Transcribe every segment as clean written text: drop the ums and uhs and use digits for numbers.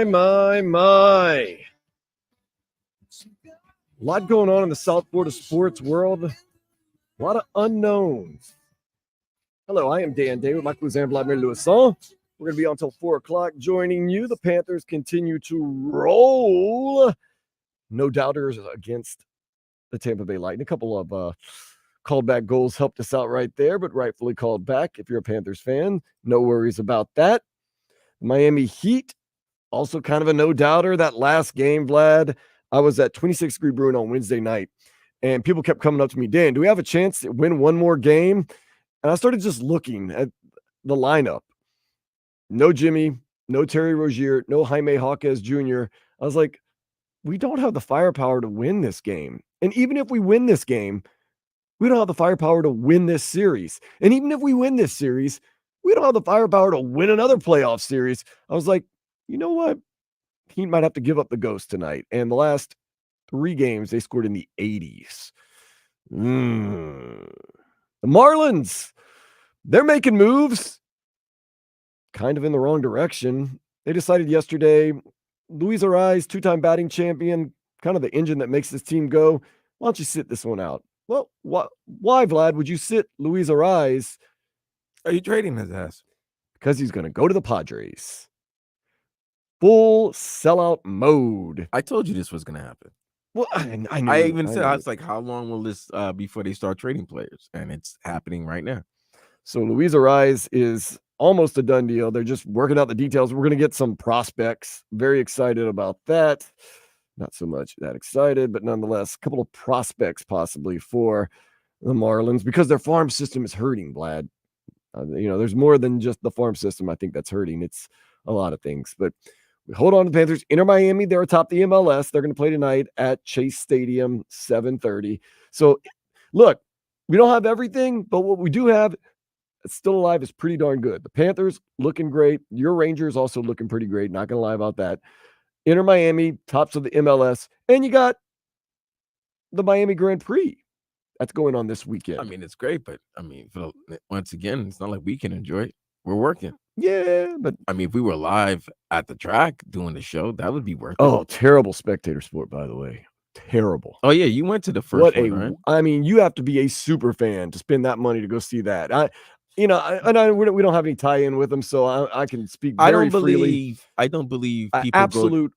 My. A lot going on in the South Florida sports world. A lot of unknowns. Hello, I am Dan Day with my cousin Vladimir Louison. We're going to be on until 4 o'clock joining you. The Panthers continue to roll. No doubters against the Tampa Bay Lightning. A couple of called back goals helped us out right there, but rightfully called back. If you're a Panthers fan, no worries about that. Miami Heat, also kind of a no-doubter. That last game, Vlad, I was at 26 Degree Brewing on Wednesday night, and people kept coming up to me, Dan, do we have a chance to win one more game? And I started just looking at the lineup. No Jimmy, no Terry Rozier, no Jaime Jaquez Jr. I was like, we don't have the firepower to win this game. And even if we win this game, we don't have the firepower to win this series. And even if we win this series, we don't have the firepower to win another playoff series. I was like, you know what? He might have to give up the ghost tonight. And the last 3 games, they scored in the 80s. The Marlins, they're making moves kind of in the wrong direction. They decided yesterday, Luis Arraez, 2-time batting champion, kind of the engine that makes this team go. Why don't you sit this one out? Well, why, Vlad, would you sit Luis Arraez? Are you trading his ass? Because he's going to go to the Padres. Full sellout mode. I told you this was going to happen. Well, I knew. I was like, how long will this before they start trading players? And it's happening right now. So Luis Arraez is almost a done deal. They're just working out the details. We're going to get some prospects. Very excited about that. Not so much that excited, but nonetheless, a couple of prospects possibly for the Marlins because their farm system is hurting, Vlad. There's more than just the farm system, I think, that's hurting. It's a lot of things. But we hold on to the Panthers. Inter Miami, they're atop the MLS. They're going to play tonight at Chase Stadium, 7:30. So, look, we don't have everything, but what we do have that's still alive is pretty darn good. The Panthers looking great. Your Rangers also looking pretty great. Not going to lie about that. Inter Miami, tops of the MLS. And you got the Miami Grand Prix. That's going on this weekend. I mean, it's great, but once again, it's not like we can enjoy it. We're working. Yeah, but I mean, if we were live at the track doing the show, that would be worth it. Oh, terrible spectator sport, by the way. Terrible. Oh, yeah, you went to the first one, right? I mean, you have to be a super fan to spend that money to go see that. We don't have any tie-in with them, so I can speak very freely. I don't believe people absolute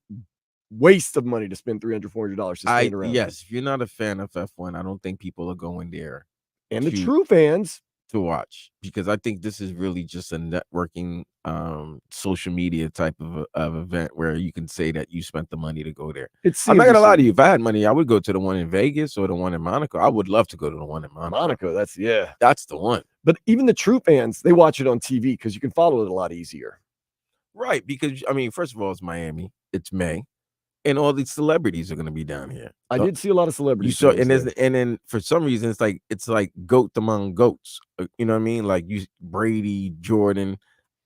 waste of money to spend $300, $400 to stand around. Yes, if you're not a fan of F1, I don't think people are going there. And the true fans to watch, because I think this is really just a networking social media type of event where you can say that you spent the money to go there. I'm not gonna lie to you, if I had money, I would go to the one in Vegas or the one in Monaco. I would love to go to the one in Monaco. That's the one. But even the true fans, they watch it on TV because you can follow it a lot easier. Right, because I mean, first of all, it's Miami, it's May, and all these celebrities are going to be down here. I did see a lot of celebrities. And then for some reason, it's like goat among goats. You know what I mean? Like Brady, Jordan.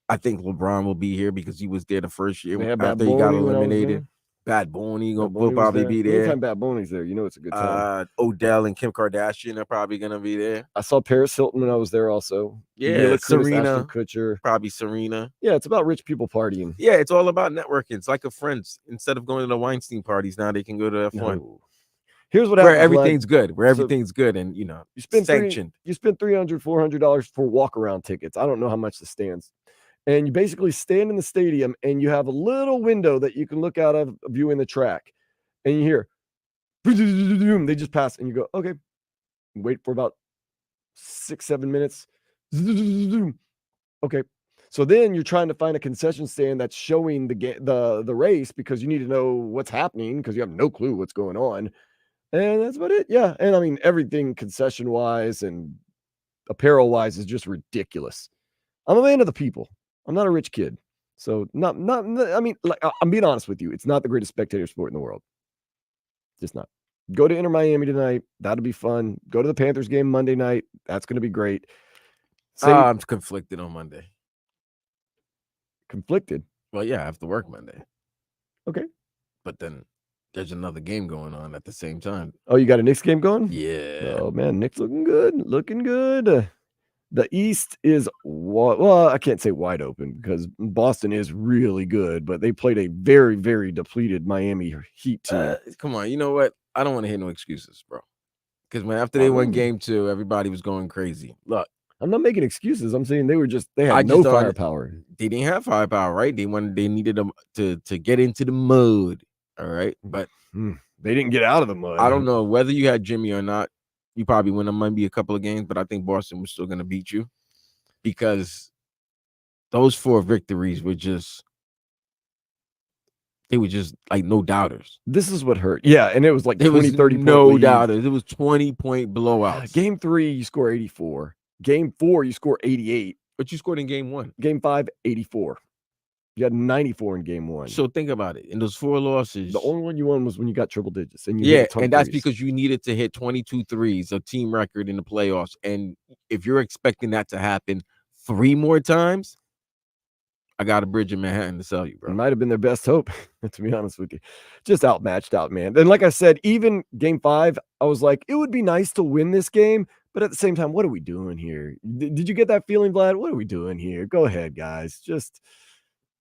I think LeBron will be here because he was there the first year after he got eliminated. Bad Bunny will probably be there. Anytime Bad Bunny's there, it's a good time. Odell and Kim Kardashian are probably going to be there. I saw Paris Hilton when I was there also. Yeah, Serena. Kutcher. Probably Serena. Yeah, it's about rich people partying. Yeah, it's all about networking. It's like a Friends. Instead of going to the Weinstein parties, now they can go to F1. No. Here's what happens. Where everything's good. And, you spend sanctioned. You spend $300, $400 for walk-around tickets. I don't know how much the stands. And you basically stand in the stadium and you have a little window that you can look out of viewing the track. And you hear, they just pass and you go, okay. Wait for about 6-7 minutes. Okay. So then you're trying to find a concession stand that's showing the race because you need to know what's happening because you have no clue what's going on. And that's about it. Yeah. And I mean, everything concession-wise and apparel-wise is just ridiculous. I'm a man of the people. I'm not a rich kid. So I'm being honest with you. It's not the greatest spectator sport in the world. Just not. Go to Inter Miami tonight. That'll be fun. Go to the Panthers game Monday night. That's going to be great. I'm conflicted on Monday. Conflicted? Well, yeah, I have to work Monday. Okay. But then there's another game going on at the same time. Oh, you got a Knicks game going? Yeah. Oh, man, Knicks looking good. The East is, well, I can't say wide open because Boston is really good, but they played a very, very depleted Miami Heat team. Come on, you know what? I don't want to hear no excuses, bro. Because after they won game 2, everybody was going crazy. Look, I'm not making excuses. I'm saying they had no firepower. They didn't have firepower, right? They needed them to get into the mud. All right. But they didn't get out of the mud. I don't know whether you had Jimmy or not. You probably win. There might be a couple of games, but I think Boston was still going to beat you because those 4 victories were just like no doubters. This is what hurt. Yeah, and it was like 20, 30 no doubters. It was 20-point blowouts. Game 3, you score 84. Game 4, you score 88. But you scored in game 1. Game 5, 84. You had 94 in game 1. So think about it. In those 4 losses, the only one you won was when you got triple digits. And and that's because you needed to hit 22 threes, a team record in the playoffs. And if you're expecting that to happen 3 more times, I got a bridge in Manhattan to sell you, bro. It might have been their best hope, to be honest with you. Just outmatched out, man. And like I said, even game 5, I was like, it would be nice to win this game. But at the same time, what are we doing here? Did you get that feeling, Vlad? What are we doing here? Go ahead, guys. Just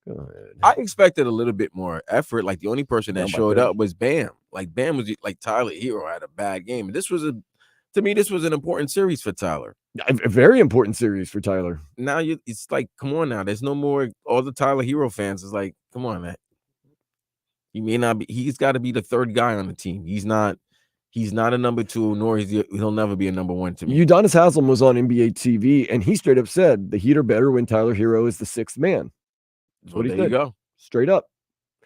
go ahead. I expected a little bit more effort. Like the only person that showed up was Bam. Like Bam was like Tyler Hero had a bad game. To me, this was an important series for Tyler. A very important series for Tyler. Now it's like, come on now. There's no more. All the Tyler Hero fans is like, come on, man. He may not be. He's got to be the 3rd guy on the team. He's not a number 2, nor he'll never be a number 1 to me. Udonis Haslem was on NBA TV, and he straight up said the Heat are better when Tyler Hero is the 6th man. Well, there you go. Straight up.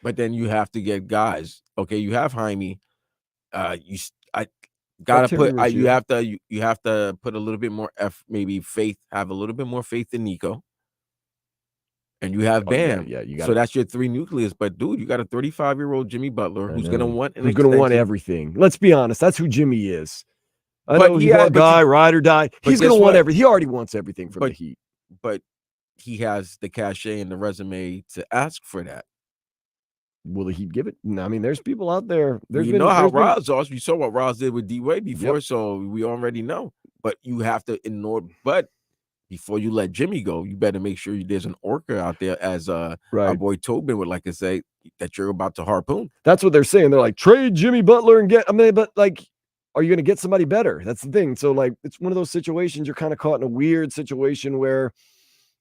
But then you have to get guys. Okay, you have Jaime. You have to put a little bit more faith. Have a little bit more faith in Nico. And you have Bam. So that's your 3 nucleus. But dude, you got a 35-year-old Jimmy Butler who's gonna want everything. Let's be honest. That's who Jimmy is. I know he's a guy, ride or die. He's gonna want everything. He already wants everything from the Heat. But he has the cachet and the resume to ask for that. Will the Heat give it? No, I mean, there's people out there. You know how Roz was. You saw what Roz did with D-Wade before, so we already know. But you have to ignore. But before you let Jimmy go, you better make sure there's an orca out there, as our boy Tobin would like to say, that you're about to harpoon. That's what they're saying. They're like, trade Jimmy Butler and get. I mean, but like, are you going to get somebody better? That's the thing. So like, it's one of those situations. You're kind of caught in a weird situation where,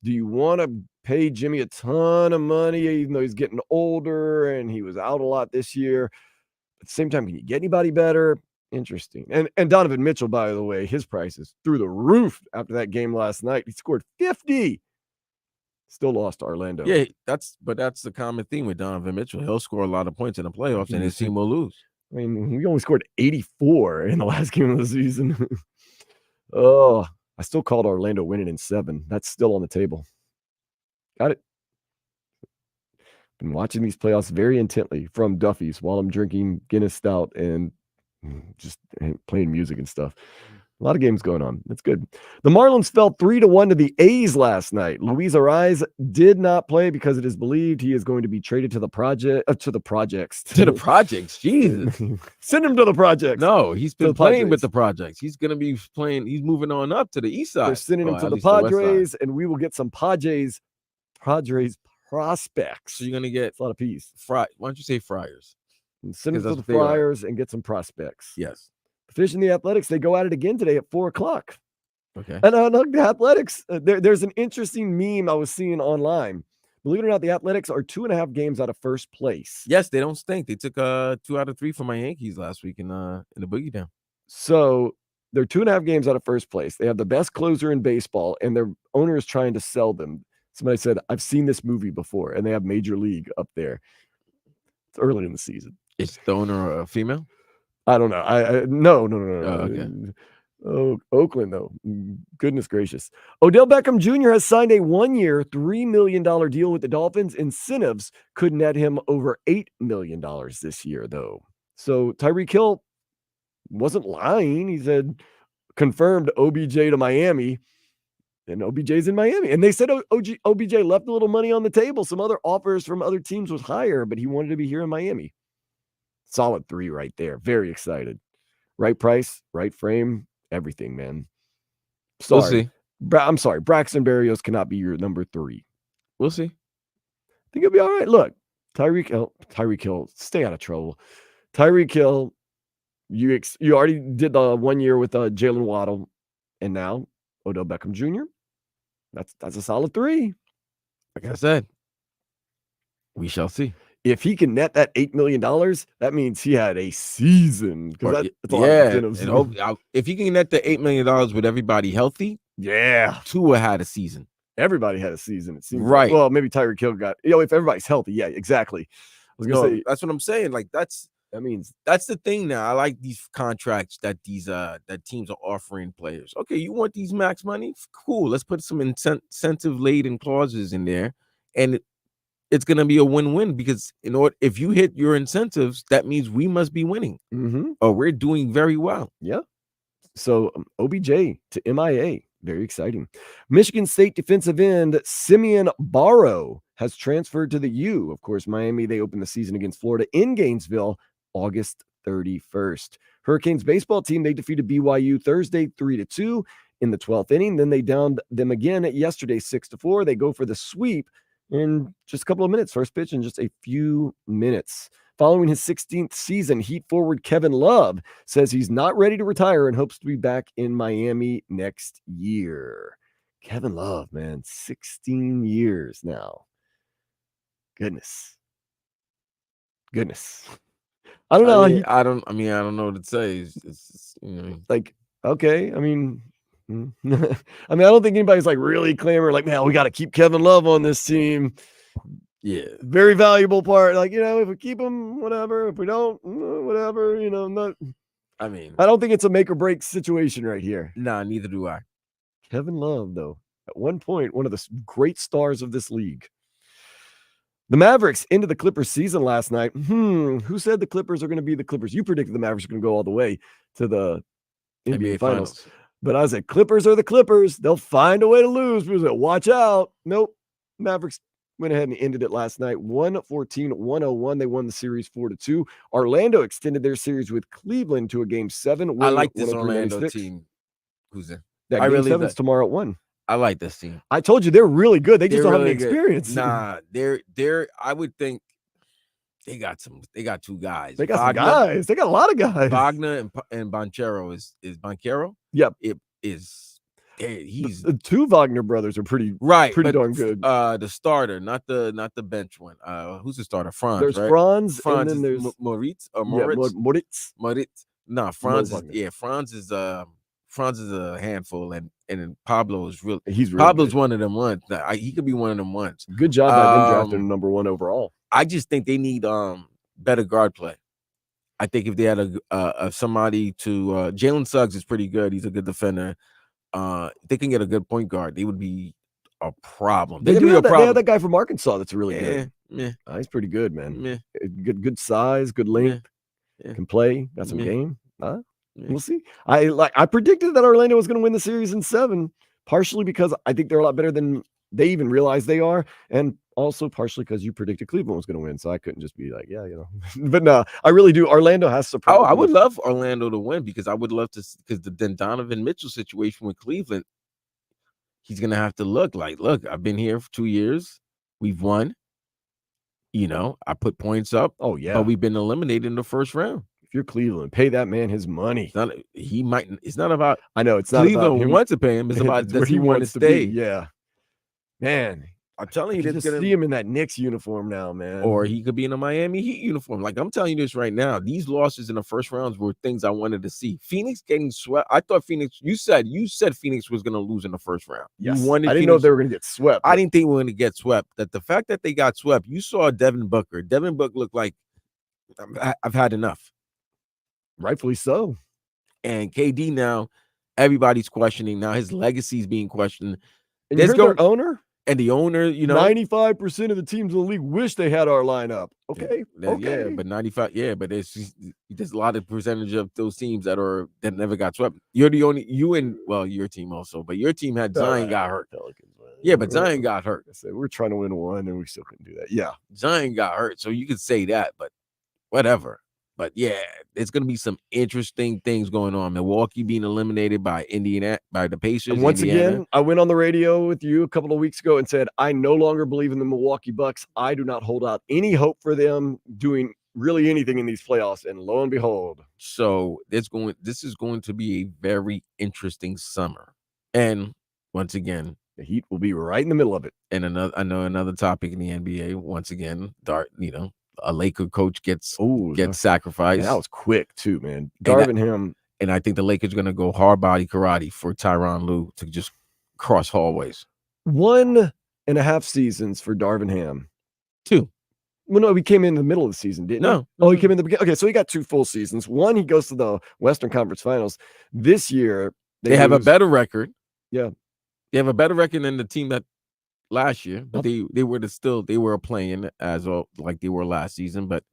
do you want to pay Jimmy a ton of money, even though he's getting older and he was out a lot this year? At the same time, can you get anybody better? Interesting. And Donovan Mitchell, by the way, his price is through the roof after that game last night. He scored 50. Still lost to Orlando. Yeah, that's the common theme with Donovan Mitchell. He'll score a lot of points in the playoffs, and his team will lose. I mean, we only scored 84 in the last game of the season. Oh, I still called Orlando winning in 7. That's still on the table. Got it. Been watching these playoffs very intently from Duffy's while I'm drinking Guinness Stout and just playing music and stuff. A lot of games going on. That's good. The Marlins fell 3-1 to the A's last night. Luis Ariz did not play because it is believed he is going to be traded to the projects. To the projects. Jesus. Send him to the projects. No, he's been playing with the projects. He's going to be playing. He's moving on up to the east side. They're sending him to the Padres, and we will get some Padres prospects. So you're going to get a lot of P's. Why don't you say Friars? Send him to the Friars and get some prospects. Yes. Fish and the Athletics, they go at it again today at 4:00. Okay. And the Athletics, there's an interesting meme I was seeing online. Believe it or not, the Athletics are 2.5 games out of first place. Yes, they don't stink. They took 2 out of 3 from my Yankees last week in the Boogie Down. So they're 2.5 games out of first place. They have the best closer in baseball, and their owner is trying to sell them. Somebody said, I've seen this movie before, and they have Major League up there. It's early in the season. Is the owner a female? I don't know. No. Oh, okay. Oh, Oakland, though. Goodness gracious. Odell Beckham Jr. has signed a 1-year, $3 million deal with the Dolphins. Incentives could net him over $8 million this year, though. So Tyreek Hill wasn't lying. He said, confirmed OBJ to Miami. And OBJ's in Miami. And they said OBJ left a little money on the table. Some other offers from other teams was higher, but he wanted to be here in Miami. Solid 3 right there. Very excited. Right price, right frame, everything, man. Sorry. We'll see. I'm sorry, Braxton Berrios cannot be your number 3. We'll see. I think it'll be all right. Look, Tyreek Hill, stay out of trouble. Tyreek Hill, you already did the 1 year with Jalen Waddle, and now Odell Beckham Jr. That's a solid 3. Like I said, we shall see. If he can net that $8 million, that means he had a season. Because that's a lot of incentives. If he can net the $8 million with everybody healthy, Tua had a season. Everybody had a season, it seems. Right. Well, maybe Tyreek Hill got, if everybody's healthy, yeah, exactly. I was gonna say, that's what I'm saying. Like that's the thing now. I like these contracts that that teams are offering players. Okay, you want these max money? Cool. Let's put some incentive laden clauses in there, and it's gonna be a win-win because if you hit your incentives, that means we must be winning. Mm-hmm. Or we're doing very well. Yeah. So OBJ to MIA. Very exciting. Michigan State defensive end Simeon Barrow has transferred to the U. Of course, Miami, they opened the season against Florida in Gainesville, August 31st. Hurricanes baseball team, they defeated BYU Thursday 3-2 in the 12th inning. Then they downed them again yesterday 6-4. They go for the sweep in just a couple of minutes. First pitch in just a few minutes. Following his 16th season, Heat forward Kevin Love says he's not ready to retire and hopes to be back in Miami next year. Kevin Love, man, 16 years now. Goodness. I don't know. I don't know what to say. It's like, okay. I mean, I don't think anybody's like really clamoring like, man, we got to keep Kevin Love on this team. Yeah, very valuable part. Like, if we keep him, whatever. If we don't, whatever. Not. I don't think it's a make or break situation right here. Nah, neither do I. Kevin Love, though, at one point, one of the great stars of this league. The Mavericks into the Clippers season last night. Who said the Clippers are going to be the Clippers? You predicted the Mavericks are going to go all the way to the NBA Finals. But I said, Clippers are the Clippers. They'll find a way to lose. People said, watch out. Nope. Mavericks went ahead and ended it last night, 114-101. They won the series 4-2. Orlando extended their series with Cleveland to a game 7. I like this Orlando team. Who's in? That game 7's tomorrow at 1. I like this team. I told you they're really good. They just don't have any experience. Nah, they're. I would think they got 2 guys. They got some guys. They got a lot of guys. Wagner and Banchero is Banchero. Yep, it is. He's the 2 Wagner brothers are pretty darn good. The starter, not the bench one. Who's the starter? Franz. There's right? Franz, and then there's Moritz. Moritz. No, Franz is a handful, and Pablo is really. Pablo's good. One of them ones. He could be one of them ones. Good job by them drafting number 1 overall. I just think they need better guard play. I think if they had a somebody to Jalen Suggs is pretty good. He's a good defender. They can get a good point guard. They would be a problem. They have that guy from Arkansas that's really good. Yeah. He's pretty good, man. Yeah. Good size, good length. Yeah. Can play. Got some game. We'll see. I predicted that Orlando was going to win the series in 7, partially because I think they're a lot better than they even realize they are, and also partially because you predicted Cleveland was going to win, so I couldn't just be like, But no, I really do. Orlando has surprised. I would love Orlando to win because I would love to, because the Donovan Mitchell situation with Cleveland, he's going to have to look, I've been here for 2 years. We've won. I put points up. Oh, yeah. But we've been eliminated in the first round. If you're Cleveland, pay that man his money. It's not about. I know it's not Cleveland about him. wants to pay him. It's about does he want to stay? Yeah, man. I'm telling you, just see him in that Knicks uniform now, man. Or he could be in a Miami Heat uniform. Like, I'm telling you this right now. These losses in the first rounds were things I wanted to see. Phoenix getting swept. I thought Phoenix. You said Phoenix was going to lose in the first round. Yes. I didn't know they were going to get swept. I didn't think we were going to get swept. That the fact that they got swept, you saw Devin Booker. Devin Booker looked like I've had enough. Rightfully so. And KD now, everybody's questioning. Now his legacy is being questioned. And you heard their owner? And the owner, 95% of the teams in the league wish they had our lineup. Okay. Yeah, but 95, but there's a lot of percentage of those teams that never got swept. You're the only, your team also, but your team had Zion got hurt. Pelicans, yeah, but Zion got hurt. I said, we're trying to win 1 and we still couldn't do that. Yeah. Zion got hurt. So you could say that, but whatever. But yeah, it's gonna be some interesting things going on. Milwaukee being eliminated by the Pacers. And once again, I went on the radio with you a couple of weeks ago and said, I no longer believe in the Milwaukee Bucks. I do not hold out any hope for them doing really anything in these playoffs. And lo and behold. So this is going to be a very interesting summer. And once again, the Heat will be right in the middle of it. And another topic in the NBA, once again, a Laker coach gets sacrificed. Man, that was quick too, man. Darvin Ham. And I think the Lakers are going to go hard body karate for Tyronn Lue to just cross hallways. 1.5 seasons for Darvin Ham. 2. Well, no, he came in the middle of the season, didn't he? No. Oh, he came in the beginning. Okay, so he got 2 full seasons. 1, he goes to the Western Conference Finals. This year, they have a better record. Yeah. They have a better record than the team that last year, but they were playing as well like they were last season, but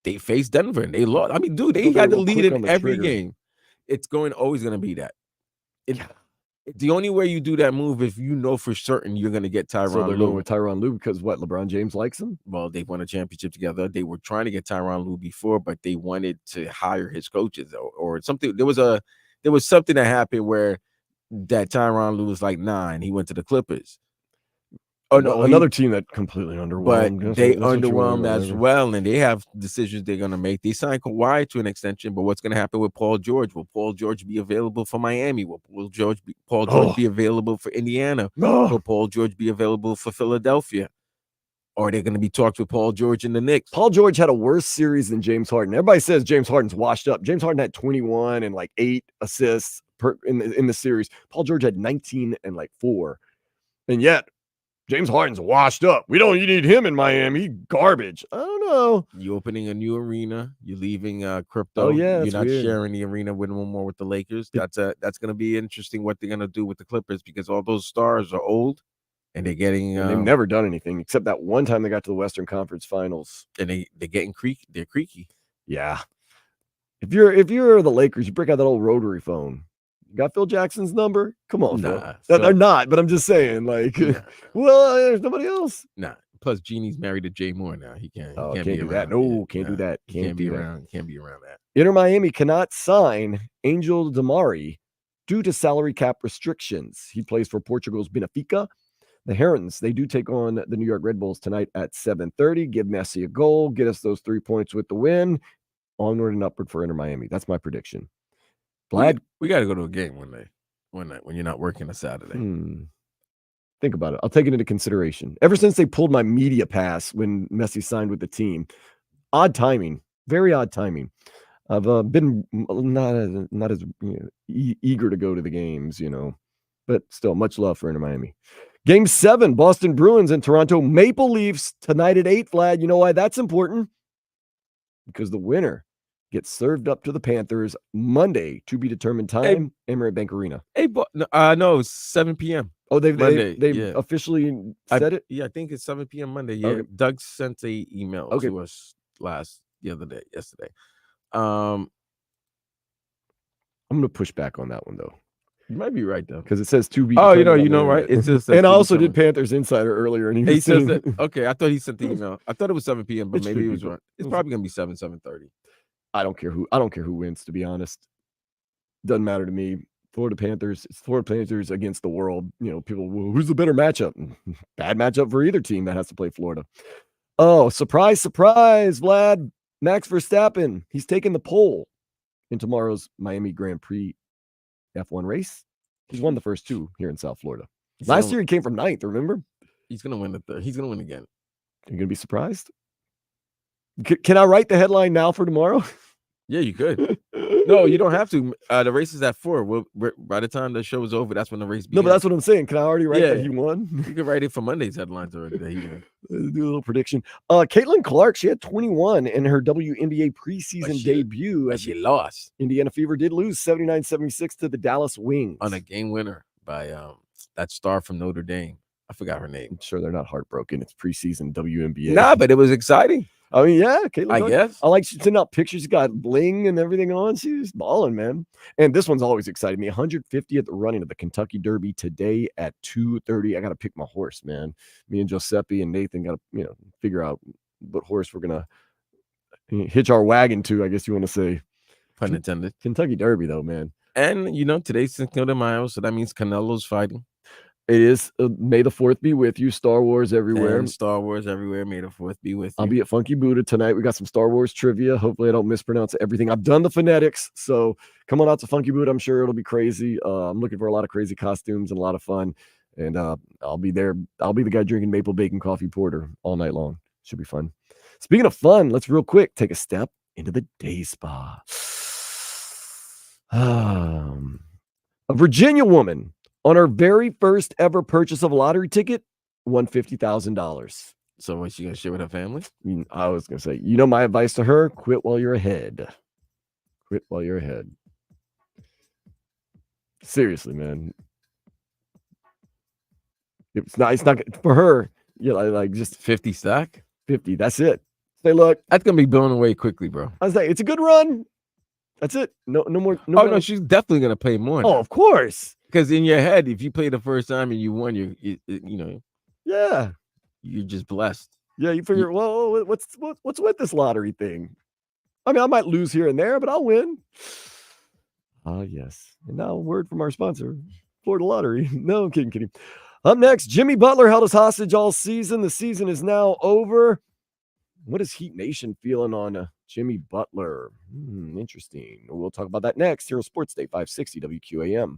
they faced Denver and they lost. I mean, dude, they had to lead in every game. It's always going to be that. The only way you do that move if you know for certain you're going to get Tyronn Lue. So they're going with Tyronn Lue because what? LeBron James likes him? Well, they won a championship together. They were trying to get Tyronn Lue before, but they wanted to hire his coaches or something. There was something that happened where that Tyronn Lue was like 9. He went to the Clippers. Oh no, another team that completely underwhelmed. But they underwhelmed as well, and they have decisions they're going to make. They signed Kawhi to an extension, but what's going to happen with Paul George? Will Paul George be available for Miami? Will Paul George be available for Indiana? Will Paul George be available for Philadelphia? Or are they going to be talked with Paul George and the Knicks? Like Paul George had a worse series than James Harden. Everybody says James Harden's washed up. James Harden had 21 and like 8 assists in the series. Paul George had 19 and like 4, and yet James Harden's washed up. You need him in Miami. Garbage. I don't know. You opening a new arena. You're leaving crypto. Oh yeah, you're not sharing the arena with no more with the Lakers. That's going to be interesting what they're going to do with the Clippers because all those stars are old and they're getting. They've never done anything except that one time they got to the Western Conference Finals. And they're getting creaky. They're creaky. Yeah. If you're the Lakers, you break out that old rotary phone. You got Phil Jackson's number? Come on, Phil. They're not, but I'm just saying, like, well, there's nobody else. Nah. Plus, Genie's married to Jay Moore now. He can't. Oh, can't do that. No, can't do that. Can't be around. Can't be around that. Inter Miami cannot sign Angel Damari due to salary cap restrictions. He plays for Portugal's Benfica. The Herons, they do take on the New York Red Bulls tonight at 7:30. Give Messi a goal. Get us those 3 points with the win. Onward and upward for Inter Miami. That's my prediction. Vlad, we got to go to a game one night when you're not working a Saturday. Think about it. I'll take it into consideration. Ever since they pulled my media pass when Messi signed with the team, odd timing, very odd timing. I've been not as eager to go to the games, but still much love for Inter Miami. Game 7, Boston Bruins and Toronto Maple Leafs tonight at 8. Vlad, you know why that's important? Because the winner gets served up to the Panthers Monday to be determined time, Emirates Bank Arena. No, 7 p.m. Oh, they officially said it? Yeah, I think it's 7 p.m. Monday. Yeah, okay. Doug sent an email to us yesterday. I'm going to push back on that one, though. You might be right, though. Because it says to be. Oh, right? It just and I also did Panthers Insider earlier. And he says that. Okay, I thought he sent the email. I thought it was 7 p.m., but maybe he was wrong. It's probably going to be 7:30. I don't care who wins, to be honest. Doesn't matter to me. Florida Panthers, it's Florida Panthers against the world. People, who's the better matchup? Bad matchup for either team that has to play Florida. Oh, surprise, Vlad. Max Verstappen, he's taking the pole in tomorrow's Miami Grand Prix F1 race. He's won the first 2 here in South Florida. Last year he came from 9th, remember? He's going to win the third. He's going to win again. You're going to be surprised? Can I write the headline now for tomorrow? Yeah, you could. No, you don't have to. The race is at 4. By the time the show is over, that's when the race begins. No, but that's what I'm saying. Can I already write that he won? You can write it for Monday's headlines already that he won. Do a little prediction. Caitlin Clark, she had 21 in her WNBA preseason debut. She lost. Indiana Fever did lose 79-76 to the Dallas Wings. On a game winner by that star from Notre Dame. I forgot her name. I'm sure they're not heartbroken. It's preseason WNBA. Nah, but it was exciting. I mean, yeah, Caitlin, I guess. I like she sent out pictures. She got bling and everything on. She's balling, man. And this one's always excited me. 150th running of the Kentucky Derby today at 2:30. I got to pick my horse, man. Me and Giuseppe and Nathan got to, figure out what horse we're gonna Hitch our wagon to, I guess you want to say. Pun intended. Kentucky Derby, though, man. And, today's Cinco de Mayo, so that means Canelo's fighting. It is. May the 4th be with you. Star Wars everywhere. And Star Wars everywhere. May the 4th be with you. I'll be at Funky Buddha tonight. We got some Star Wars trivia. Hopefully I don't mispronounce everything. I've done the phonetics, so come on out to Funky Buddha. I'm sure it'll be crazy. I'm looking for a lot of crazy costumes and a lot of fun. And I'll be there. I'll be the guy drinking maple bacon coffee porter all night long. Should be fun. Speaking of fun, let's real quick take a step into the day spa. A Virginia woman on her very first ever purchase of a lottery ticket won $50,000. So what's she gonna share with her family? I was gonna say, my advice to her: quit while you're ahead. Quit while you're ahead. Seriously, man. It's not for her. Like just 50 stock. 50. That's it. Say, look, that's gonna be blown away quickly, bro. I was like, it's a good run. That's it. No more. No, she's definitely gonna pay more. Oh, of course. Because in your head, if you play the first time and you won, yeah, you're just blessed. Yeah, you figure, well, what's with this lottery thing? I mean, I might lose here and there, but I'll win. Yes. And now a word from our sponsor, Florida Lottery. No, I'm kidding. Up next, Jimmy Butler held us hostage all season. The season is now over. What is Heat Nation feeling on Jimmy Butler? Interesting. We'll talk about that next here on Sports Day 560 WQAM.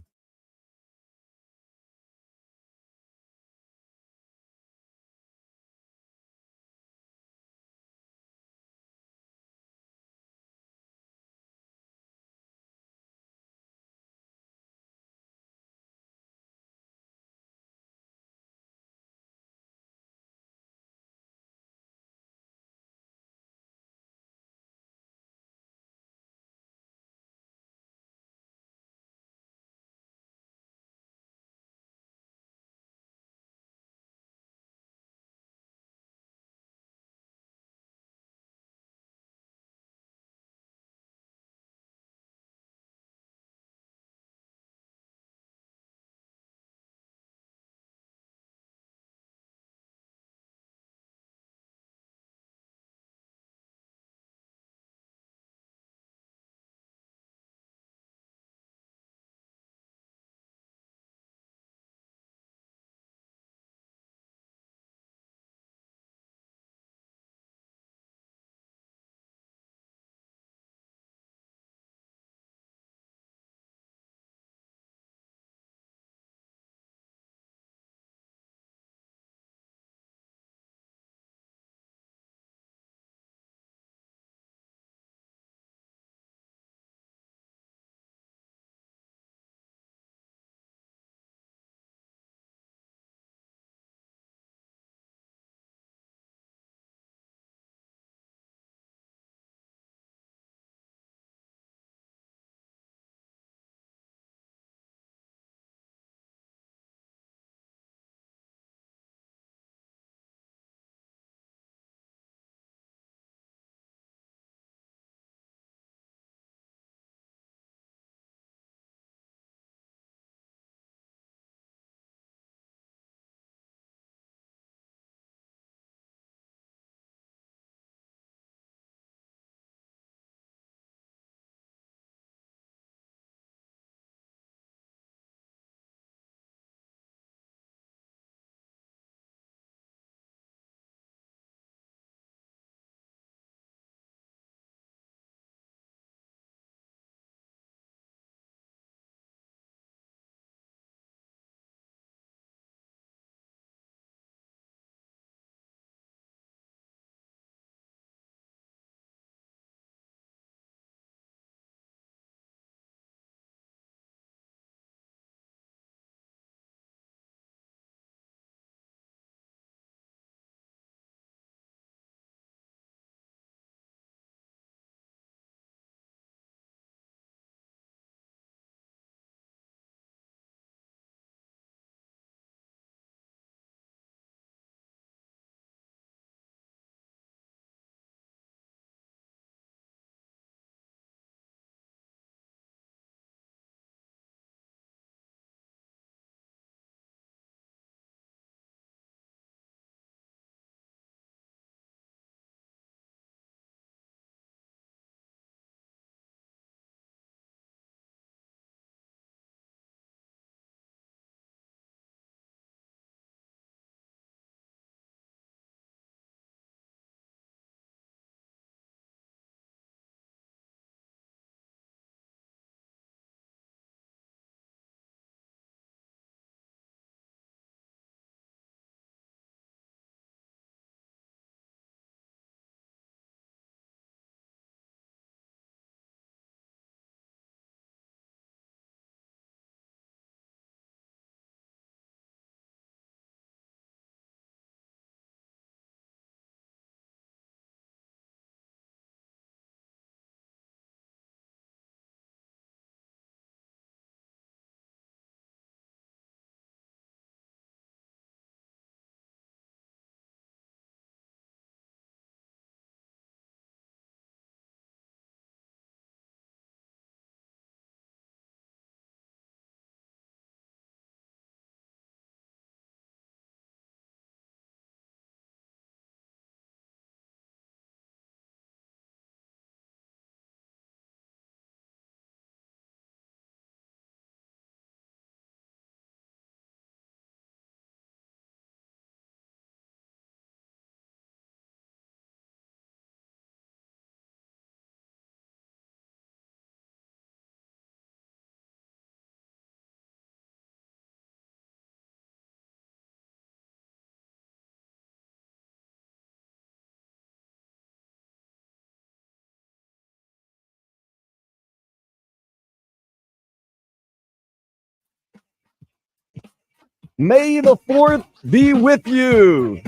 May the 4th be with you.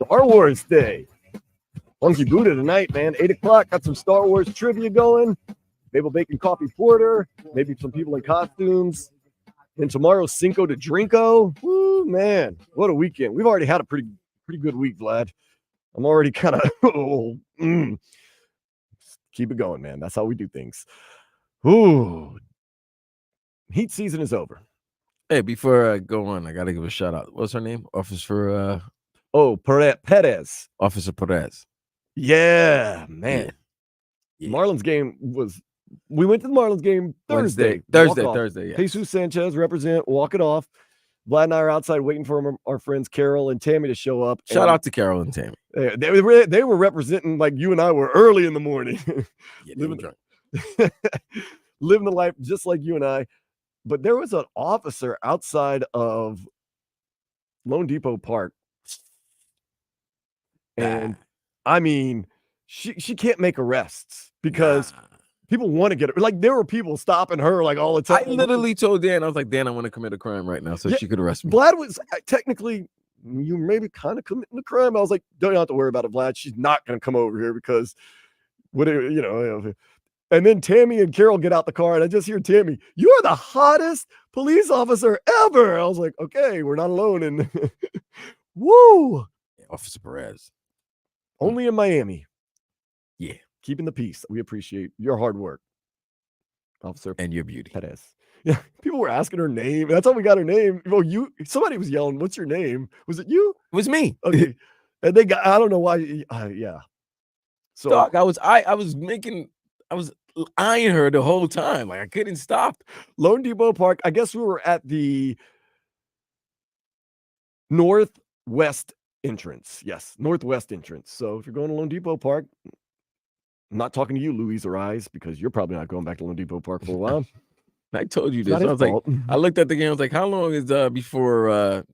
Star Wars Day. Funky Buddha tonight, man. 8 o'clock. Got some Star Wars trivia going. Maybe bacon coffee porter. Maybe some people in costumes. And tomorrow, Cinco de Drinko. Woo, man. What a weekend. We've already had a pretty good week, Vlad. I'm already kind of keep it going, man. That's how we do things. Ooh. Heat season is over. Hey, before I go on, I got to give a shout out. What's her name? Officer Perez. Officer Perez. Yeah, man. Yeah. Marlins game was, we went to the Marlins game Thursday. Yeah. Jesus Sanchez represent, walk it off. Vlad and I are outside waiting for our friends Carol and Tammy to show up. Shout out to Carol and Tammy. They were representing like you and I were early in the morning. Living drunk. Living the life just like you and I. But there was an officer outside of Lone Depot Park. And I mean, she can't make arrests because people want to get her. Like, there were people stopping her like all the time. I literally told Dan, I was like, Dan, I want to commit a crime right now so she could arrest me. Vlad was technically, you maybe kind of committing a crime. I was like, don't have to worry about it, Vlad. She's not going to come over here because, And then Tammy and Carol get out the car, and I just hear Tammy, "You are the hottest police officer ever." I was like, okay, we're not alone. And woo! Officer Perez. Only in Miami. Yeah. Keeping the peace. We appreciate your hard work, Officer. And your beauty. Perez. Yeah. People were asking her name. That's how we got her name. Well, somebody was yelling, "What's your name?" Was it you? It was me. Okay. And they got, I don't know why. Yeah. So Dog, I was eyeing her the whole time. Like, I couldn't stop. Lone Depot Park. I guess we were at the northwest entrance. Yes, northwest entrance. So if you're going to Lone Depot Park, I'm not talking to you, Louise or Eyes, because you're probably not going back to Lone Depot Park for a while. I told you this. I was like, I looked at the game. I was like, how long is before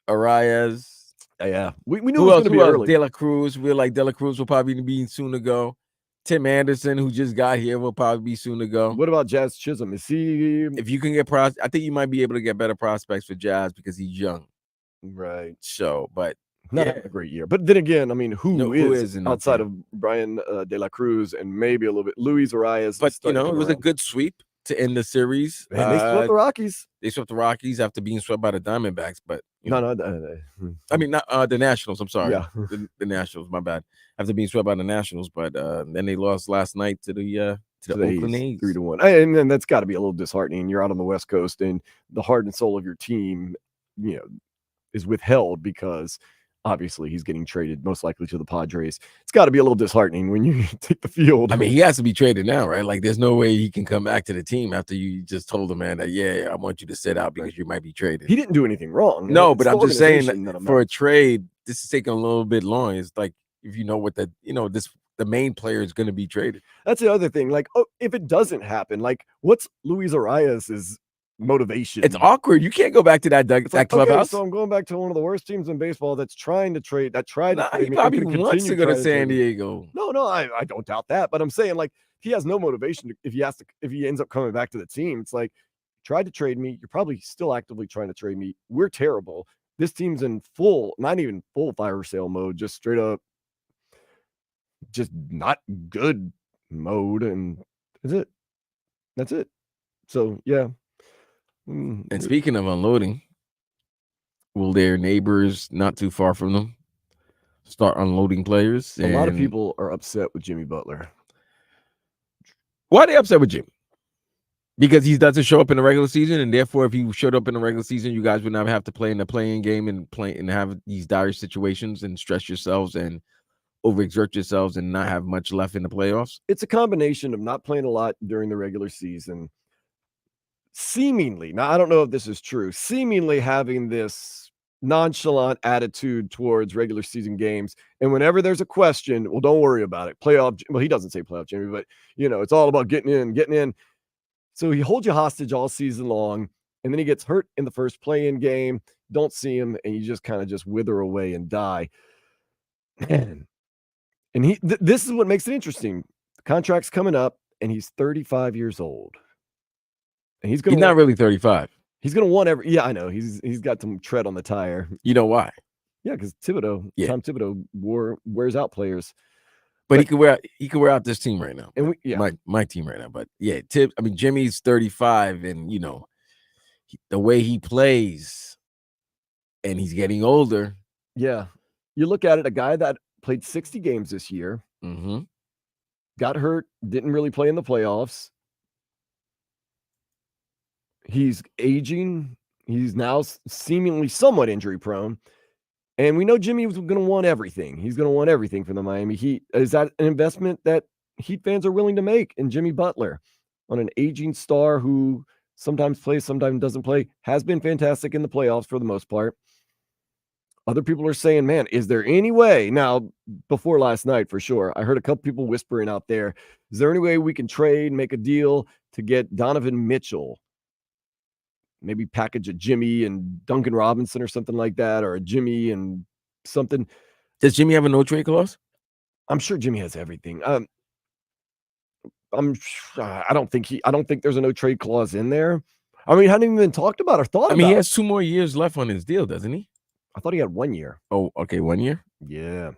Arias? Yeah, we knew it was going to be early. De La Cruz. We were like, De La Cruz will probably be soon to go. Tim Anderson, who just got here, will probably be soon to go. What about Jazz Chisholm? Is he? If you can get I think you might be able to get better prospects for Jazz because he's young. Right. So, but not a great year. But then again, I mean, who is outside of Brian De La Cruz and maybe a little bit Luis Arias? But it was a good sweep to end the series. And they swept the Rockies. They swept the Rockies after being swept by the Diamondbacks. But I mean, not the Nationals. I'm sorry. Yeah. the Nationals. My bad. After being swept by the Nationals, but then they lost last night to the Oakland A's 3-1. And then that's got to be a little disheartening. You're out on the West Coast, and the heart and soul of your team, is withheld because obviously he's getting traded most likely to the Padres. It's got to be a little disheartening when you take the field. I mean, he has to be traded now, right? Like, there's no way he can come back to the team after you just told him, man, that, I want you to sit out because you might be traded. He didn't do anything wrong. No, but I'm just saying that for a trade, this is taking a little bit long. It's like, if you know what the main player is going to be traded. That's the other thing. Like, if it doesn't happen, like, what's Luis Arias' motivation? It's awkward. You can't go back to that clubhouse. Okay, so I'm going back to one of the worst teams in baseball that's trying to trade. He probably wants to go to San Diego. No, I don't doubt that. But I'm saying, like, he has no motivation if he ends up coming back to the team. It's like, tried to trade me. You're probably still actively trying to trade me. We're terrible. This team's in not even full fire sale mode, just straight up, just not good mode, and that's it. So yeah. And speaking of unloading, will their neighbors not too far from them start unloading players? A lot of people are upset with Jimmy Butler. Why are they upset with Jimmy? Because he doesn't show up in the regular season, and therefore if he showed up in the regular season, you guys would not have to play in the playing game and have these dire situations and stress yourselves and overexert yourselves and not have much left in the playoffs. It's a combination of not playing a lot during the regular season, seemingly, now I don't know if this is true, seemingly having this nonchalant attitude towards regular season games. And whenever there's a question, well, don't worry about it. Well, he doesn't say playoff Jimmy, but it's all about getting in. So he holds you hostage all season long, and then he gets hurt in the first play-in game. Don't see him, and you just kind of just wither away and die. Man. And this is what makes it interesting. The contract's coming up, and he's 35 years old. And he's not really 35. He's going to want every. Yeah, I know. He's got some tread on the tire. You know why? Yeah, because Tom Thibodeau wears out players. But he could wear out this team right now. And my team right now. But yeah, Jimmy's 35, and the way he plays, and he's getting older. Yeah, you look at it. A guy that played 60 games this year, got hurt, didn't really play in the playoffs. He's aging. He's now seemingly somewhat injury prone. And we know Jimmy was going to want everything. He's going to want everything from the Miami Heat. Is that an investment that Heat fans are willing to make in Jimmy Butler on an aging star who sometimes plays, sometimes doesn't play, has been fantastic in the playoffs for the most part? Other people are saying, man, is there any way? Now, before last night, for sure, I heard a couple people whispering out there, is there any way we can trade, make a deal to get Donovan Mitchell? Maybe package a Jimmy and Duncan Robinson or something like that, or a Jimmy and something. Does Jimmy have a no trade clause? I'm sure Jimmy has everything. I don't think there's a no trade clause in there. I mean, hadn't even talked about or thought about. He has 2 more years left on his deal, doesn't he? I thought he had 1 year. Oh, okay, 1 year? Yeah.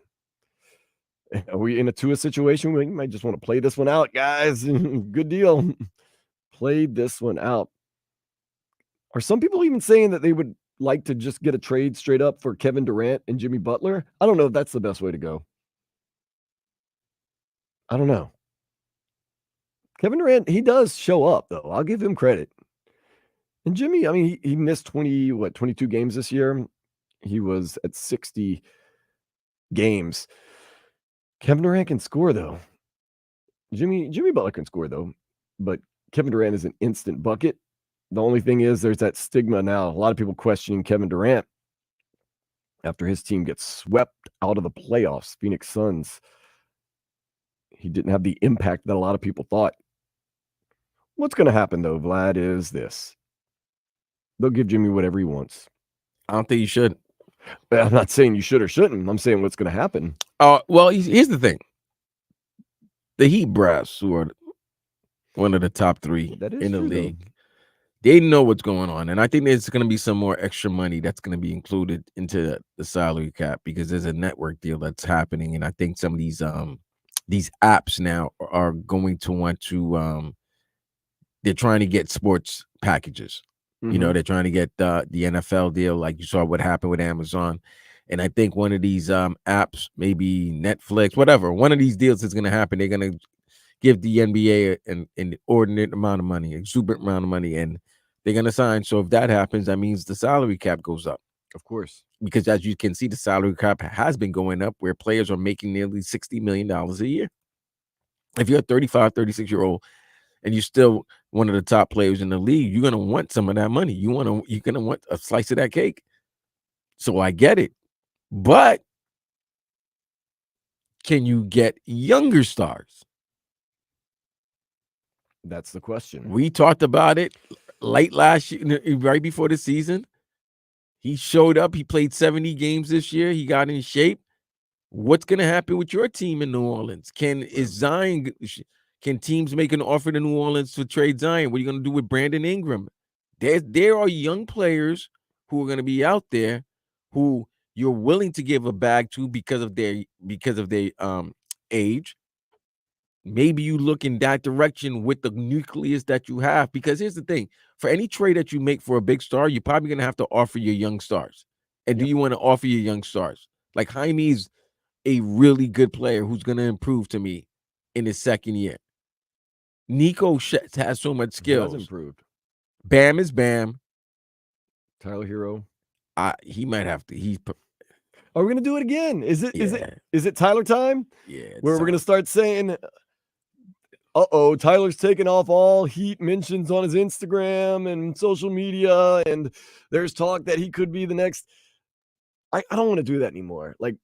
Are we in a Tua situation? We might just want to play this one out, guys. Good deal. Play this one out. Are some people even saying that they would like to just get a trade straight up for Kevin Durant and Jimmy Butler? I don't know if that's the best way to go. I don't know. Kevin Durant, he does show up, though. I'll give him credit. And Jimmy, I mean, he missed 22 games this year. He was at 60 games. Kevin Durant can score, though. Jimmy Butler can score, though. But Kevin Durant is an instant bucket. The only thing is there's that stigma now. A lot of people questioning Kevin Durant after his team gets swept out of the playoffs, Phoenix Suns. He didn't have the impact that a lot of people thought. What's going to happen, though, Vlad, is this. They'll give Jimmy whatever he wants. I don't think you should. I'm not saying you should or shouldn't. I'm saying what's going to happen. Well, here's the thing. The Heat brass, who are one of the top 3 in the league, though. They know what's going on. And I think there's going to be some more extra money that's going to be included into the salary cap because there's a network deal that's happening. And I think some of these apps now are going to want to they're trying to get sports packages. They're trying to get the NFL deal, like you saw what happened with Amazon. And I think one of these apps, maybe Netflix, whatever, one of these deals is going to happen. They're going to give the NBA an inordinate amount of money, exuberant amount of money, and they're going to sign. So if that happens, that means the salary cap goes up. Of course. Because as you can see, the salary cap has been going up where players are making nearly $60 million a year. If you're a 35, 36-year-old and you're still one of the top players in the league, you're going to want some of that money. You're going to want a slice of that cake. So I get it. But can you get younger stars? That's the question. We talked about it late last year, right before the season. He showed up. He played 70 games this year. He got in shape. What's going to happen with your team in New Orleans? Can teams make an offer to New Orleans to trade Zion? What are you going to do with Brandon Ingram? There are young players who are going to be out there who you're willing to give a bag to because of their age. Maybe you look in that direction with the nucleus that you have, because here's the thing. For any trade that you make for a big star, you're probably going to have to offer your young stars. And do you want to offer your young stars? Like Jaime is a really good player who's going to improve to me in his second year. Nico has so much skills. He has improved. Bam is Bam. Tyler Hero. He might have to. Are we going to do it again? Is it Tyler time? Yeah. Where we're going to start saying, Tyler's taking off all Heat mentions on his Instagram and social media, and there's talk that he could be the next. I don't want to do that anymore. Like,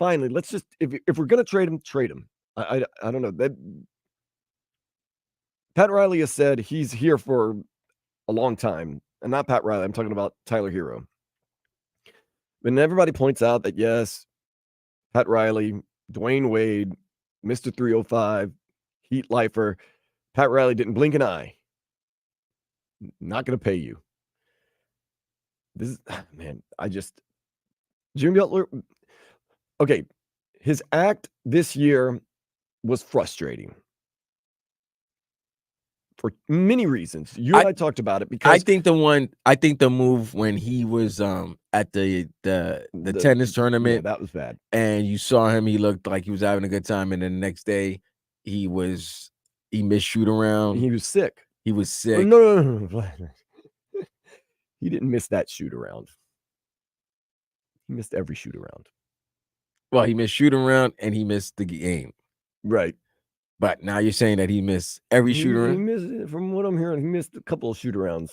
finally, let's just, if we're going to trade him. I don't know. That Pat Riley has said he's here for a long time, and not Pat Riley. I'm talking about Tyler Hero. And everybody points out that, yes, Pat Riley, Dwayne Wade, Mr. 305, Heat lifer, Pat Riley didn't blink an eye. Not going to pay you. This is, man, Jimmy Butler. Okay, his act this year was frustrating for many reasons. You and I talked about it because I think the move when he was at the tennis tournament, that was bad. And you saw him, he looked like he was having a good time, and then the next day he missed shoot around. He was sick. He was sick. No. He didn't miss that shoot around. He missed every shoot around. Well, he missed shoot around and he missed the game. Right. But now you're saying that he missed every shoot around? He missed, from what I'm hearing, he missed a couple of shoot arounds.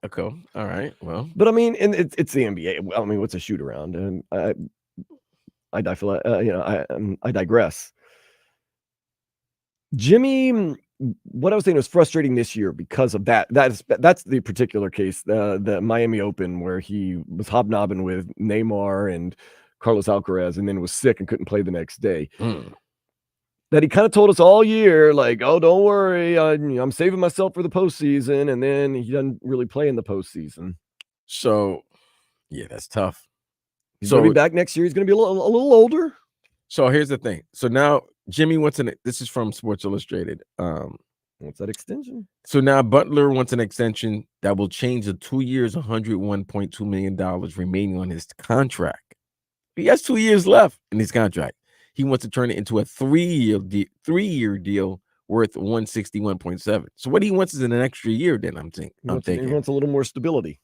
Okay. All right. Well. But I mean, and it's the NBA. I mean, what's a shoot around? And I digress. Jimmy, what I was saying was frustrating this year because of that. That's the particular case, the Miami Open, where he was hobnobbing with Neymar and Carlos Alcaraz, and then was sick and couldn't play the next day. That he kind of told us all year, like, "Oh, don't worry, I'm saving myself for the postseason," and then he doesn't really play in the postseason. So, yeah, that's tough. He's going to be back next year. He's going to be a little older. So here's the thing. So now Jimmy wants this is from Sports Illustrated. What's that extension? So now Butler wants an extension that will change the 2 years, $101.2 million remaining on his contract. He has 2 years left in his contract. He wants to turn it into a 3-year deal worth $161.7. So what he wants is an extra year. Then I'm thinking he wants a little more stability.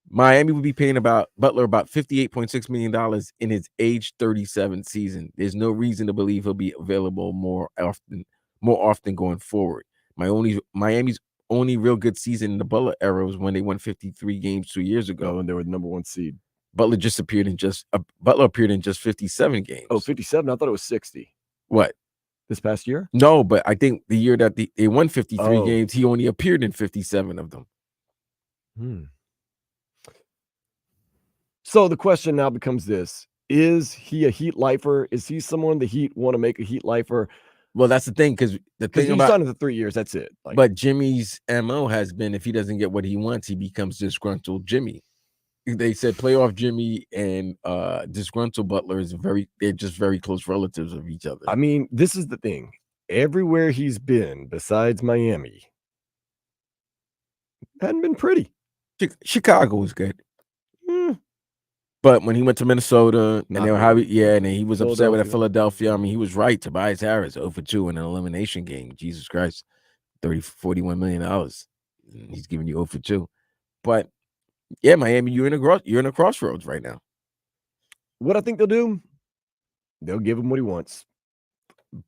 Miami would be paying Butler about $58.6 million in his age 37 season. There's no reason to believe he'll be available more often going forward. Miami's only real good season in the Butler era was when they won 53 games 2 years ago, and they were the number 1 seed. Butler appeared in just 57 games. Oh, 57? I thought it was 60. What? This past year? No, but I think the year that they won 53 games, he only appeared in 57 of them. So the question now becomes this: is he a Heat lifer? Is he someone the Heat want to make a Heat lifer? Well, that's the thing, because he's signed for 3 years. That's it. But Jimmy's MO has been, if he doesn't get what he wants, he becomes disgruntled Jimmy. They said playoff Jimmy and disgruntled Butler they're just very close relatives of each other. I mean, this is the thing. Everywhere he's been, besides Miami, hadn't been pretty. Chicago was good. But when he went to Minnesota, and then he was upset with Philadelphia. I mean, he was right. Tobias Harris 0-2 in an elimination game. Jesus Christ, $41 million. He's giving you 0-2. But yeah, Miami, you're in a crossroads right now. What I think they'll do, they'll give him what he wants.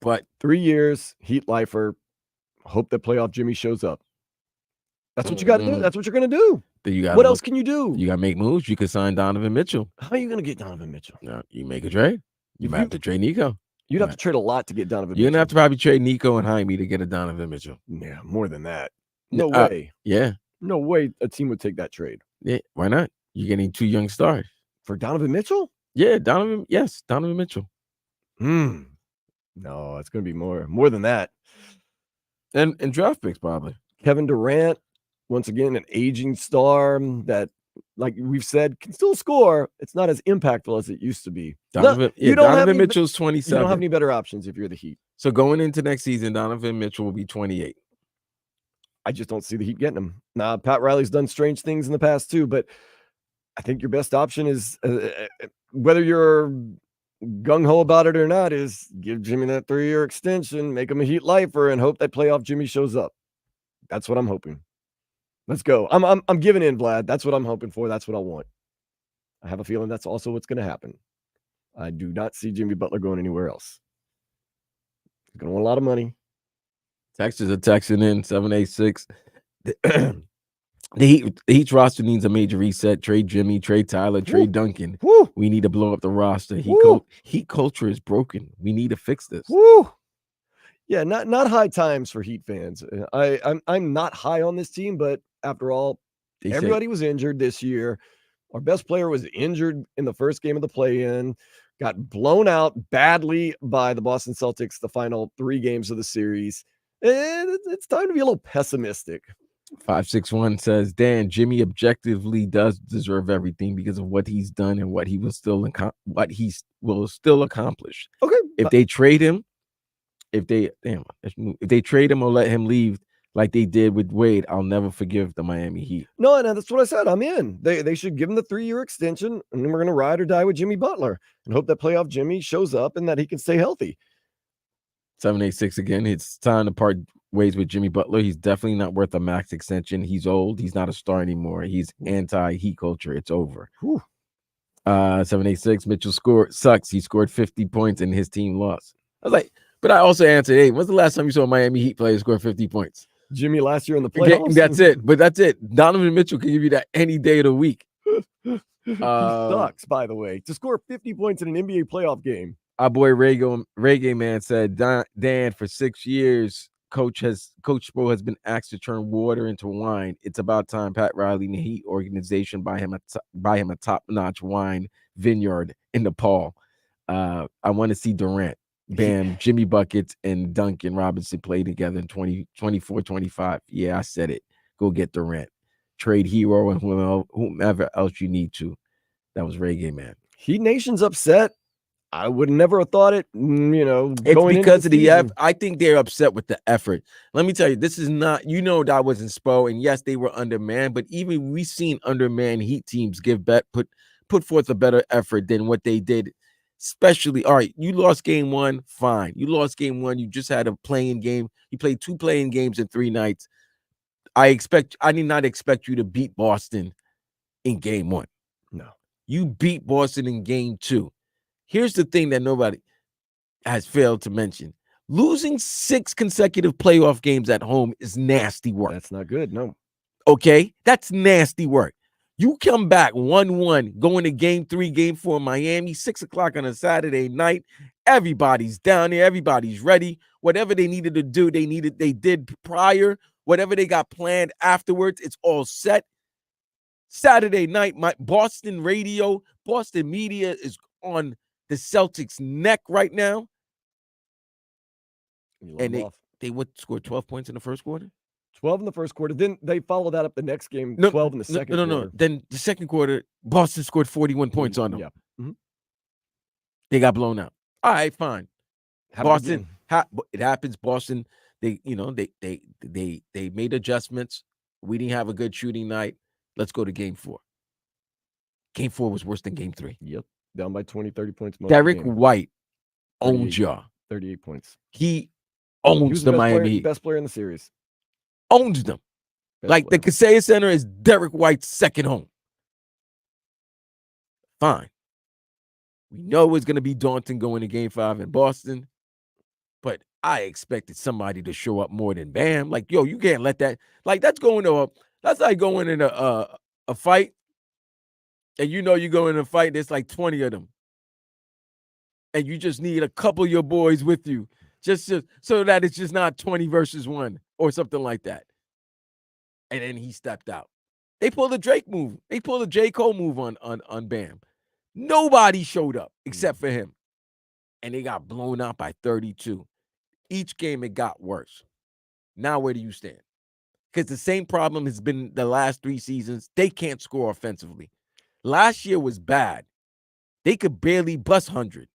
But 3 years, Heat lifer. Hope that playoff Jimmy shows up. That's what you got to do. That's what you're going to do. What else can you do? You got to make moves. You could sign Donovan Mitchell. How are you going to get Donovan Mitchell? No, you make a trade. You might have to trade Nico. You'd have to trade a lot to get Donovan Mitchell. You're going to have to probably trade Nico and Jaime to get a Donovan Mitchell. Yeah, more than that. No way. Yeah. No way a team would take that trade. Yeah, why not? You're getting 2 young stars. For Donovan Mitchell? Yeah, Donovan Mitchell. No, it's going to be more than that. And draft picks, probably. Kevin Durant, once again, an aging star that, like we've said, can still score. It's not as impactful as it used to be. Donovan Mitchell's 27. You don't have any better options if you're the Heat. So going into next season, Donovan Mitchell will be 28. I just don't see the Heat getting him. Now, Pat Riley's done strange things in the past too, but I think your best option is, whether you're gung-ho about it or not, is give Jimmy that 3-year extension, make him a Heat lifer, and hope that playoff Jimmy shows up. That's what I'm hoping. Let's go. I'm giving in, Vlad. That's what I'm hoping for. That's what I want. I have a feeling that's also what's going to happen. I do not see Jimmy Butler going anywhere else. He's going to want a lot of money. Texans are texting in 786. The Heat's roster needs a major reset. Trade Jimmy, trade Tyler, trade Duncan. Woo. We need to blow up the roster. Heat culture is broken. We need to fix this. Woo. Yeah, not high times for Heat fans. I'm not high on this team, but after all, everybody was injured this year. Our best player was injured in the first game of the play-in, got blown out badly by the Boston Celtics the final 3 games of the series. And it's time to be a little pessimistic. 561 says, Dan, Jimmy objectively does deserve everything because of what he's done and what he will still accomplish. Okay. If they trade him, if they trade him or let him leave like they did with Wade, I'll never forgive the Miami Heat. No, that's what I said. I'm in. They should give him the 3-year extension, and then we're going to ride or die with Jimmy Butler and hope that playoff Jimmy shows up and that he can stay healthy. 786 again. It's time to part ways with Jimmy Butler. He's definitely not worth a max extension. He's old. He's not a star anymore. He's anti-Heat culture. It's over. 786. Mitchell sucks. He scored 50 points and his team lost. I was like, but I also answered, hey, when's the last time you saw a Miami Heat player score 50 points? Jimmy last year in the playoffs. That's it. But that's it. Donovan Mitchell can give you that any day of the week. He sucks, by the way, to score 50 points in an NBA playoff game. Our boy Reggae Man said, Dan, for 6 years, Coach Spo has been asked to turn water into wine. It's about time Pat Riley and the Heat organization buy him a top-notch wine vineyard in Nepal. I want to see Durant, Bam, Jimmy Buckets, and Duncan Robinson play together in 24-25. Yeah, I said it. Go get Durant. Trade Hero and whomever else you need to. That was Reggae Man. Heat Nation's upset. I would never have thought it, It's because of the effort. I think they're upset with the effort. Let me tell you, this is not, that wasn't Spo, and yes, they were undermanned, but even we've seen undermanned Heat teams put forth a better effort than what they did. Especially, all right, you lost game 1, fine. You lost game 1, you just had a playing game. You played 2 playing games in 3 nights. I did not expect you to beat Boston in game 1. No. You beat Boston in game 2. Here's the thing that nobody has failed to mention. Losing 6 consecutive playoff games at home is nasty work. That's not good, no. Okay? That's nasty work. You come back 1-1, going to game 3, game 4 in Miami, 6 o'clock on a Saturday night. Everybody's down there. Everybody's ready. Whatever they needed to do, they did prior. Whatever they got planned afterwards, it's all set. Saturday night, my Boston media is on the Celtics' neck right now. And they scored 12 points in the first quarter? 12 in the first quarter. Then they follow that up the next game, 12 in the second quarter. No. Then the second quarter, Boston scored 41 points on them. Yeah. Mm-hmm. They got blown out. All right, fine. Boston, it happens. Boston, they made adjustments. We didn't have a good shooting night. Let's go to game 4. Game 4 was worse than game 3. Yep. Down by 20, 30 points. Derek White owns y'all. 38 points. He owns the Miami Heat. Best player in the series. Owns them. Like the Kaseya Center is Derek White's second home. Fine. We know it's going to be daunting going to game 5 in Boston, but I expected somebody to show up more than Bam. Like, yo, you can't let that. Like, that's like going in a fight, and you go in a fight, there's like 20 of them. And you just need a couple of your boys with you, just so that it's just not 20 versus 1 or something like that. And then he stepped out. They pulled a Drake move. They pulled a J. Cole move on Bam. Nobody showed up except for him. And they got blown out by 32. Each game, it got worse. Now, where do you stand? Because the same problem has been the last 3 seasons. They can't score offensively. Last year was bad. They could barely bust 100.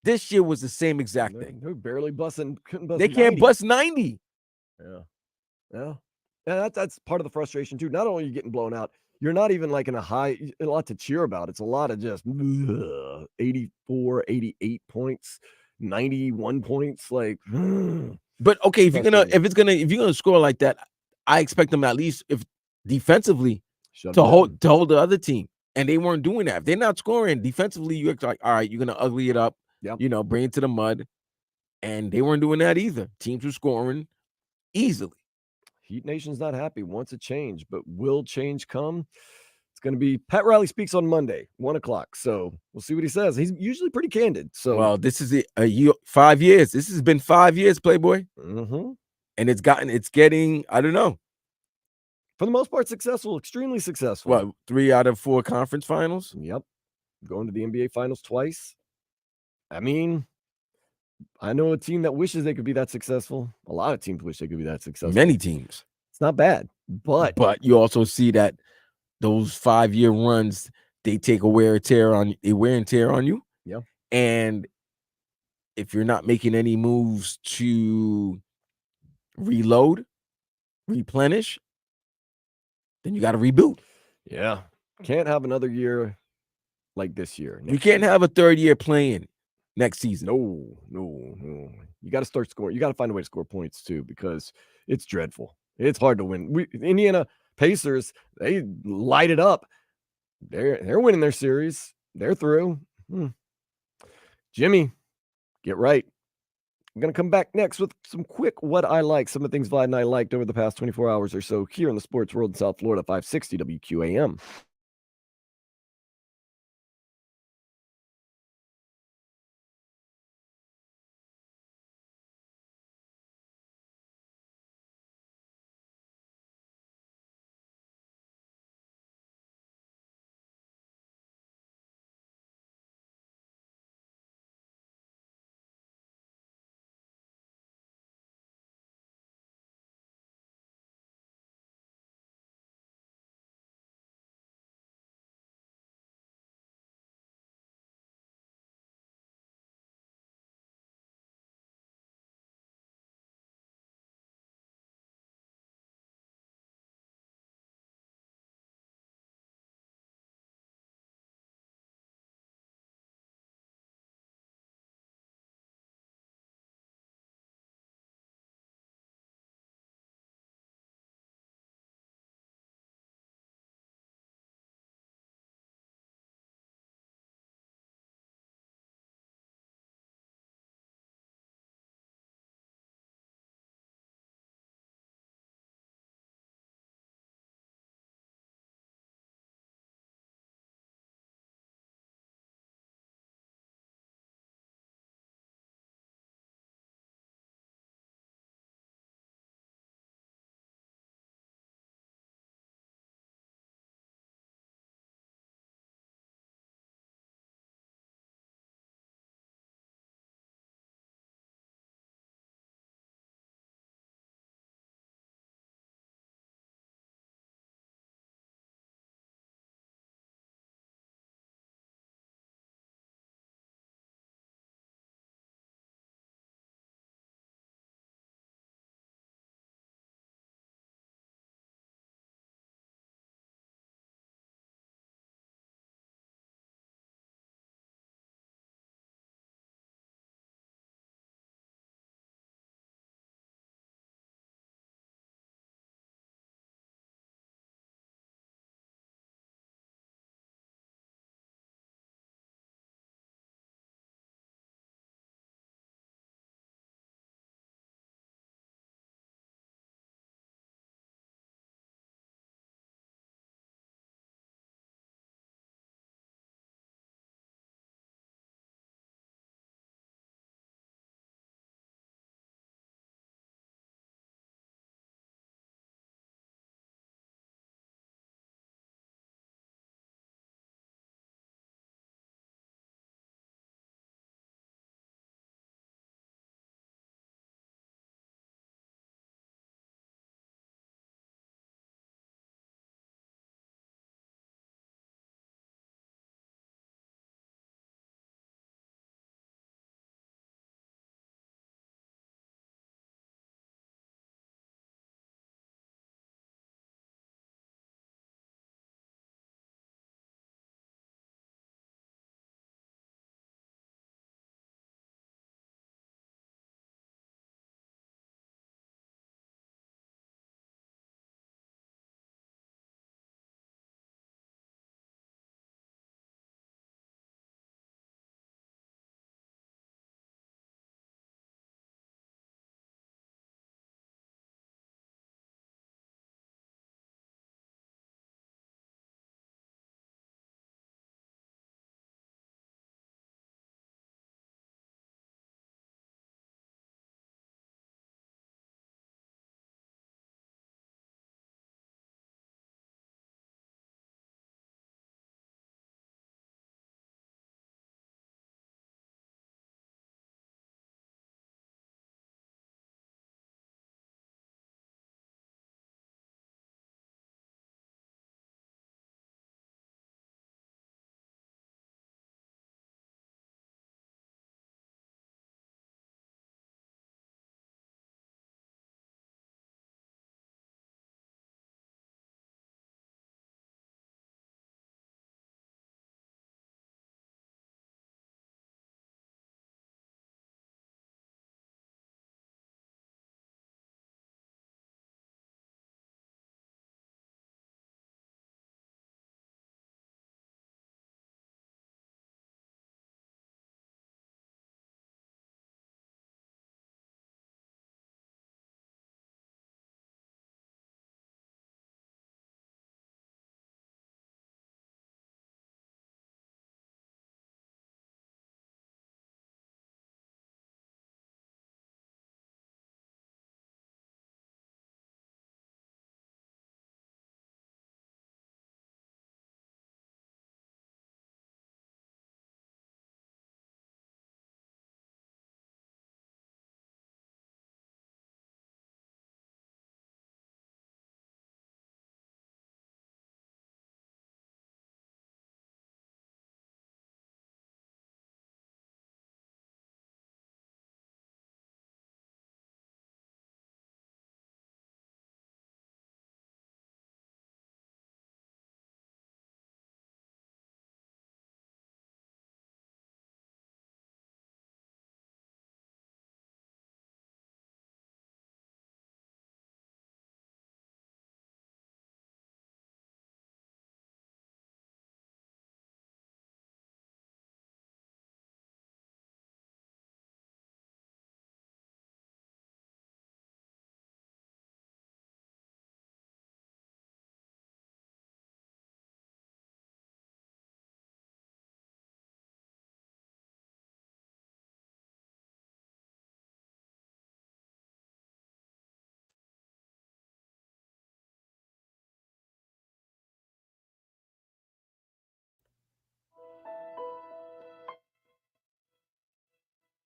This year was the same exact thing. They're barely busting. Couldn't bust. They can't bust 90. Yeah. That's part of the frustration too. Not only are you getting blown out, you're not even like in a lot to cheer about. It's a lot of just 84, 88 points, 91 points. Like, but okay, if you're gonna score like that, I expect them at least if defensively to hold the other team. And they weren't doing that. If they're not scoring defensively, you're like, all right, you're gonna ugly it up. Yep. Bring it to the mud. And they weren't doing that either. Teams were scoring easily. Heat Nation's not happy. Wants a change, but will change come? It's going to be Pat Riley speaks on Monday, 1:00. So we'll see what he says. He's usually pretty candid. So, well, this is a year, 5 years. This has been 5 years, Playboy. Mm-hmm. And it's getting, I don't know. For the most part, successful, extremely successful. What, 3 out of 4 conference finals? Yep. Going to the NBA finals twice. I mean, I know a team that wishes they could be that successful. A lot of teams wish they could be that successful. Many teams. It's not bad, but you also see that those 5-year runs, they take a wear and tear on you. Yeah. And if you're not making any moves to reload, replenish, then you got to reboot. Yeah. Can't have another year like this year. You can't have a third year playing next season. No. You got to start scoring. You got to find a way to score points too, because it's dreadful. It's hard to win. Indiana Pacers, they light it up. They're winning their series. They're through. Jimmy, get right. I'm going to come back next with some quick what I like, some of the things Vlad and I liked over the past 24 hours or so here in the sports world in South Florida, 560 WQAM.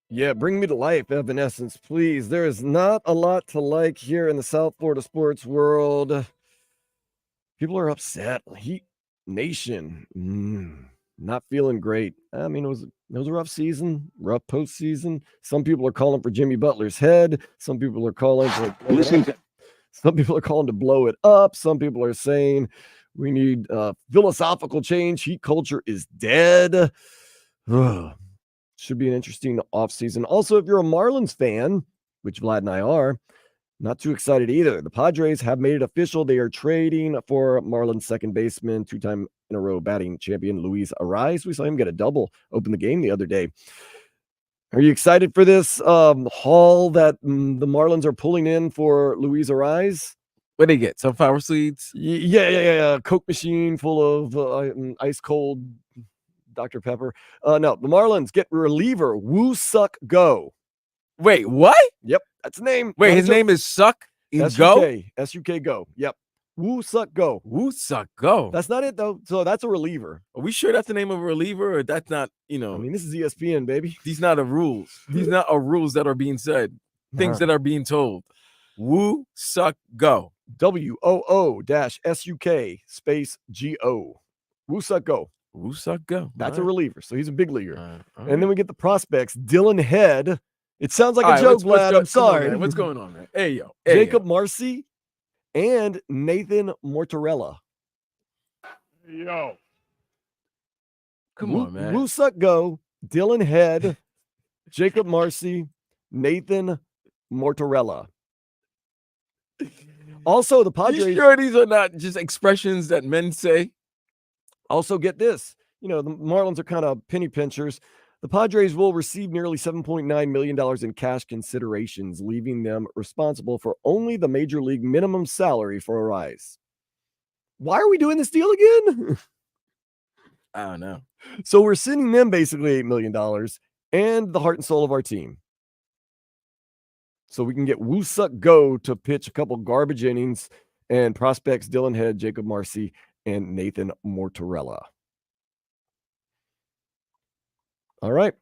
Yeah, bring me to life, Evanescence, please. There is not a lot to like here in the South Florida sports world. People are upset. Heat Nation, not feeling great. I mean, it was a rough season, rough postseason. Some people are calling for Jimmy Butler's head. Some people are calling for Some people are calling to blow it up. Some people are saying we need philosophical change. Heat culture is dead. Should be an interesting offseason. Also, if you're a Marlins fan, which Vlad and I are, not too excited either. The Padres have made it official. They are trading for Marlins second baseman, two-time in a row batting champion Luis Arraez. We saw him get a double, open the game the other day. Are you excited for this haul that the Marlins are pulling in for Luis Arraez? What they get? Sunflower seeds? Yeah. Coke machine full of ice cold Dr. Pepper. No, the Marlins get reliever Woo Suck Go. Wait, what? Yep, that's the name. Wait, his name is Suck Go? S-U-K Go. Yep. Woo Suck Go. Woo Suck Go. That's not it, though. So that's a reliever. Are we sure that's the name of a reliever, or that's not, I mean, this is ESPN, baby. These not the rules. These not are rules that are being said. Things that are being told. Woo Suck Go. WOO-SUK space GO. Woo Suck Go. Woo Suck Go. That's a reliever. So he's a big leaguer. And then we get the prospects. Dylan Head. It sounds like a joke, Vlad. I'm sorry. What's going on, man? Hey, yo. Jacob Marcy and Nathan Mortarella. Yo. Come on, man. Woo Suck Go, Dylan Head, Jacob Marcy, Nathan Mortarella. Also, the Padres. You sure these are not just expressions that men say? Also, get this. The Marlins are kind of penny pinchers. The Padres will receive nearly $7.9 million in cash considerations, leaving them responsible for only the major league minimum salary for Arraez. Why are we doing this deal again? I don't know. So we're sending them basically $8 million and the heart and soul of our team. So we can get Woo Suck Go to pitch a couple garbage innings and prospects Dylan Head, Jacob Marcy, and Nathan Mortarella. All right.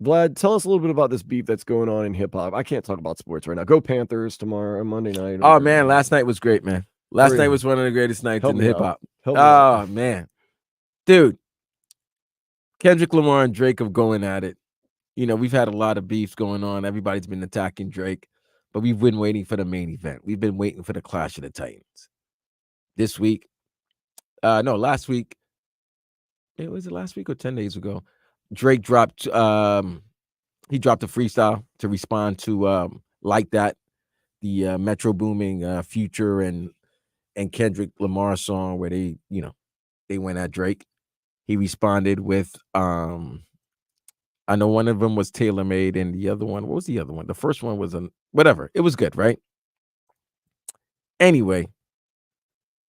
Vlad, tell us a little bit about this beef that's going on in hip-hop. I can't talk about sports right now. Go Panthers tomorrow, Monday night. Oh, man, last night was great, man. Last night was one of the greatest nights in hip-hop. Man. Dude, Kendrick Lamar and Drake are going at it. We've had a lot of beefs going on. Everybody's been attacking Drake, but we've been waiting for the main event. We've been waiting for the Clash of the Titans. Last week. Was it last week or 10 days ago? Drake dropped he dropped a freestyle to respond to Like That, the Metro Booming Future and Kendrick Lamar song where they went at Drake. He responded with I know one of them was Tailor Made and the other one, what was the other one? The first one was whatever. It was good, right? Anyway,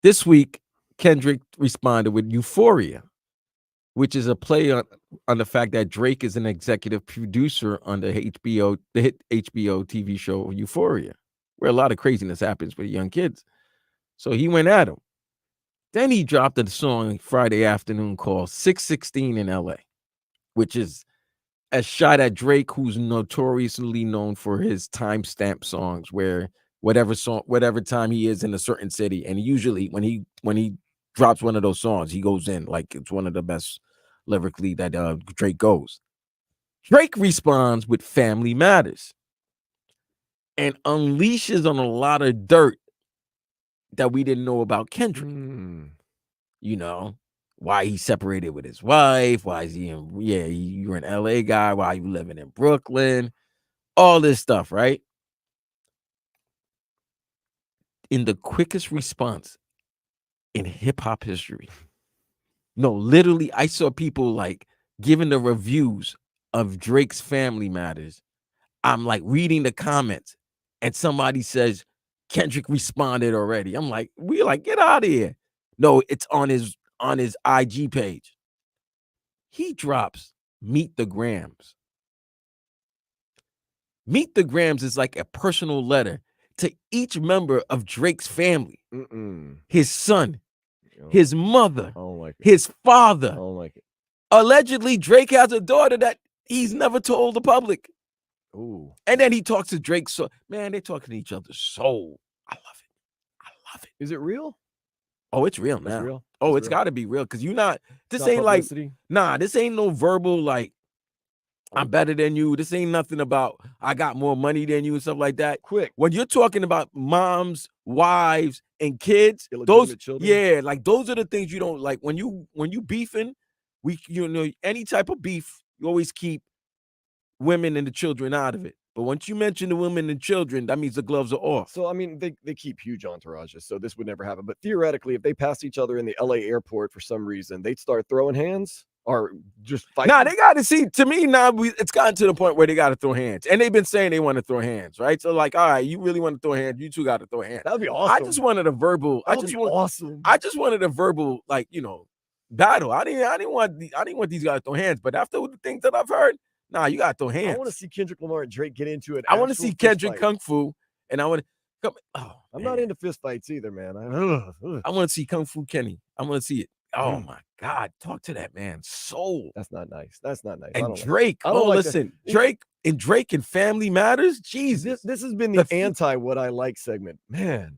this week Kendrick responded with Euphoria, which is a play on the fact that Drake is an executive producer on the hit HBO TV show Euphoria, where a lot of craziness happens with young kids. So he went at him. Then he dropped a song Friday afternoon called 616 in LA, which is a shot at Drake, who's notoriously known for his timestamp songs, where whatever time he is in a certain city, and usually when he drops one of those songs, he goes in like it's one of the best lyrically that Drake goes. Drake responds with Family Matters and unleashes on a lot of dirt that we didn't know about Kendrick. Why he separated with his wife, why is he you're an LA guy, why you living in Brooklyn, all this stuff, right? In the quickest response in hip-hop history. No, literally, I saw people like giving the reviews of Drake's Family Matters. I'm like reading the comments and somebody says, Kendrick responded already. I'm like, get out of here. No, it's on his IG page. He drops Meet the Grams. Meet the Grams is like a personal letter to each member of Drake's family. His son, his mother, his father. I don't like it. Allegedly, Drake has a daughter that He's never told the public. Ooh. And then he talks to Drake. So, man, they're talking to each other's soul. I love it. I love it. Is it real? Oh, it's real now. That's real. Oh, That's it's real. got to be real because you're not. This Not ain't publicity? this ain't no verbal like I'm better than you. This ain't nothing about I got more money than you and stuff like that. Quick. When you're talking about moms, wives, and kids, Illegitimate children? Yeah, like those are the things you don't like. When you beefing, any type of beef, you always keep women and the children out of it. But once you mention the women and children, that means the gloves are off. So, I mean, they keep huge entourages, so this would never happen. But theoretically, if they passed each other in the LA airport for some reason, they'd start throwing hands or just fighting. Nah, they got to see. To me, now it's gotten to the point where they got to throw hands, and they've been saying they want to throw hands, right? So, like, all right, you really want to throw hands? You two got to throw hands. That'd be awesome. I just wanted a verbal. Awesome. I just wanted a verbal, like, battle. I didn't want these guys to throw hands. But after the things that I've heard, nah, you got to throw hands. I want to see Kendrick Lamar and Drake get into it. I want to see Kendrick Kung Fu, and I want to come. Oh, I'm not into fist fights either, man. I want to see Kung Fu Kenny. I want to see it. Oh my God, talk to that man. Soul. That's not nice. That's not nice. And Drake. Listen, Drake and Family Matters. Jesus, this has been the anti what I like segment, man.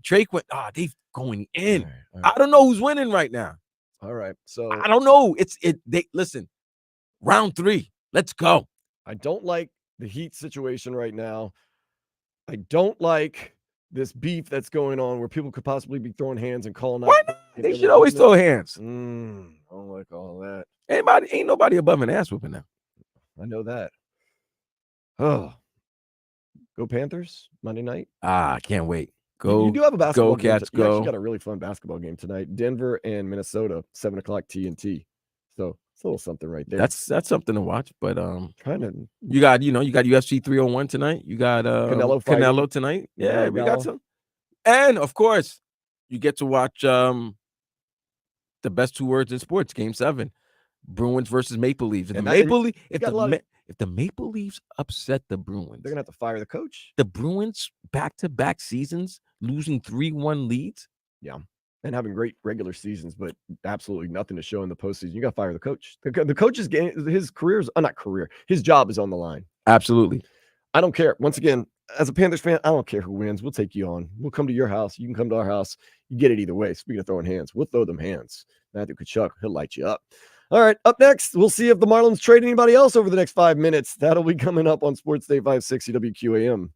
Drake went. They've going in. All right. I don't know who's winning right now. All right, so I don't know. They listen. Round 3. Let's go. I don't like the Heat situation right now. I don't like this beef that's going on where people could possibly be throwing hands and calling out. Why not? They should always throw hands. I don't like all that. Ain't nobody above an ass whooping now. I know that. Oh, go Panthers Monday night. I can't wait. Go. You do have a basketball game. Cats, you go. actually got a really fun basketball game tonight. Denver and Minnesota, 7:00 TNT. So it's a little something right there. That's something to watch. But kind of. You got UFC 301 tonight. You got Canelo tonight. Yeah, we got some. And of course, you get to watch the best 2 words in sports, Game 7, Bruins versus Maple Leafs. If the Maple Leafs upset the Bruins, they're gonna have to fire the coach. The Bruins back-to-back seasons losing 3-1 leads. Yeah. And having great regular seasons, but absolutely nothing to show in the postseason. You got to fire the coach. The coach's game, his career's not career. His job is on the line. Absolutely. I don't care. Once again, as a Panthers fan, I don't care who wins. We'll take you on. We'll come to your house. You can come to our house. You get it either way. Speaking of throwing hands, we'll throw them hands. Matthew Tkachuk, he'll light you up. All right, up next, we'll see if the Marlins trade anybody else over the next 5 minutes. That'll be coming up on Sports Day 560 WQAM.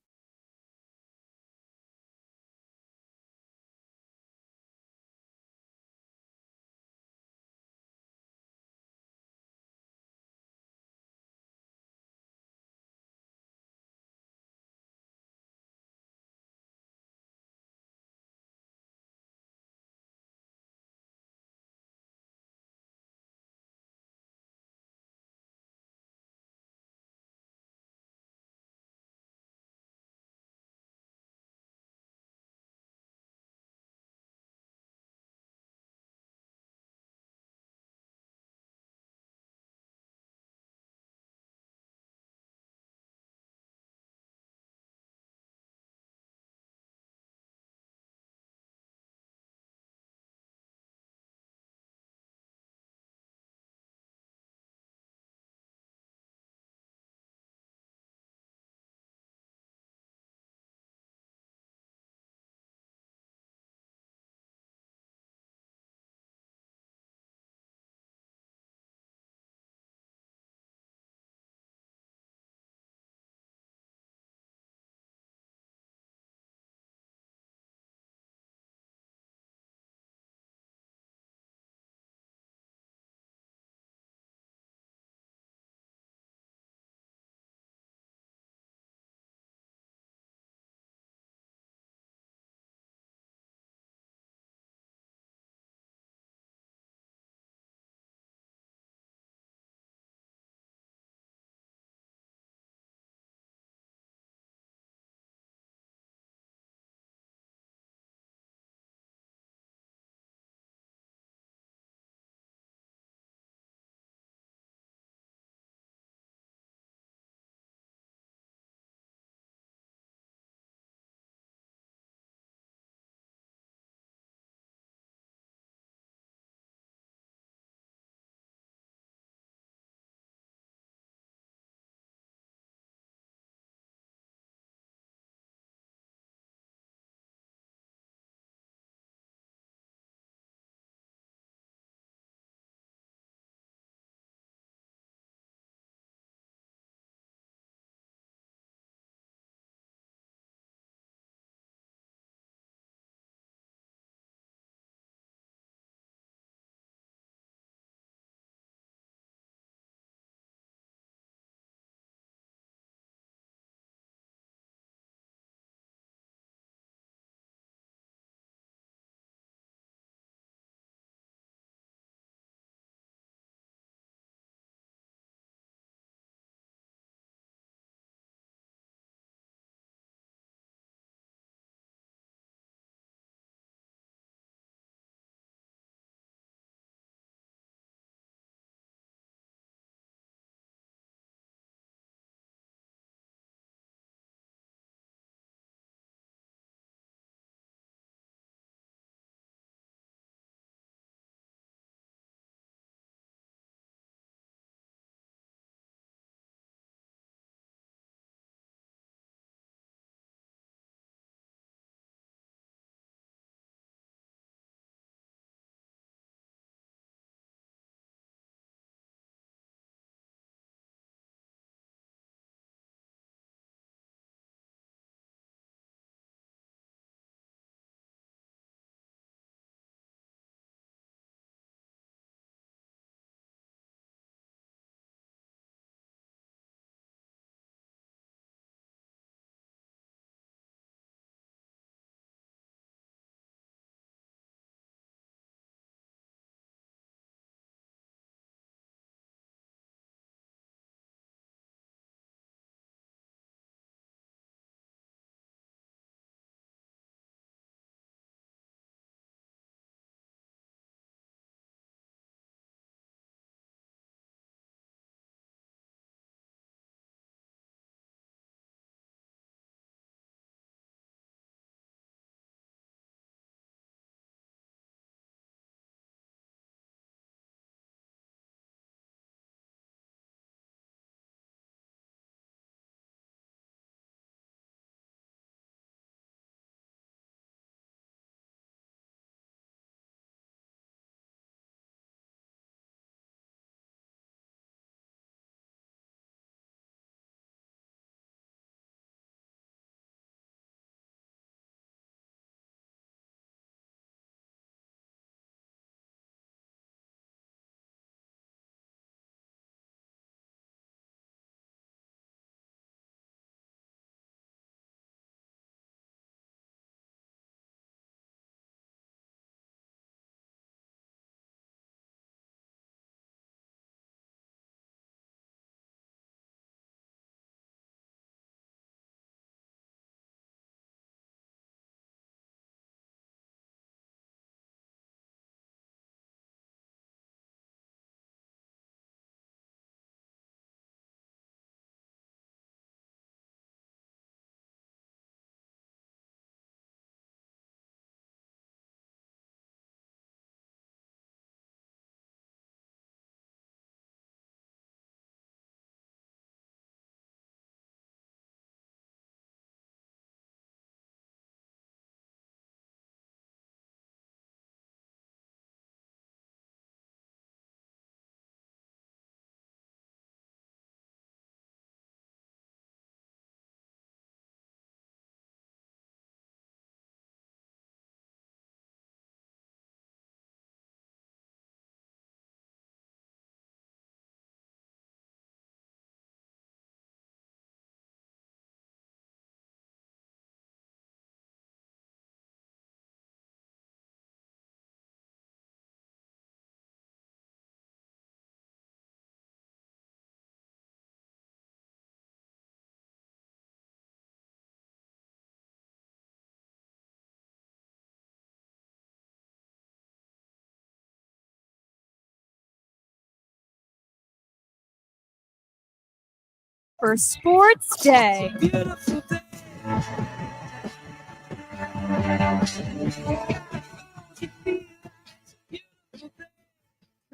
for Sports Day. Turn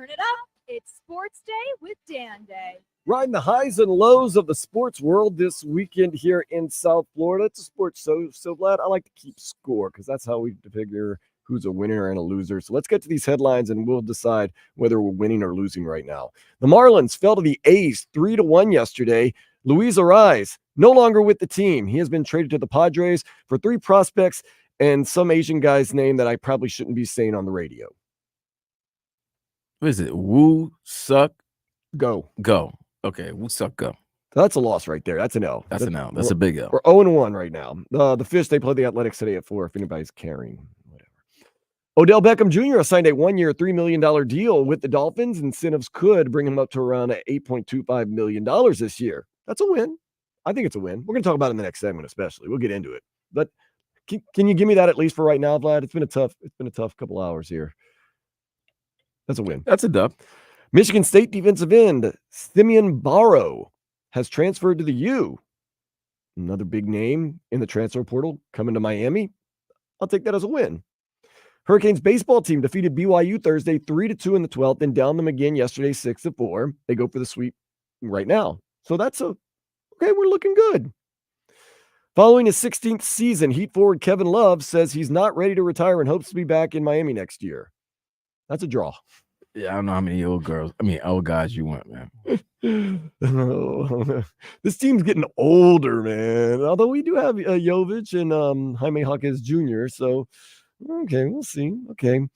it up. It's Sports Day with Dan Day. Riding the highs and lows of the sports world this weekend here in South Florida. It's a sports so glad I like to keep score because that's how we figure who's a winner and a loser. So let's get to these headlines and we'll decide whether we're winning or losing right now. The Marlins fell to the A's 3-1 yesterday. Luis Ariz, no longer with the team. He has been traded to the Padres for 3 prospects and some Asian guy's name that I probably shouldn't be saying on the radio. What is it? Woo Suck Go. Okay, Woo Suck Go. That's a loss right there. That's an L. That's an L. That's a big L. We're 0-1 right now. The Fish, they play the Athletics today at 4 if anybody's caring. Whatever. Odell Beckham Jr. signed a 1-year, $3 million deal with the Dolphins. Incentives could bring him up to around $8.25 million this year. That's a win. I think it's a win. We're going to talk about it in the next segment, especially. We'll get into it. But can you give me that at least for right now, Vlad? It's been a tough couple hours here. That's a win. That's a dub. Michigan State defensive end Simeon Barrow has transferred to the U. Another big name in the transfer portal coming to Miami. I'll take that as a win. Hurricanes baseball team defeated BYU Thursday 3-2 in the 12th and downed them again yesterday 6-4. They go for the sweep right now. So that's okay, we're looking good. Following his 16th season, Heat forward Kevin Love says he's not ready to retire and hopes to be back in Miami next year. That's a draw. Yeah, I don't know how many old guys you want, man. This team's getting older, man. Although we do have Jovic and Jaime Jaquez Jr. So, okay, we'll see. Okay.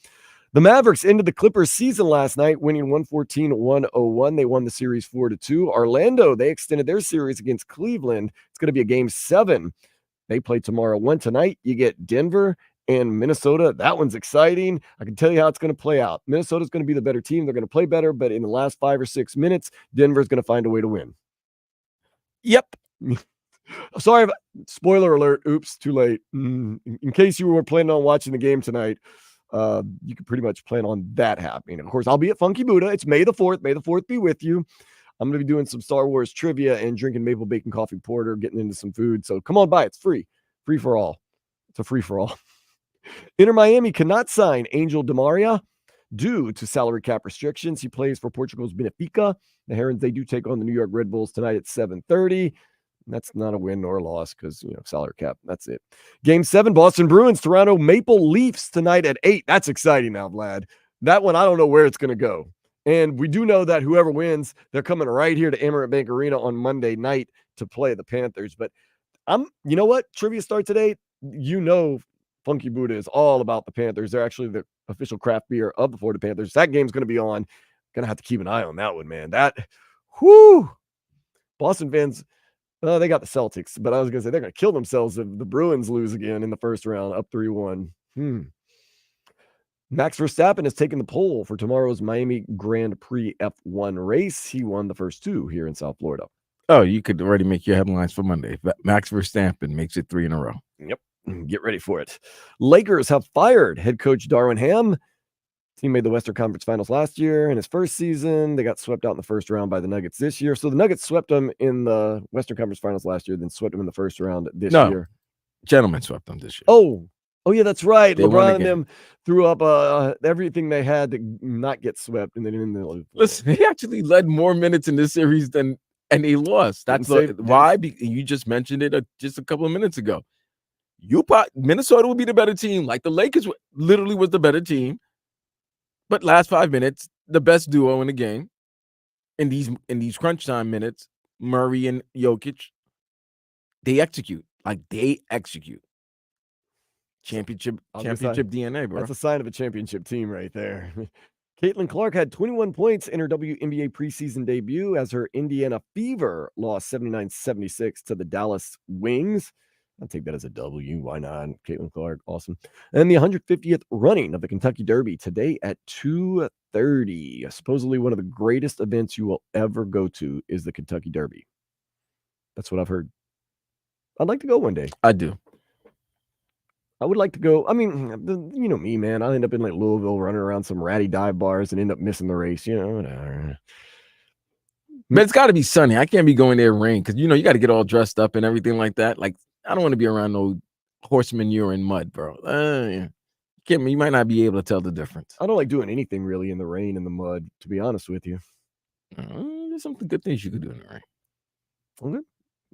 The Mavericks ended the Clippers season last night, winning 114-101. They won the series 4-2. Orlando, they extended their series against Cleveland. It's going to be a game 7. They play tomorrow. 1 tonight. You get Denver and Minnesota. That one's exciting. I can tell you how it's going to play out. Minnesota's going to be the better team. They're going to play better, but in the last 5 or 6 minutes, Denver's going to find a way to win. Yep. Sorry, spoiler alert. Oops, too late. In case you were planning on watching the game tonight, you could pretty much plan on that happening. Of course, I'll be at Funky Buddha. It's May the 4th. May the 4th be with you. I'm going to be doing some Star Wars trivia and drinking maple bacon coffee porter, getting into some food. So come on by. It's free. Free for all. It's a free for all. Inter Miami cannot sign Angel Di Maria due to salary cap restrictions. He plays for Portugal's Benfica. The Herons, they do take on the New York Red Bulls tonight at 7:30. That's not a win nor a loss because, salary cap. That's it. Game 7, Boston Bruins, Toronto Maple Leafs tonight at 8. That's exciting now, Vlad. That one, I don't know where it's going to go. And we do know that whoever wins, they're coming right here to Amerant Bank Arena on Monday night to play the Panthers. But you know what? Trivia starts at 8. Funky Buddha is all about the Panthers. They're actually the official craft beer of the Florida Panthers. That game's going to be on. Going to have to keep an eye on that one, man. Boston fans, they got the Celtics, but I was going to say they're going to kill themselves if the Bruins lose again in the first round, up 3-1. Max Verstappen has taken the pole for tomorrow's Miami Grand Prix F1 race. He won the first 2 here in South Florida. Oh, you could already make your headlines for Monday. Max Verstappen makes it 3 in a row. Yep. Get ready for it. Lakers have fired head coach Darvin Ham. Team made the Western Conference Finals last year. In his first season, they got swept out in the first round by the Nuggets this year. So the Nuggets swept them in the Western Conference Finals last year, then swept them in the first round this year. Gentlemen swept them this year. Oh yeah, that's right. They LeBron and them threw up everything they had to not get swept, and they didn't. Listen, he actually led more minutes in this series and they lost. That's why. You just mentioned it just a couple of minutes ago. Minnesota will be the better team. Like the Lakers literally was the better team. But last 5 minutes, the best duo in the game. In these crunch time minutes, Murray and Jokic, they execute. Championship DNA, bro. That's a sign of a championship team right there. Caitlin Clark had 21 points in her WNBA preseason debut as her Indiana Fever lost 79-76 to the Dallas Wings. I'll take that as a W. Why not? Caitlin Clark, awesome. And the 150th running of the Kentucky Derby today at 2:30. Supposedly one of the greatest events you will ever go to is the Kentucky Derby. That's what I've heard. I'd like to go one day. I do. I would like to go. I mean, you know me, man. I'll end up in like Louisville running around some ratty dive bars and end up missing the race. Whatever. But it's got to be sunny. I can't be going there in rain because, you know, you got to get all dressed up and everything like that. Like, I don't want to be around no horse manure and mud, bro. Yeah. You might not be able to tell the difference. I don't like doing anything really in the rain and the mud, to be honest with you. There's some good things you could do in the rain.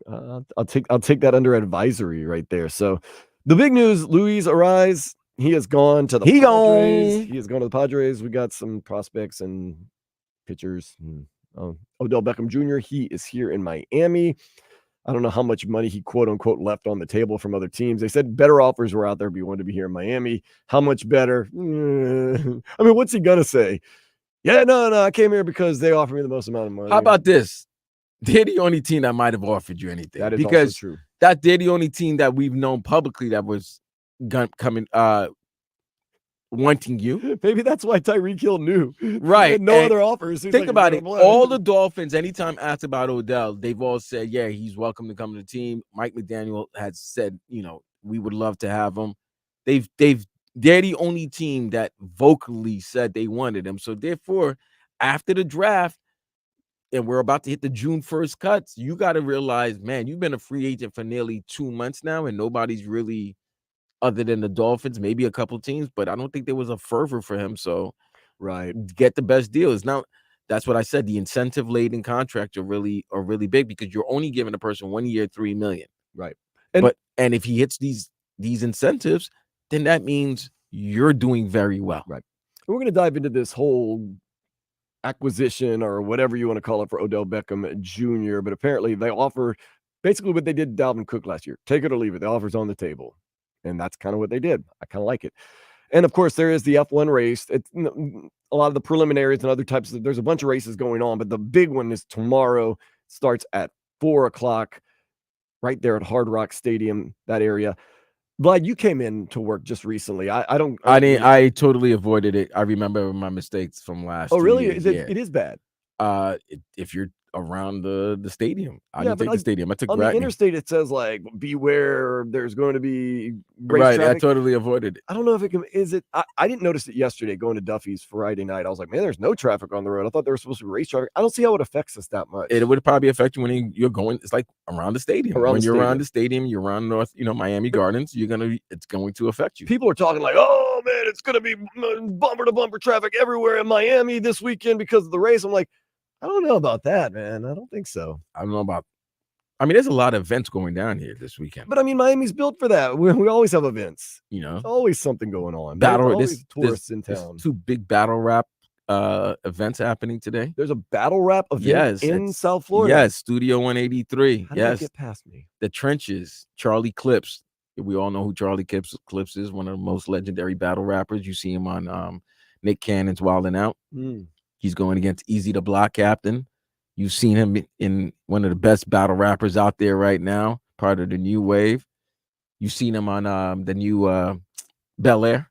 Okay. I'll take that under advisory right there. So the big news, Luis Arise, he has gone to the Padres. He has gone to the Padres. We got some prospects and pitchers. Odell Beckham Jr., he is here in Miami. I don't know how much money he quote unquote left on the table from other teams. They said better offers were out there, but he wanted to be here in Miami. How much better? I mean, what's he gonna say? Yeah, no, I came here because they offered me the most amount of money. How about this? They're the only team that might have offered you anything. That is also true. They're the only team that we've known publicly that was coming wanting you. Maybe that's why Tyreek Hill knew. Right. No other offers. Think about it. All the Dolphins, anytime asked about Odell, they've all said, yeah, he's welcome to come to the team. Mike McDaniel has said, you know, we would love to have him. They're the only team that vocally said they wanted him. So therefore, after the draft, and we're about to hit the June 1st cuts, you got to realize, man, you've been a free agent for nearly 2 months now, and nobody's really, other than the Dolphins, maybe a couple teams, but I don't think there was a fervor for him. So, right, get the best deals. Now, that's what I said. The incentive-laden contracts are really big because you're only giving a person 1 year, $3 million. Right. And if he hits these incentives, then that means you're doing very well. Right. We're going to dive into this whole acquisition or whatever you want to call it for Odell Beckham Jr. But apparently they offer basically what they did to Dalvin Cook last year. Take it or leave it. The offer's on the table. And that's kind of what they did. I kind of like it. And of course, there is the F1 race. It's a lot of the preliminaries and other types of, there's a bunch of races going on, but the big one is tomorrow. Starts at 4:00 right there at Hard Rock Stadium, that area. Vlad, you came in to work just recently. I totally avoided it. I remember my mistakes from last. Oh, really? Years. It is bad. If you're around the stadium, I didn't take the stadium. I took on the interstate. It says like beware. There's going to be right. Traffic. I totally avoided it. I don't know if it can. Is it? I didn't notice it yesterday going to Duffy's Friday night. I was like, man, there's no traffic on the road. I thought there was supposed to be race traffic. I don't see how it affects us that much. It would probably affect you when you're going. It's like around the stadium. Around the stadium, you're around North, Miami Gardens. It's going to affect you. People are talking like, oh man, it's going to be bumper to bumper traffic everywhere in Miami this weekend because of the race. I'm like, I don't know about that, man. I don't think so. I don't know about. I mean, there's a lot of events going down here this weekend. But I mean, Miami's built for that. We always have events. There's always something going on. There's tourists in town. There's 2 big battle rap events happening today. There's a battle rap event in South Florida. Yes, Studio 183. How did that get past me? The Trenches, Charlie Clips. We all know who Charlie Clips is, one of the most legendary battle rappers. You see him on Nick Cannon's Wildin' Out. He's going against Easy the Block Captain. You've seen him in one of the best battle rappers out there right now, part of the new wave. You've seen him on the new Bel Air.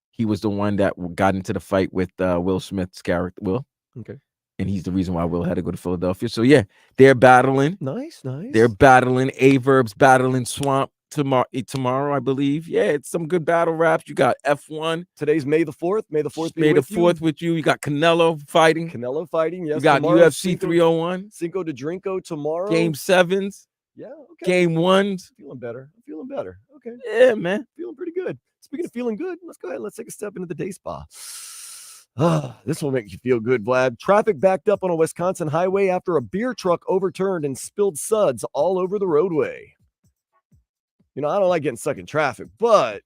He was the one that got into the fight with Will Smith's character, Will. Okay. And he's the reason why Will had to go to Philadelphia. So, yeah, they're battling. Nice. They're battling. Averb's battling Swamp tomorrow, I believe. Yeah, it's some good battle raps. You got F1. Today's May the 4th. May the 4th be May the 4th with you. You got Canelo fighting. Yes. You got UFC 301. Cinco de Drinko tomorrow. Game 7s. Yeah. Okay. Game 1s. Feeling better. Okay. Yeah, man. Feeling pretty good. Speaking of feeling good, let's go ahead. Let's take a step into the day spa. This will make you feel good, Vlad. Traffic backed up on a Wisconsin highway after a beer truck overturned and spilled suds all over the roadway. I don't like getting stuck in traffic, but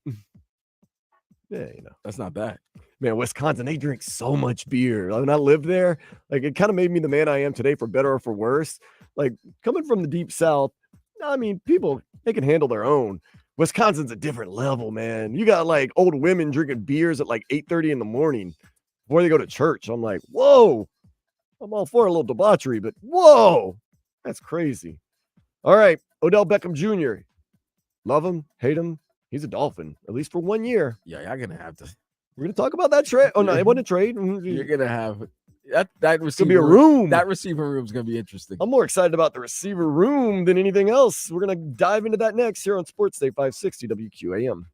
yeah, that's not bad. Man, Wisconsin, they drink so much beer. When I lived there, like it kind of made me the man I am today, for better or for worse. Like coming from the deep South, I mean, people, they can handle their own. Wisconsin's a different level, man. You got like old women drinking beers at like 8:30 in the morning before they go to church. I'm like, whoa, I'm all for a little debauchery, but whoa, that's crazy. All right, Odell Beckham Jr. Love him, hate him. He's a Dolphin, at least for 1 year. Yeah, you're gonna have to. We're gonna talk about that trade. Oh no, it wasn't a trade. You're gonna have that receiver. It's gonna be a room. That receiver room is gonna be interesting. I'm more excited about the receiver room than anything else. We're gonna dive into that next here on Sports Day 560 WQAM.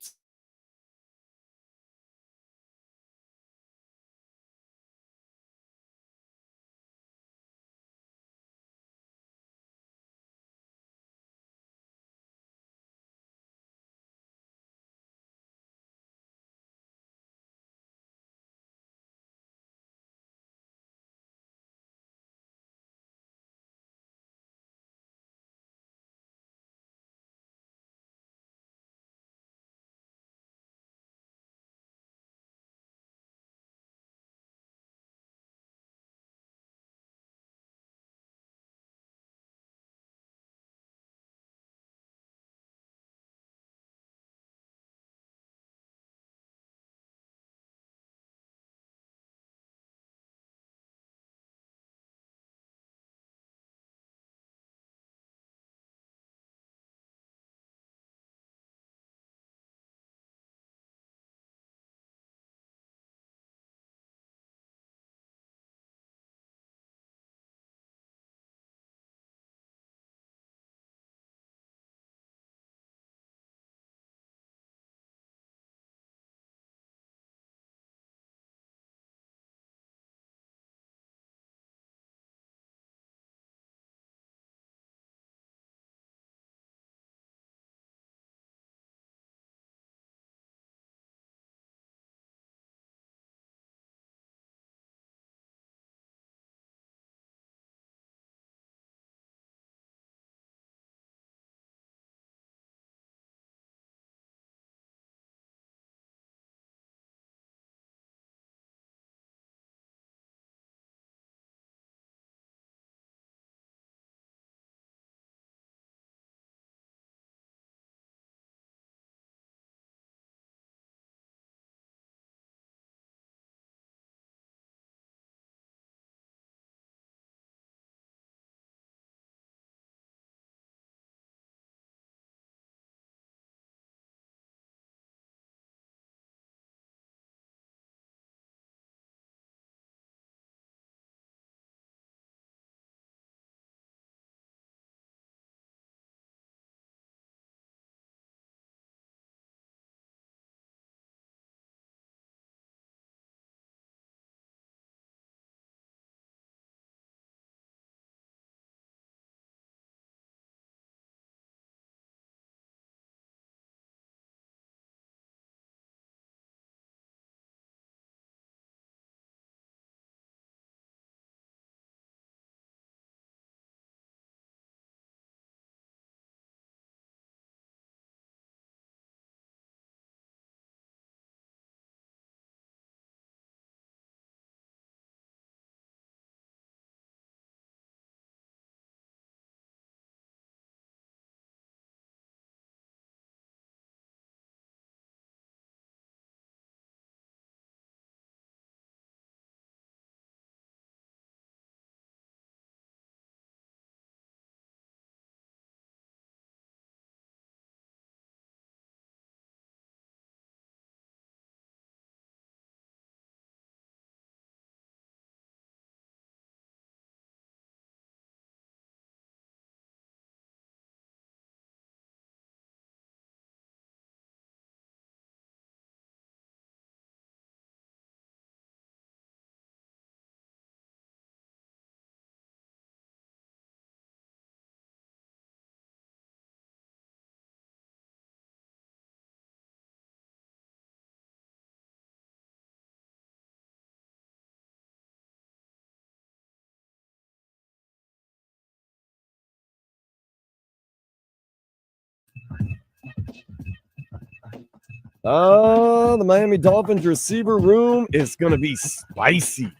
The Miami Dolphins receiver room is going to be spicy.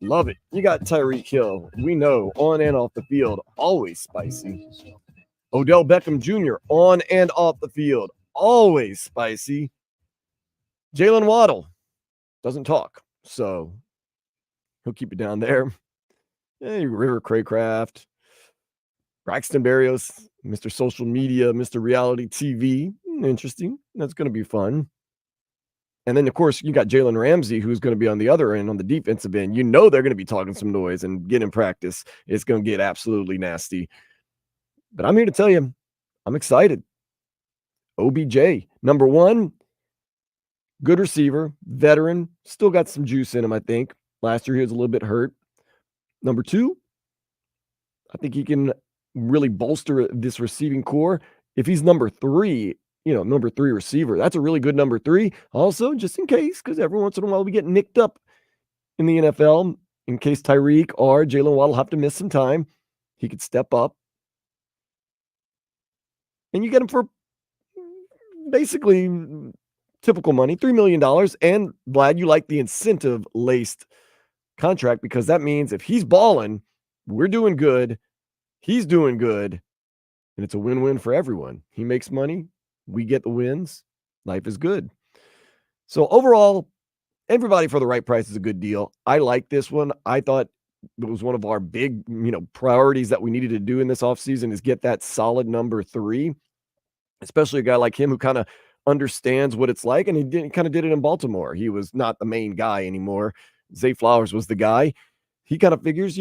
Love it. You got Tyreek Hill. We know on and off the field, always spicy. Odell Beckham Jr. on and off the field, always spicy. Jalen Waddle doesn't talk, so he'll keep it down there. Hey, River Craycraft, Braxton Berrios, Mr. Social Media, Mr. Reality TV. Interesting. That's going to be fun. And then, of course, you got Jalen Ramsey, who's going to be on the other end, on the defensive end. You know they're going to be talking some noise and get in practice. It's going to get absolutely nasty. But I'm here to tell you, I'm excited. OBJ, number one, good receiver, veteran, still got some juice in him, I think. Last year he was a little bit hurt. Number two, I think he can really bolster this receiving core. If he's number three, number three receiver, that's a really good number three. Also, just in case, because every once in a while we get nicked up in the NFL, in case Tyreek or Jalen Waddle have to miss some time, he could step up. And you get him for basically typical money, $3 million. And Vlad, you like the incentive-laced contract because that means if he's balling, we're doing good, he's doing good, and it's a win-win for everyone. He makes money, we get the wins, life is good. So overall, everybody for the right price is a good deal. I like this one. I thought it was one of our big, priorities that we needed to do in this offseason is get that solid number three, especially a guy like him who kind of understands what it's like. And he kind of did it in Baltimore. He was not the main guy anymore. Zay Flowers was the guy. He kind of figures,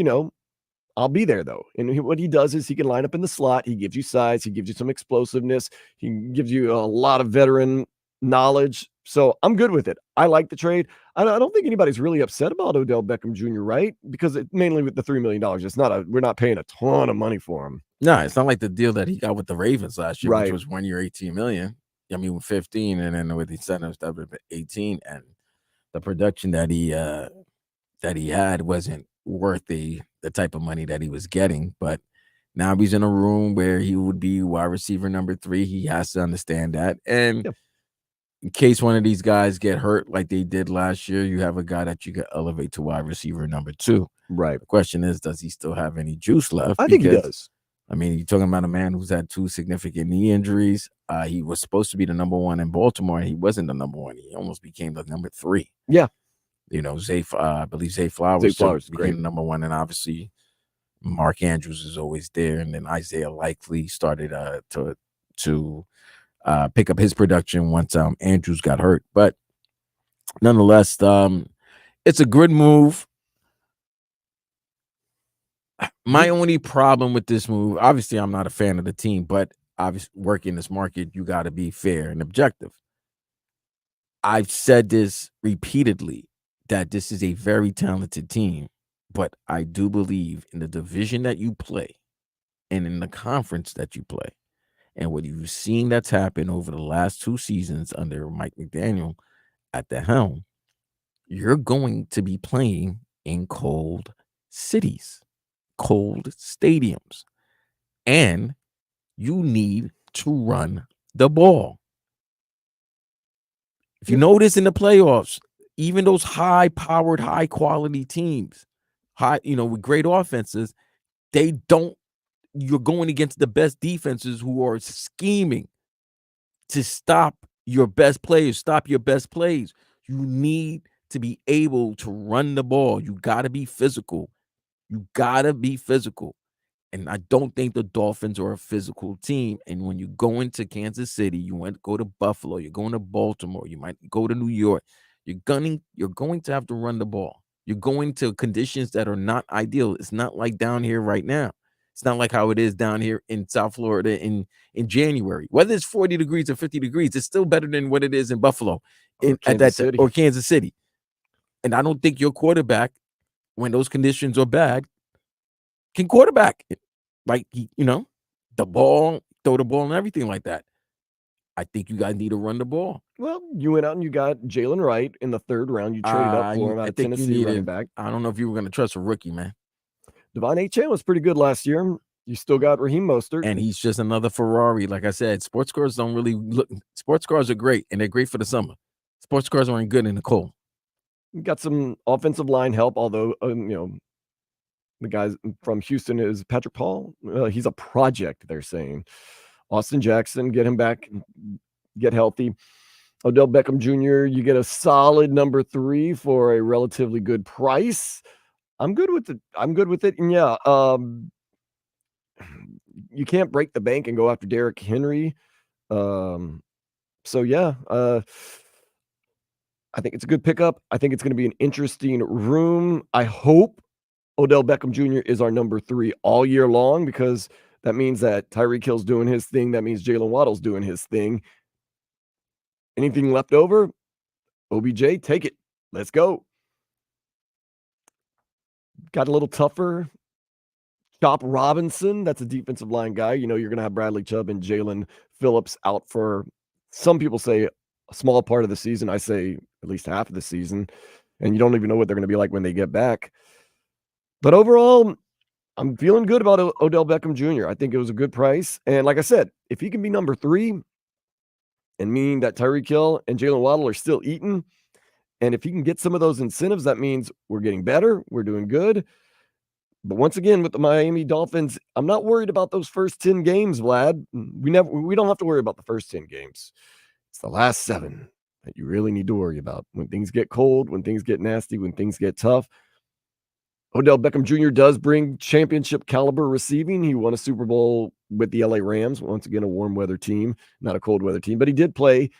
I'll be there though. And what he does is he can line up in the slot. He gives you size. He gives you some explosiveness. He gives you a lot of veteran knowledge. So I'm good with it. I like the trade. I don't think anybody's really upset about Odell Beckham Jr., right? Because mainly with the $3 million, we're not paying a ton of money for him. No, it's not like the deal that he got with the Ravens last year, right, which was 1 year, $18 million. I mean, with 15, and then with the incentives that would have been 18, and the production that he had wasn't worth the type of money that he was getting. But now he's in a room where he would be wide receiver number 3. He has to understand that. And in case one of these guys get hurt like they did last year, you have a guy that you can elevate to wide receiver number 2. Right. The question is, does he still have any juice left? I think he does. I mean, you're talking about a man who's had 2 significant knee injuries. He was supposed to be the number 1 in Baltimore, and he wasn't the number 1. He almost became the number 3. Yeah. I believe Zay Flowers became the number 1, and obviously Mark Andrews is always there, and then Isaiah Likely started to pick up his production once Andrews got hurt. But nonetheless, it's a good move. My only problem with this move, obviously, I'm not a fan of the team, but obviously, working in this market, you got to be fair and objective. I've said this repeatedly, that this is a very talented team, but I do believe in the division that you play and in the conference that you play. And what you've seen that's happened over the last 2 seasons under Mike McDaniel at the helm, you're going to be playing in cold cities, cold stadiums, and you need to run the ball. If you notice in the playoffs, even those high-powered, high-quality teams, with great offenses, you're going against the best defenses who are scheming to stop your best players, stop your best plays. You need to be able to run the ball. You got to be physical. And I don't think the Dolphins are a physical team. And when you go into Kansas City, you want to go to Buffalo, you're going to Baltimore, you might go to New York, you're going to have to run the ball. You're going to conditions that are not ideal. It's not like down here right now. It's not like how it is down here in South Florida in January. Whether it's 40 degrees or 50 degrees, it's still better than what it is in Buffalo or Kansas City. And I don't think your quarterback, when those conditions are bad, can quarterback it. Like, the ball, throw the ball and everything like that. I think you guys need to run the ball. Well, you went out and you got Jalen Wright in the 3rd round. You traded up for him out of Tennessee running back. I don't know if you were going to trust a rookie, man. Devon Achane was pretty good last year. You still got Raheem Mostert. And he's just another Ferrari. Like I said, sports cars don't really look. Sports cars are great, and they're great for the summer. Sports cars aren't good in the cold. You got some offensive line help, although, the guys from Houston is Patrick Paul. He's a project, they're saying. Austin Jackson, get him back, get healthy. Odell Beckham Jr., you get a solid number 3 for a relatively good price. I'm good with it. And yeah, you can't break the bank and go after Derrick Henry. So yeah, I think it's a good pickup. I think it's going to be an interesting room. I hope Odell Beckham Jr. is our number 3 all year long, because that means that Tyreek Hill's doing his thing. That means Jalen Waddle's doing his thing. Anything left over, OBJ, take it. Let's go. Got a little tougher. Chop Robinson, that's a defensive line guy. You're going to have Bradley Chubb and Jalen Phillips out for, some people say, a small part of the season. I say at least half of the season. And you don't even know what they're going to be like when they get back. But overall, I'm feeling good about Odell Beckham Jr. I think it was a good price. And like I said, if he can be number 3, and meaning that Tyreek Hill and Jalen Waddle are still eating, and if he can get some of those incentives, that means we're getting better. We're doing good. But once again, with the Miami Dolphins, I'm not worried about those first 10 games, Vlad. We don't have to worry about the first 10 games. It's the last 7 that you really need to worry about. When things get cold, when things get nasty, when things get tough. Odell Beckham Jr. does bring championship caliber receiving. He won a Super Bowl with the LA Rams, once again, a warm weather team, not a cold weather team, but he did play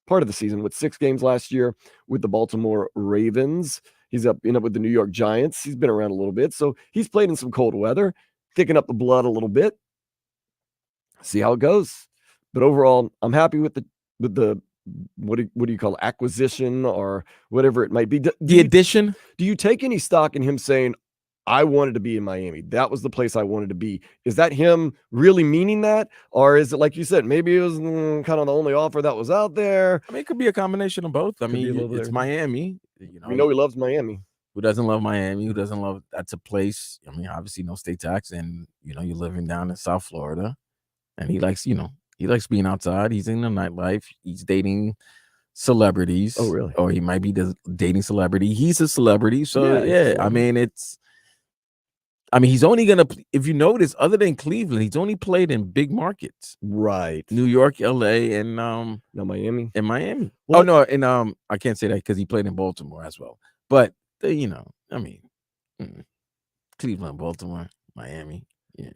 part of the season with 6 games last year with the Baltimore Ravens. He's up with the New York Giants. He's been around a little bit, so he's played in some cold weather, thicking up the blood a little bit. See how it goes. But overall, I'm happy with the what do you call it, acquisition or whatever it might be. The addition. Do you take any stock in him saying, I wanted to be in Miami? That was the place I wanted to be. Is that him really meaning that? Or is it, like you said, maybe it was kind of the only offer that was out there? I mean, it could be a combination of both. I mean, it's Miami. We know he loves Miami. Who doesn't love Miami? Who doesn't love, that's a place. I mean, obviously no state tax, and you're living down in South Florida, and he likes being outside. He's in the nightlife. He's dating celebrities. Oh, really? Or he might be dating celebrity. He's a celebrity. So yeah, I mean, he's only gonna, if you notice, other than Cleveland, he's only played in big markets, right? New York, LA, and Miami. And Miami. Well, oh no, and I can't say that because he played in Baltimore as well. But Cleveland, Baltimore, Miami, yeah,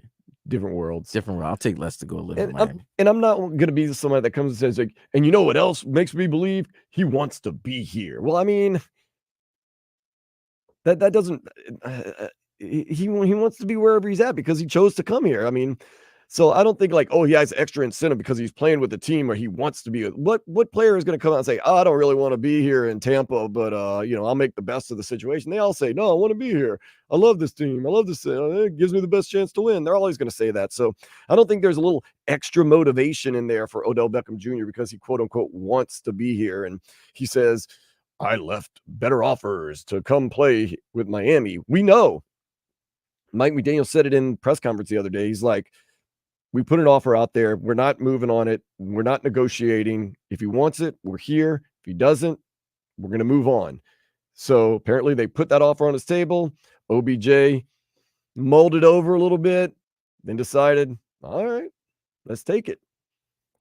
different worlds. I'll take less to go live in Miami. And I'm not gonna be somebody that comes and says like, and you know what else makes me believe he wants to be here? Well, I mean, that doesn't. He wants to be wherever he's at because he chose to come here. I mean, so I don't think like, oh, he has extra incentive because he's playing with the team or he wants to be. What player is going to come out and say, I don't really want to be here in Tampa, but I'll make the best of the situation. They all say, no, I want to be here. I love this team. I love this. It gives me the best chance to win. They're always going to say that. So I don't think there's a little extra motivation in there for Odell Beckham Jr. because he quote unquote wants to be here. And he says, I left better offers to come play with Miami. We know. Mike McDaniel said it in press conference the other day. He's like, we put an offer out there. We're not moving on it. We're not negotiating. If he wants it, we're here. If he doesn't, we're going to move on. So apparently they put that offer on his table. OBJ mulled it over a little bit, then decided, all right, let's take it.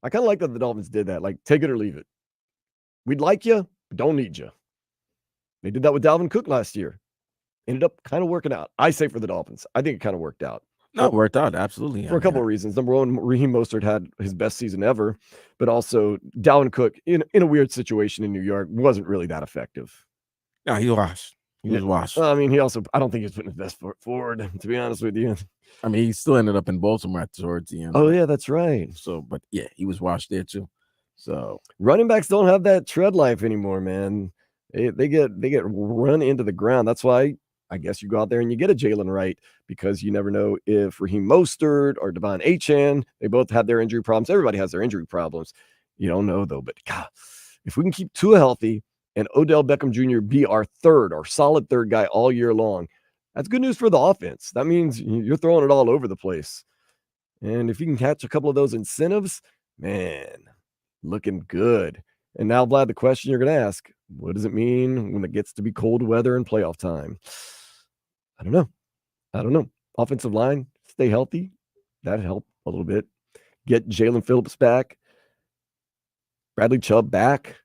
I kind of like that the Dolphins did that. Like, take it or leave it. We'd like you, but don't need you. They did that with Dalvin Cook last year. Ended up kind of working out. I say for the Dolphins. I think it kind of worked out. No, it worked out, absolutely. For a couple of reasons. Number one, Raheem Mostert had his best season ever, but also Dalvin Cook, in a weird situation in New York, wasn't really that effective. No, he was washed. I mean, I don't think he's putting his best foot forward, to be honest with you. I mean, he still ended up in Baltimore towards the end. Oh, yeah, that's right. So, but yeah, he was washed there too. So running backs don't have that tread life anymore, man. They get run into the ground. That's why I guess you go out there and you get a Jalen Wright because you never know if Raheem Mostert or Devon Achane, they both have their injury problems. Everybody has their injury problems. You don't know though, but God, if we can keep Tua healthy and Odell Beckham Jr. be our solid third guy all year long, That's good news for the offense. That means you're throwing it all over the place. And if you can catch a couple of those incentives, man, looking good. And now, Vlad, the question you're going to ask, what does it mean when it gets to be cold weather and playoff time? I don't know. Offensive line, stay healthy. That'd help a little bit. Get Jalen Phillips back. Bradley Chubb back.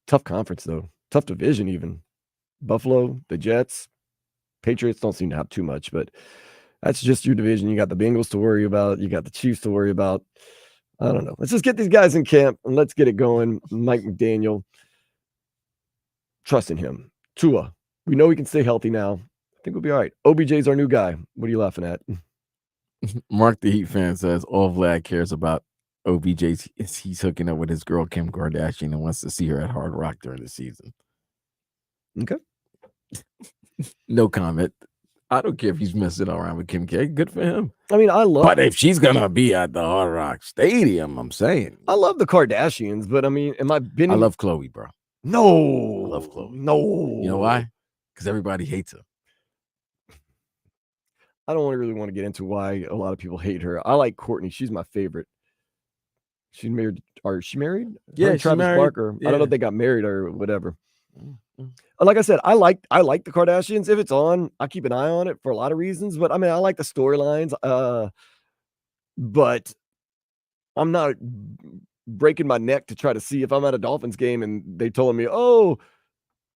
Tough conference, though. Tough division, even. Buffalo, the Jets, Patriots don't seem to have too much, but that's just your division. You got the Bengals to worry about. You got the Chiefs to worry about. I don't know. Let's just get these guys in camp and let's get it going. Mike McDaniel, trust in him. Tua, we know he can stay healthy now. I think we'll be all right. OBJ's our new guy. What are you laughing at? Mark the Heat fan says all Vlad cares about OBJ is he's hooking up with his girl Kim Kardashian and wants to see her at Hard Rock during the season. Okay. No comment. I don't care if he's messing around with Kim K. Good for him. I mean, But if she's gonna be at the Hard Rock Stadium, I'm saying. I love the Kardashians, but I mean, am I been? I love Chloe, bro. No. I love Chloe. No. You know why? Because everybody hates her. I don't really want to get into why a lot of people hate her. I like Courtney. She's my favorite. She's married. Are she married? Yeah, she's Travis married. Barker. Yeah. I don't know if they got married or whatever. Like I said, I like the Kardashians. If it's on, I keep an eye on it for a lot of reasons. But I mean, I like the storylines. But I'm not breaking my neck to try to see if I'm at a Dolphins game and they told me, oh,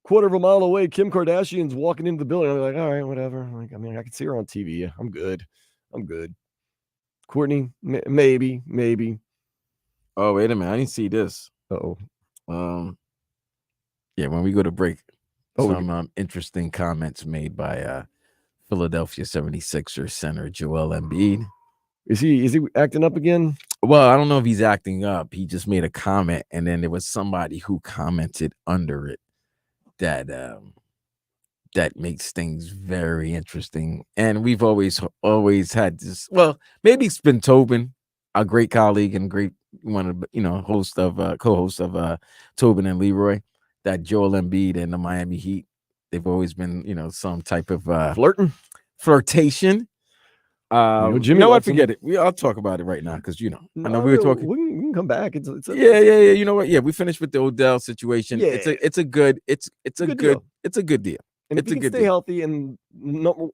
quarter of a mile away, Kim Kardashian's walking into the building. I'm like, all right, whatever. Like, I mean, I can see her on TV. I'm good. Courtney, maybe. Oh, wait a minute. I didn't see this. Uh-oh. Yeah, when we go to break, some interesting comments made by Philadelphia 76ers center Joel Embiid. Is he acting up again? Well, I don't know if he's acting up. He just made a comment, and then there was somebody who commented under it that that makes things very interesting. And we've always had this. Well, maybe it's been Tobin, a great colleague and great co-host of Tobin and Leroy, that Joel Embiid and the Miami Heat, they've always been some type of flirtation. Jimmy, what? Forget it. I'll talk about it right now because I know we were talking. We can come back. It's yeah. You know what? Yeah, we finished with the Odell situation. Yeah. It's a good deal. It's a good deal. And if he can stay healthy and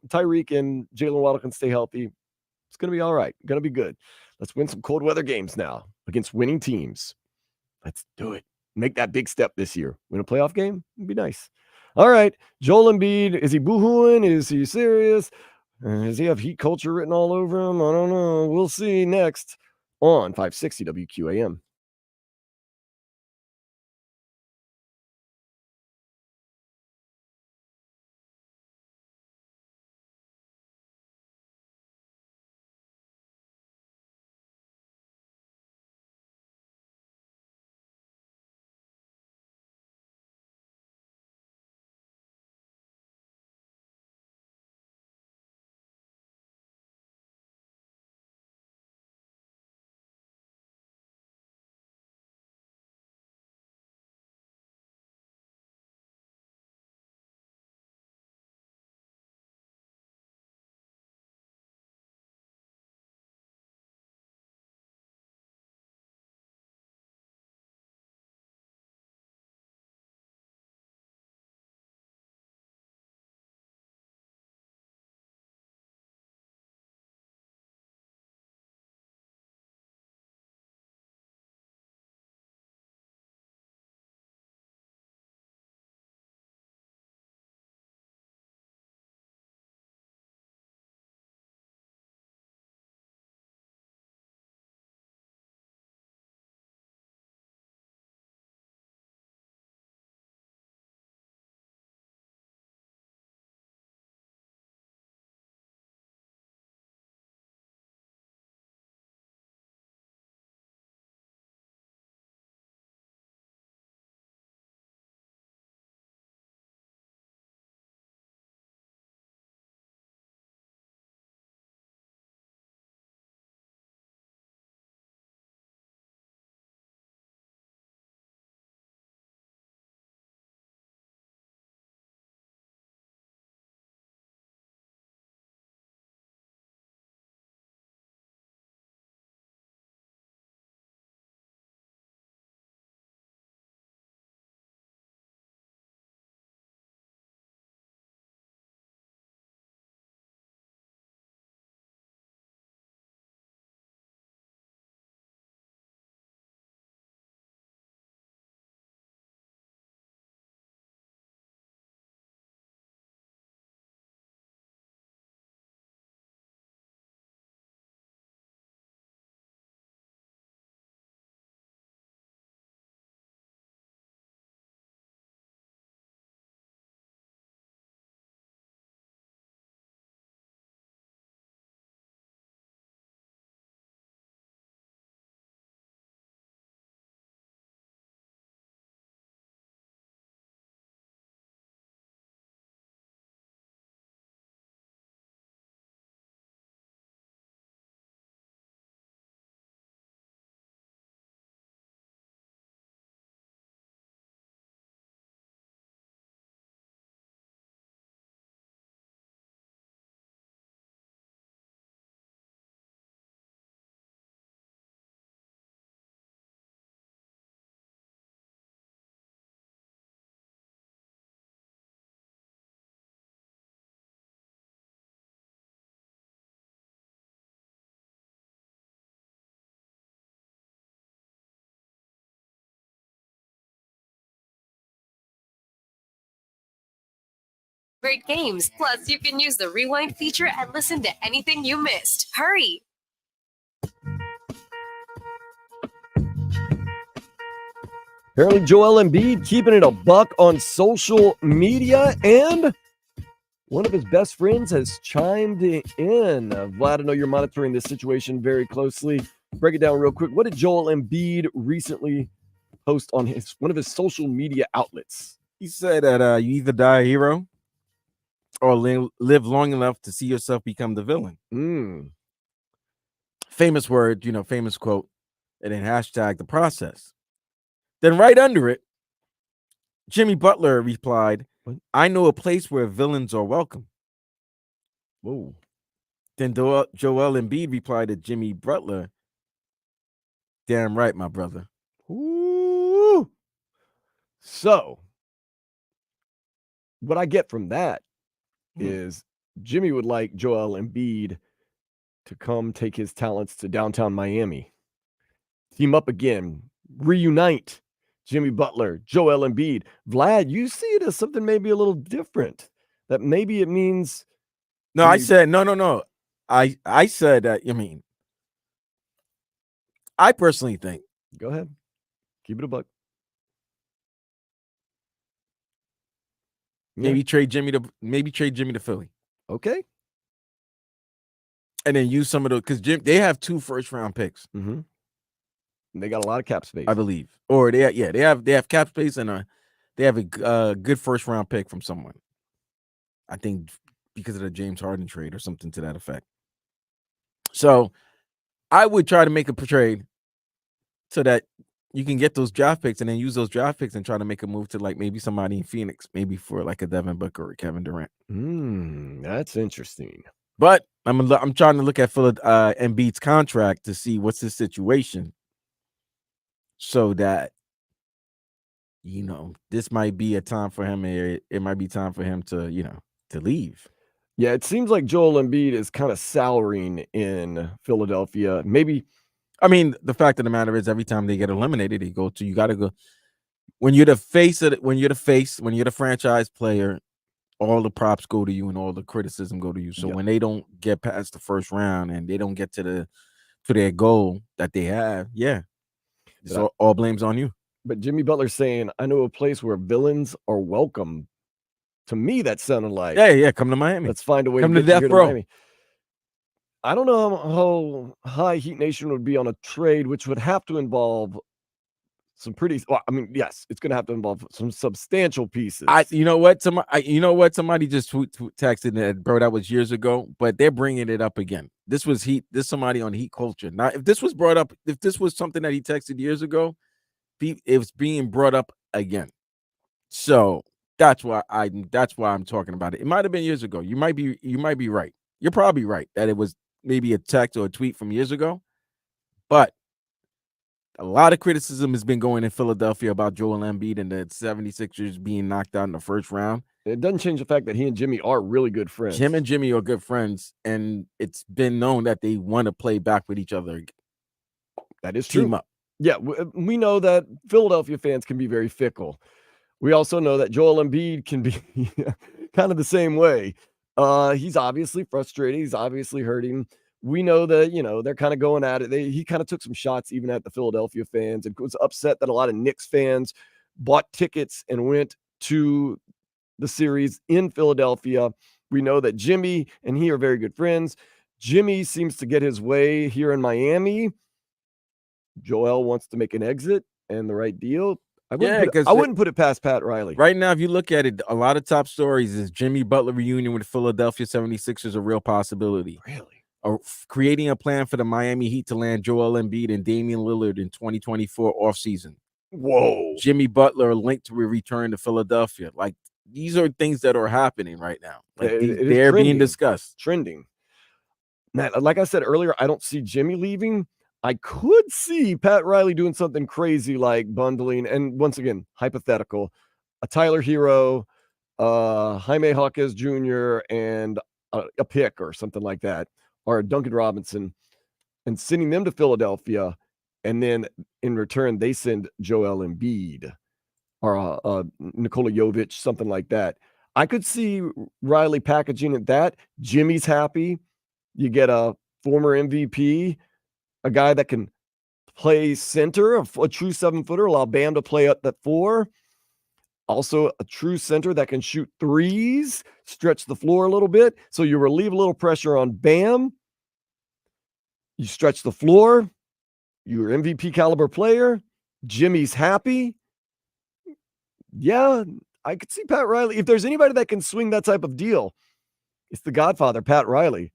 Tyreek and Jalen Waddle can stay healthy, it's going to be all right. Going to be good. Let's win some cold weather games now against winning teams. Let's do it. Make that big step this year. Win a playoff game? It'd be nice. All right. Joel Embiid, is he boohooing? Is he serious? Does he have heat culture written all over him? I don't know. We'll see next on 560 WQAM. great games. Plus, you can use the rewind feature and listen to anything you missed. Hurry! Apparently, Joel Embiid keeping it a buck on social media, and one of his best friends has chimed in. Vlad, I know you're monitoring this situation very closely. Break it down real quick. What did Joel Embiid recently post on one of his social media outlets? He said that you either die a hero or live long enough to see yourself become the villain. Famous word, famous quote, and then hashtag the process. Then right under it, Jimmy Butler replied, "I know a place where villains are welcome." Whoa. Then Joel Embiid replied to Jimmy Butler, "Damn right, my brother." Ooh. So, what I get from that is Jimmy would like Joel Embiid to come take his talents to downtown Miami. Team up again. Reunite. Jimmy Butler, Joel Embiid. Vlad, you see it as something maybe a little different. That maybe it means... No, I said, no. I said that, I personally think... Go ahead. Keep it a buck. Maybe trade Jimmy to Philly. Okay. And then use some of those, because they have 2 first-round picks. Mm-hmm. They got a lot of cap space, I believe. Or they have cap space, and they have a good first-round pick from someone. I think because of the James Harden trade or something to that effect. So I would try to make a trade so that you can get those draft picks and then use those draft picks and try to make a move to like maybe somebody in Phoenix, maybe for like a Devin Booker or Kevin Durant. That's interesting. But I'm trying to look at Embiid's contract to see what's his situation, so that this might be a time for him. It might be time for him to to leave. Yeah, it seems like Joel Embiid is kind of souring in Philadelphia. Maybe, I mean, the fact of the matter is, every time they get eliminated, you got to go. When you're the face of it, when you're the franchise player, all the props go to you and all the criticism go to you. So when they don't get past the first round and they don't get to their goal that they have, so all blame's on you. But Jimmy Butler saying, "I know a place where villains are welcome." To me, that sounded like, come to Miami. Let's find a way to get death here row. to Miami. I don't know how high Heat Nation would be on a trade, which would have to involve some pretty. Well, I mean, yes, it's going to have to involve some substantial pieces. You know what? Somebody just texted that, bro. That was years ago, but they're bringing it up again. This was Heat. This somebody on Heat culture. Now, if this was brought up, if this was something that he texted years ago, it was being brought up again. So that's why I'm talking about it. It might have been years ago. You might be right. You're probably right that it was maybe a text or a tweet from years ago, but a lot of criticism has been going in Philadelphia about Joel Embiid and the 76ers being knocked out in the first round. It doesn't change the fact that he and Jimmy are really good friends. Him and Jimmy are good friends, and it's been known that they want to play back with each other. That is true. Team up. Yeah, we know that Philadelphia fans can be very fickle. We also know that Joel Embiid can be kind of the same way. He's obviously frustrated. He's obviously hurting. We know that, they're kind of going at it. He kind of took some shots even at the Philadelphia fans and was upset that a lot of Knicks fans bought tickets and went to the series in Philadelphia. We know that Jimmy and he are very good friends. Jimmy seems to get his way here in Miami. Joel wants to make an exit and the right deal. I wouldn't put it past Pat Riley. Right now, if you look at it, a lot of top stories is Jimmy Butler reunion with Philadelphia 76ers a real possibility. Really? Or creating a plan for the Miami Heat to land Joel Embiid and Damian Lillard in 2024 offseason. Whoa. Jimmy Butler linked to a return to Philadelphia. Like, these are things that are happening right now. Like, they're being discussed. Trending. Man, like I said earlier, I don't see Jimmy leaving. I could see Pat Riley doing something crazy like bundling, and once again, hypothetical, a Tyler Hero, Jaime Jaquez Jr., and a pick or something like that, or Duncan Robinson, and sending them to Philadelphia, and then in return, they send Joel Embiid or Nikola Jovic, something like that. I could see Riley packaging it that. Jimmy's happy. You get a former MVP, a guy that can play center, a true 7-footer, allow Bam to play up that 4. Also, a true center that can shoot threes, stretch the floor a little bit. So you relieve a little pressure on Bam. You stretch the floor. You're MVP caliber player. Jimmy's happy. Yeah, I could see Pat Riley. If there's anybody that can swing that type of deal, it's the Godfather, Pat Riley.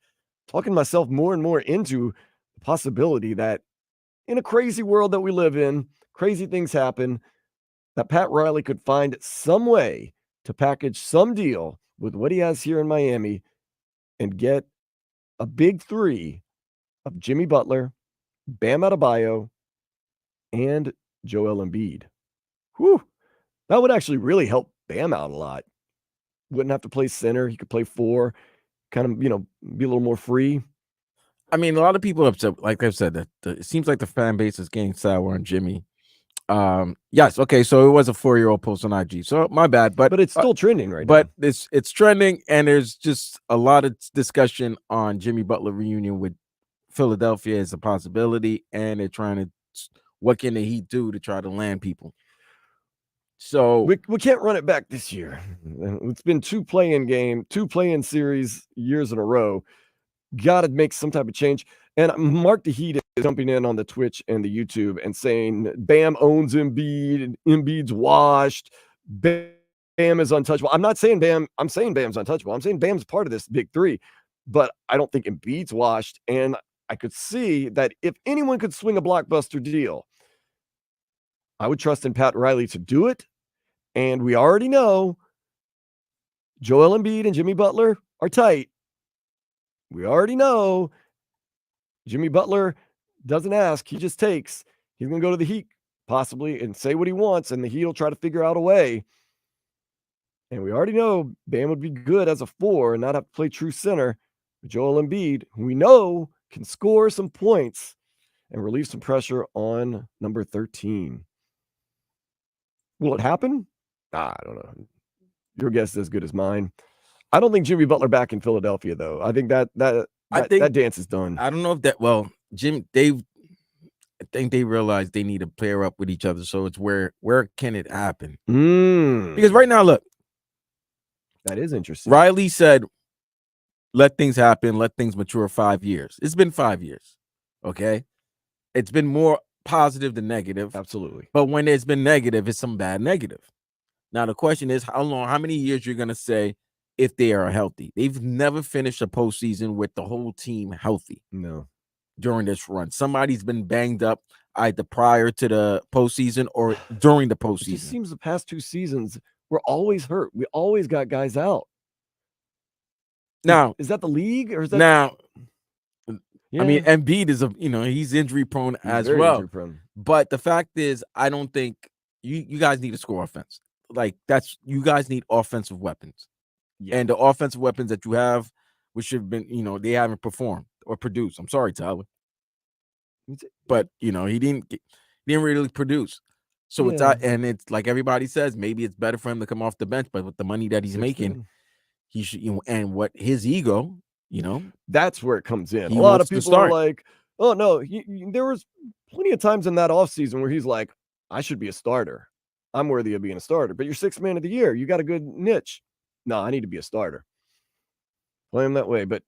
Talking myself more and more into the possibility that in a crazy world that we live in, crazy things happen, that Pat Riley could find some way to package some deal with what he has here in Miami and get a big 3 of Jimmy Butler, Bam Adebayo, and Joel Embiid. Whew. That would actually really help Bam out a lot. Wouldn't have to play center. He could play 4, kind of, be a little more free. I mean, a lot of people are upset, like I've said, that it seems like the fan base is getting sour on Jimmy. Yes, okay, so it was a 4-year-old post on IG, so my bad, but it's still trending right now. But it's trending, and there's just a lot of discussion on Jimmy Butler reunion with Philadelphia as a possibility, and they're trying to, what can the Heat do to try to land people? So we can't run it back this year. It's been 2 play-in series years in a row. Got to make some type of change. And Mark the Heat is jumping in on the Twitch and the YouTube and saying Bam owns Embiid, and Embiid's washed. Bam is untouchable. I'm not saying Bam. I'm saying Bam's untouchable. I'm saying Bam's part of this big 3, but I don't think Embiid's washed. And I could see that if anyone could swing a blockbuster deal, I would trust in Pat Riley to do it. And we already know Joel Embiid and Jimmy Butler are tight. We already know Jimmy Butler doesn't ask. He just takes. He's going to go to the Heat possibly and say what he wants, and the Heat will try to figure out a way. And we already know Bam would be good as a 4 and not have to play true center. Joel Embiid, who we know can score some points and relieve some pressure on number 13. Will it happen? I don't know. Your guess is as good as mine. I don't think Jimmy Butler back in Philadelphia, though. I think that dance is done. I don't know if that. Well, Jim, I think they realize they need to pair up with each other. So it's where can it happen? Because right now, look, that is interesting. Riley said, "Let things happen. Let things mature." 5 years. It's been 5 years. Okay, it's been more positive than negative. Absolutely. But when there's been negative, it's some bad negative. Now the question is, how many years you're gonna say if they are healthy? They've never finished a postseason with the whole team healthy. No. During this run, somebody's been banged up either prior to the postseason or during the postseason. It just seems the past 2 seasons we're always hurt. We always got guys out. Now, is that the league or is that now? Yeah. I mean, Embiid is he's injury prone as well. Injury prone. But the fact is, I don't think you guys need to score offense. Like you guys need offensive weapons. Yeah. And the offensive weapons that you have, which have been, they haven't performed or produced. I'm sorry, Tyler. But he didn't really produce. So it's like everybody says, maybe it's better for him to come off the bench, but with the money that he's making, he should, and what his ego, that's where it comes in. A lot of people are like, oh no, there was plenty of times in that offseason where he's like, I should be a starter. I'm worthy of being a starter, but you're 6th man of the year. You got a good niche. No, I need to be a starter. Play him that way. But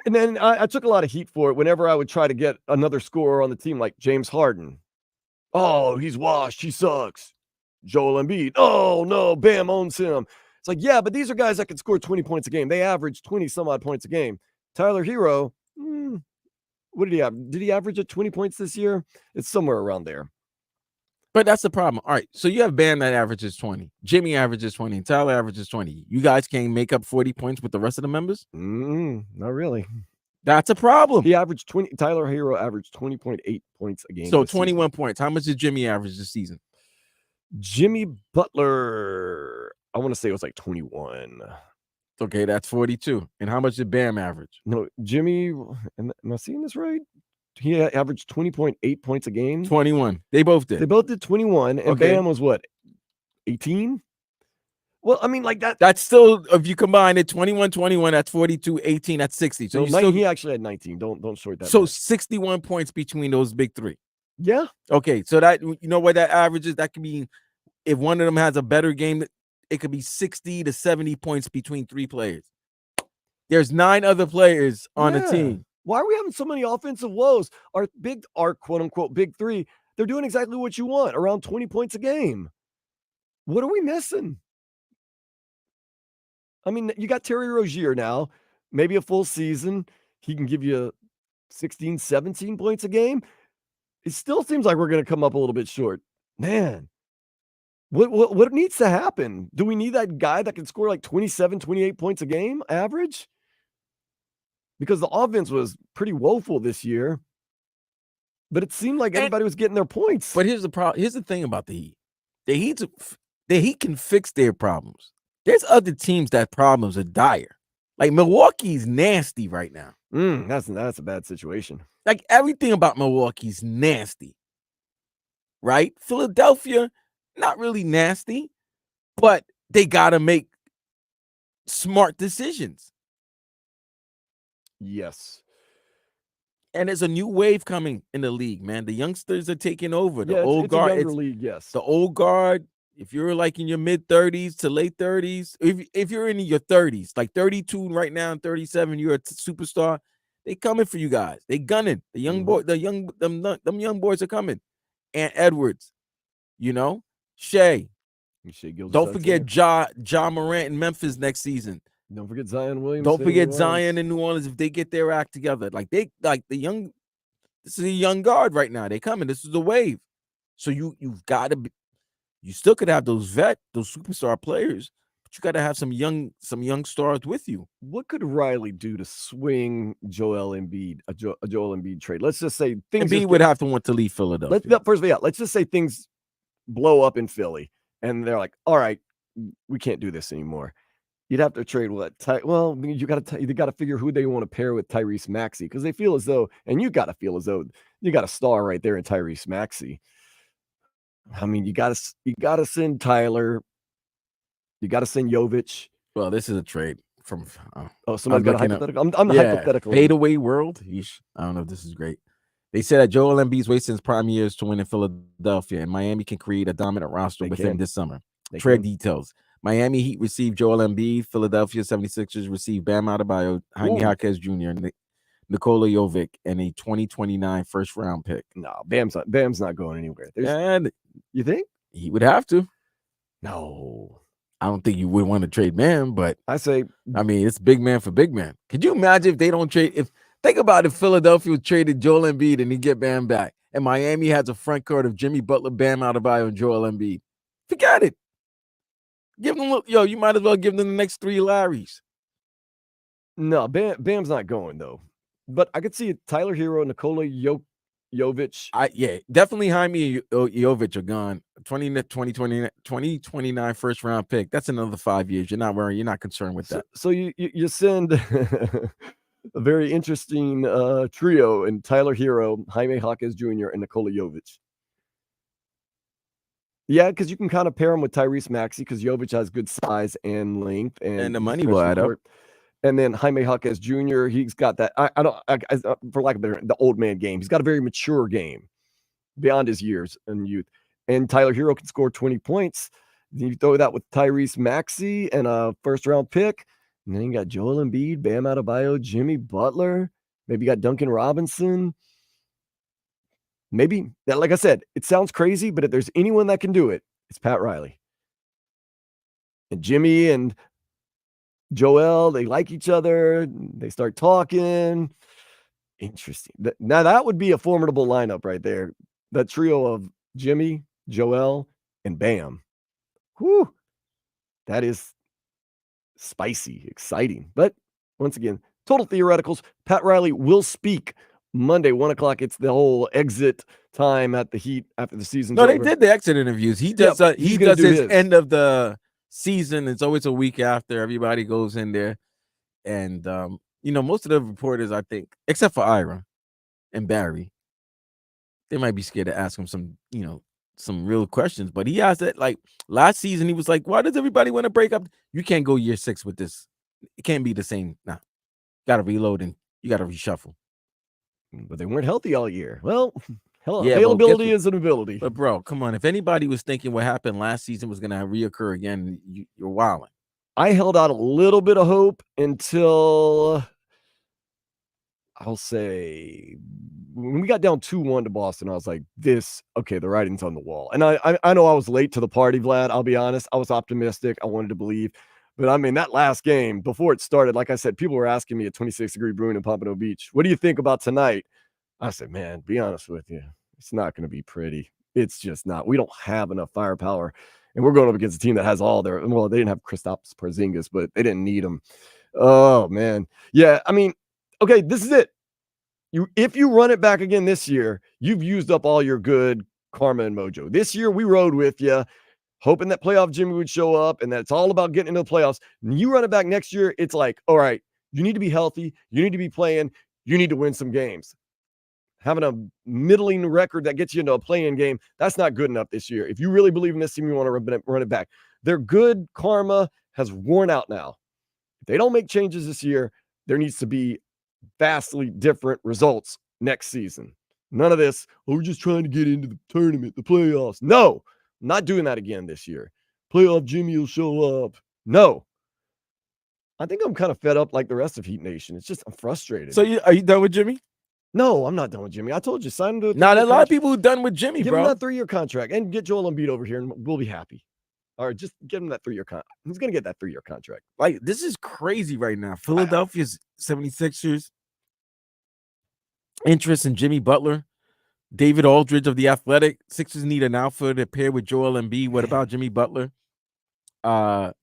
and then I took a lot of heat for it whenever I would try to get another scorer on the team like James Harden. Oh, he's washed. He sucks. Joel Embiid. Oh, no, Bam owns him. It's like, yeah, but these are guys that can score 20 points a game. They average 20 some odd points a game. Tyler Hero, what did he have? Did he average at 20 points this year? It's somewhere around there. But that's the problem. All right, so you have Bam that averages 20. Jimmy averages 20. And Tyler averages 20. You guys can't make up 40 points with the rest of the members? Not really. That's a problem. He averaged 20. Tyler Hero averaged 20.8 points a game. So 21 points. How much did Jimmy average this season? Jimmy Butler, I want to say it was like 21. Okay, that's 42. And how much did Bam average? No, Jimmy, am I seeing this right? He averaged 20.8 points a game. 21. They both did. They both did 21. And Bam was what? 18? Well, I mean, like that. That's still, if you combine it, 21-21, that's 42-18, that's 60. So he actually had 19. Don't short that. So back. 61 points between those big three. Yeah. Okay, so that, you know what that averages? That could be, if one of them has a better game, it could be 60 to 70 points between three players. There's 9 other players on the team. Why are we having so many offensive woes? Our quote unquote big three, they're doing exactly what you want, around 20 points a game. What are we missing? I mean, you got Terry Rozier now, maybe a full season. He can give you 16, 17 points a game. It still seems like we're going to come up a little bit short. Man, what needs to happen? Do we need that guy that can score like 27, 28 points a game average? Because the offense was pretty woeful this year. But it seemed like everybody was getting their points. But here's the problem. Here's the thing about the Heat. The Heat can fix their problems. There's other teams that problems are dire. Like Milwaukee's nasty right now. That's a bad situation. Like everything about Milwaukee's nasty. Right? Philadelphia, not really nasty, but they got to make smart decisions. Yes. And there's a new wave coming in the league, man. The youngsters are taking over. The Yeah, old it's guard, a younger league, yes. The old guard, if you're like in your mid-30s to late 30s, if you're in your 30s, like 32 right now and 37, you're a superstar, they coming for you guys. They gunning. The young boy, them young boys are coming. And Edwards, you know, Shea. Don't forget Ja Morant in Memphis next season. Don't forget Zion Williams. Don't forget Zion in New Orleans if they get their act together. This is a young guard right now. They coming. This is the wave. So you've got to be, you still could have those superstar players, but you got to have some young stars with you. What could Riley do to swing Joel Embiid, a Joel Embiid trade? Let's just say things Embiid would have to want to leave Philadelphia. Let's just say things blow up in Philly and they're like, all right, we can't do this anymore. You'd have to trade what? You got to figure who they want to pair with Tyrese Maxey, because they feel as though, and you got to feel as though you got a star right there in Tyrese Maxey. I mean, you got to send Tyler. You got to send Jovic. Well, this is a trade from. Somebody's got a hypothetical. I'm the hypothetical. Fadeaway world. Yeesh. I don't know if this is great. They said that Joel Embiid's wasting his prime years to win in Philadelphia, and Miami can create a dominant roster with him this summer. Trade details. Miami Heat received Joel Embiid. Philadelphia 76ers received Bam Adebayo, Jaime Jaquez Jr., Nikola Jovic, and a 2029 first-round pick. No, Bam's not going anywhere. You think? He would have to. No. I don't think you would want to trade Bam, but I mean, it's big man for big man. Could you imagine if they don't trade? Think about if Philadelphia traded Joel Embiid and he get Bam back, and Miami has a front court of Jimmy Butler, Bam Adebayo, and Joel Embiid. Forget it. Give them, you might as well give them the next 3 Larrys. No, Bam's not going though. But I could see Tyler Hero, Nikola Jovic. Definitely Jaime Jovic are gone. 2029 first round pick. That's another 5 years. You're not concerned with that. So you send a very interesting trio in Tyler Hero, Jaime Jaquez Jr., and Nikola Jovic. Yeah, because you can kind of pair him with Tyrese Maxey because Jovic has good size and length, and the money will add up. And then Jaime Jaquez Jr., he's got that. For lack of better, the old man game. He's got a very mature game beyond his years and youth. And Tyler Hero can score 20 points. Then you throw that with Tyrese Maxey and a first-round pick, and then you got Joel Embiid, Bam Adebayo, Jimmy Butler. Maybe you got Duncan Robinson. Maybe, like I said, it sounds crazy, but if there's anyone that can do it, it's Pat Riley. And Jimmy and Joel, they like each other. They start talking. Interesting. Now, that would be a formidable lineup right there. That trio of Jimmy, Joel, and Bam. Whew. That is spicy, exciting. But once again, total theoreticals. Pat Riley will speak Monday, 1:00. It's the whole exit time at the Heat after the season. No, they did the exit interviews. He does. He does his end of the season. It's always a week after. Everybody goes in there, and most of the reporters, I think, except for Ira and Barry, they might be scared to ask him some some real questions. But he has that, like last season, he was like, why does everybody want to break up? You can't go year 6 with this. It can't be the same. Nah, got to reload and you got to reshuffle. But they weren't healthy all year. Well, Yeah, availability is an ability. But bro, come on. If anybody was thinking what happened last season was going to reoccur again, you're wilding. I held out a little bit of hope until I'll say when we got down 2-1 to Boston, I was like, the writing's on the wall. And I know I was late to the party, Vlad. I'll be honest. I was optimistic. I wanted to believe. But I mean, that last game, before it started, like I said, people were asking me at 26-degree Brewing in Pompano Beach, what do you think about tonight? I said, man, be honest with you, it's not going to be pretty. It's just not. We don't have enough firepower. And we're going up against a team that has all their, well, they didn't have Kristaps Porzingis, but they didn't need him. Oh, man. Yeah, I mean, okay, this is it. If you run it back again this year, you've used up all your good karma and mojo. This year, we rode with you, hoping that playoff Jimmy would show up and that it's all about getting into the playoffs. And you run it back next year, it's like, all right, you need to be healthy. You need to be playing. You need to win some games. Having a middling record that gets you into a play-in game, that's not good enough this year. If you really believe in this team, you want to run it back. Their good karma has worn out now. If they don't make changes this year, there needs to be vastly different results next season. None of this, we're just trying to get into the tournament, the playoffs. No, I'm not doing that again this year. Playoff Jimmy will show up. No. I think I'm kind of fed up like the rest of Heat Nation. It's just, I'm frustrated. So are you done with Jimmy? No, I'm not done with Jimmy. I told you, sign him to a Now, there's a lot of people who are done with Jimmy, Give bro. him that 3-year contract and get Joel Embiid over here and we'll be happy. All right, just give him that 3-year contract. He's going to get that 3-year contract. Like, this is crazy right now. Philadelphia's 76ers, interest in Jimmy Butler, David Aldridge of the Athletic. Sixers need an outfielder to pair with Joel Embiid. What about Jimmy Butler? Low.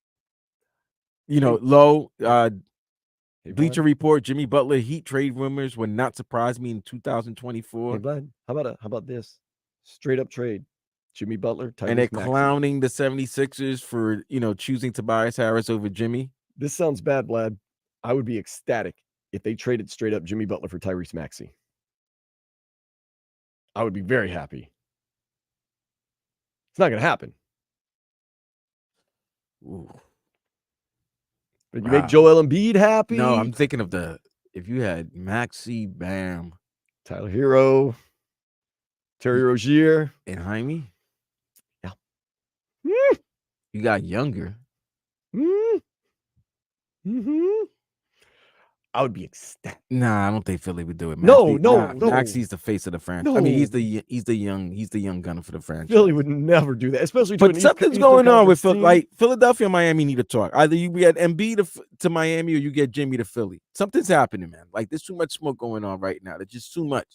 Bleacher Report, Jimmy Butler Heat trade rumors would not surprise me in 2024. Hey, Vlad, how about this? Straight up trade. Jimmy Butler, Tyrese and they're Maxey. clowning the 76ers for, choosing Tobias Harris over Jimmy. This sounds bad, Vlad. I would be ecstatic if they traded straight up Jimmy Butler for Tyrese Maxey. I would be very happy. It's not going to happen. Ooh. But you make Joel Embiid happy. No, I'm thinking of if you had Maxey, Bam, Tyler Hero, Terry Rozier, and Jaime. Yeah. You got younger. Mm-hmm. I would be ecstatic. Nah, I don't think Philly would do it. No. Maxey's the face of the franchise. No. I mean, he's the young gunner for the franchise. Philly would never do that, especially. But something's going on with like Philadelphia and Miami need to talk. Either you get Embiid to Miami or you get Jimmy to Philly. Something's happening, man. Like there's too much smoke going on right now. There's just too much.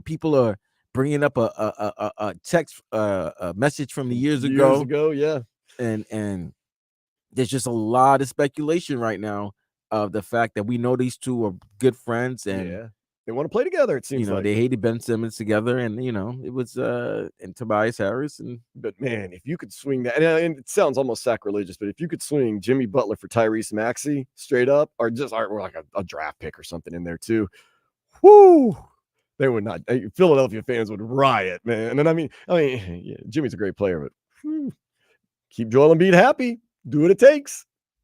People are bringing up a text a message from the years ago. Yeah, and there's just a lot of speculation right now of the fact that we know these two are good friends and they want to play together. It seems like they hated Ben Simmons together, and it was and Tobias Harris. But man, if you could swing that, and it sounds almost sacrilegious, but if you could swing Jimmy Butler for Tyrese Maxey straight up, or like a draft pick or something in there too, whoo, they would not. Philadelphia fans would riot, man. And I mean, Jimmy's a great player, but keep Joel Embiid happy. Do what it takes.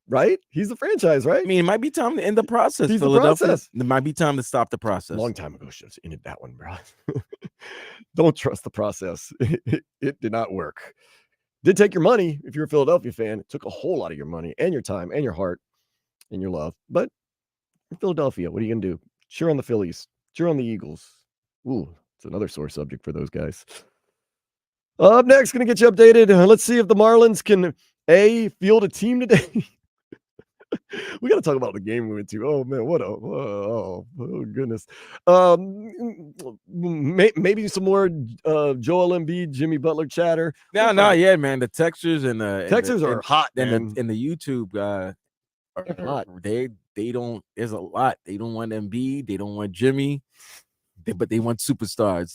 Right? He's the franchise, right? I mean, it might be time to end the process. He's Philadelphia. The process. It might be time to stop the process. Long time ago, should have ended that one, bro. Don't trust the process. It did not work. Did take your money if you're a Philadelphia fan. It took a whole lot of your money and your time and your heart and your love. But in Philadelphia, what are you going to do? Cheer on the Phillies. Cheer on the Eagles. Ooh, it's another sore subject for those guys. Up next, going to get you updated. Let's see if the Marlins can, field a team today. We got to talk about the game we went to. Oh man, oh goodness. Maybe some more Joel Embiid, Jimmy Butler chatter. Yeah, man. The Texans and are hot. And the YouTube are hot. They don't. There's a lot. They don't want Embiid. They don't want Jimmy. But they want superstars.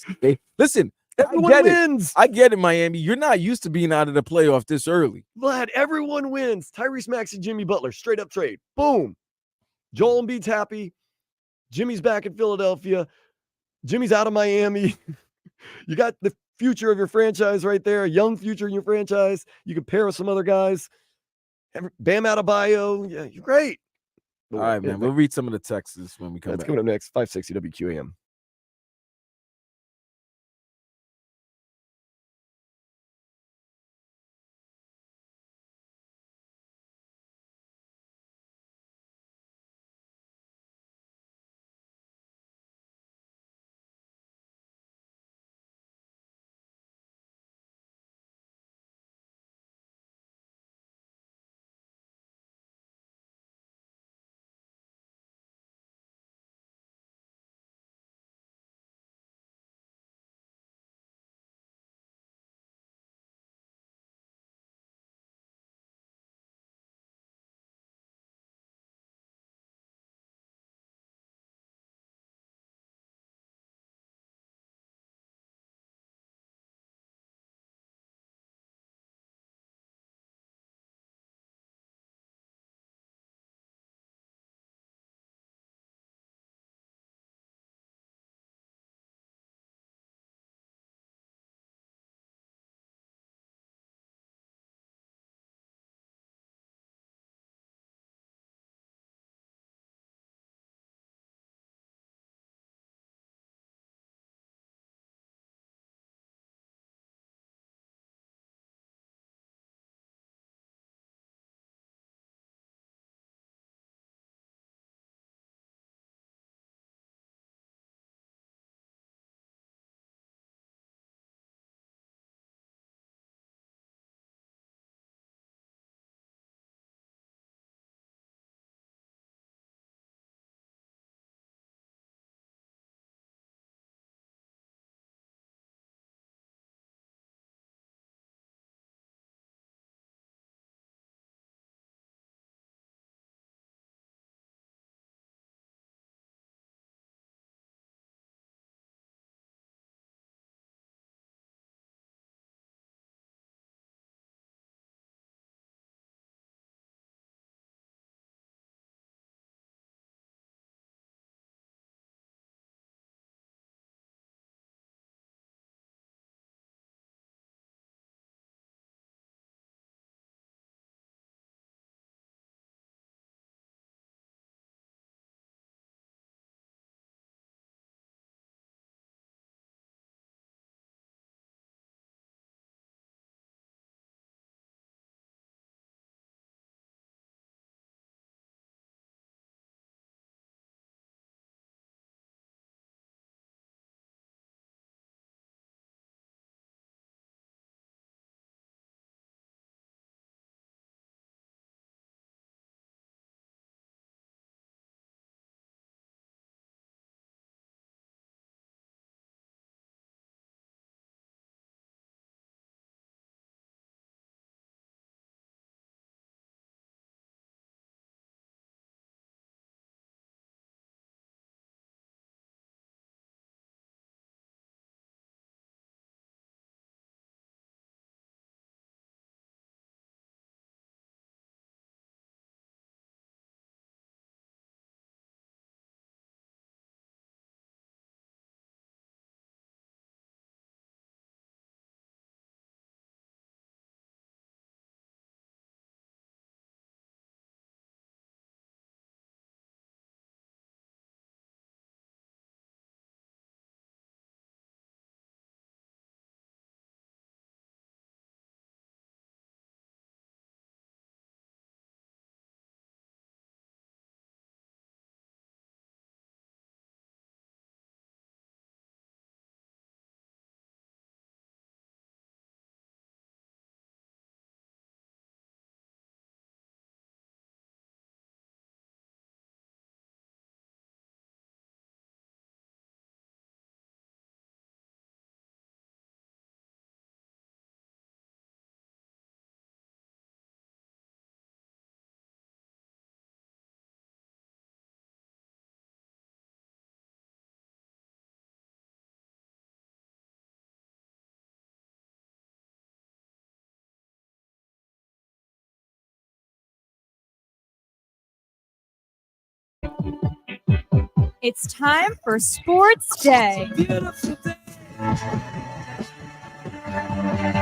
Listen. Everyone wins. I get it, Miami. You're not used to being out of the playoff this early. Vlad, everyone wins. Tyrese Maxey, Jimmy Butler, straight up trade. Boom. Joel Embiid's happy. Jimmy's back in Philadelphia. Jimmy's out of Miami. You got the future of your franchise right there, a young future in your franchise. You can pair with some other guys. Bam Adebayo. Yeah, you're great. All right, man. We'll read some of the texts when we come back. That's coming up next. 560 WQAM. It's time for Sports Day. Turn it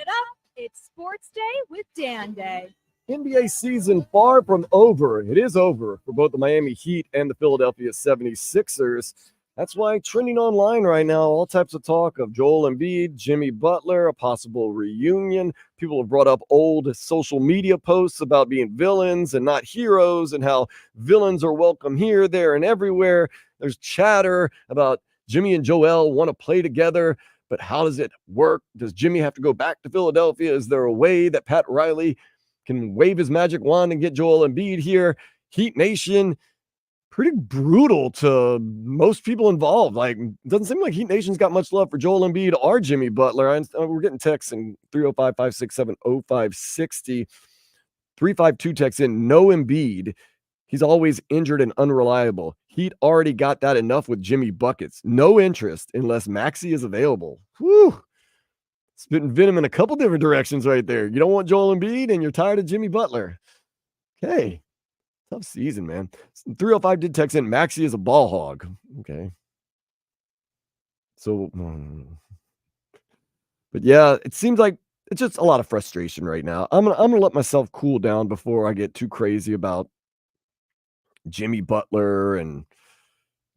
up. It's Sports Day with Dan Day. NBA season far from over. It is over for both the Miami Heat and the Philadelphia 76ers. That's why trending online right now, all types of talk of Joel Embiid, Jimmy Butler, a possible reunion. People have brought up old social media posts about being villains and not heroes and how villains are welcome here, there, and everywhere. There's chatter about Jimmy and Joel want to play together, but how does it work? Does Jimmy have to go back to Philadelphia? Is there a way that Pat Riley can wave his magic wand and get Joel Embiid here? Heat Nation, pretty brutal to most people involved. Like, doesn't seem like Heat Nation's got much love for Joel Embiid or Jimmy Butler. We're getting texts in 305-567-0560. 352 texts in, no Embiid. He's always injured and unreliable. Heat already got that enough with Jimmy Buckets. No interest unless Maxey is available. Whew. Spitting venom in a couple different directions right there. You don't want Joel Embiid and you're tired of Jimmy Butler. Okay. Tough season, man. 305 did text in, Maxey is a ball hog. Okay. So, but yeah, it seems like it's just a lot of frustration right now. I'm gonna let myself cool down before I get too crazy about Jimmy Butler and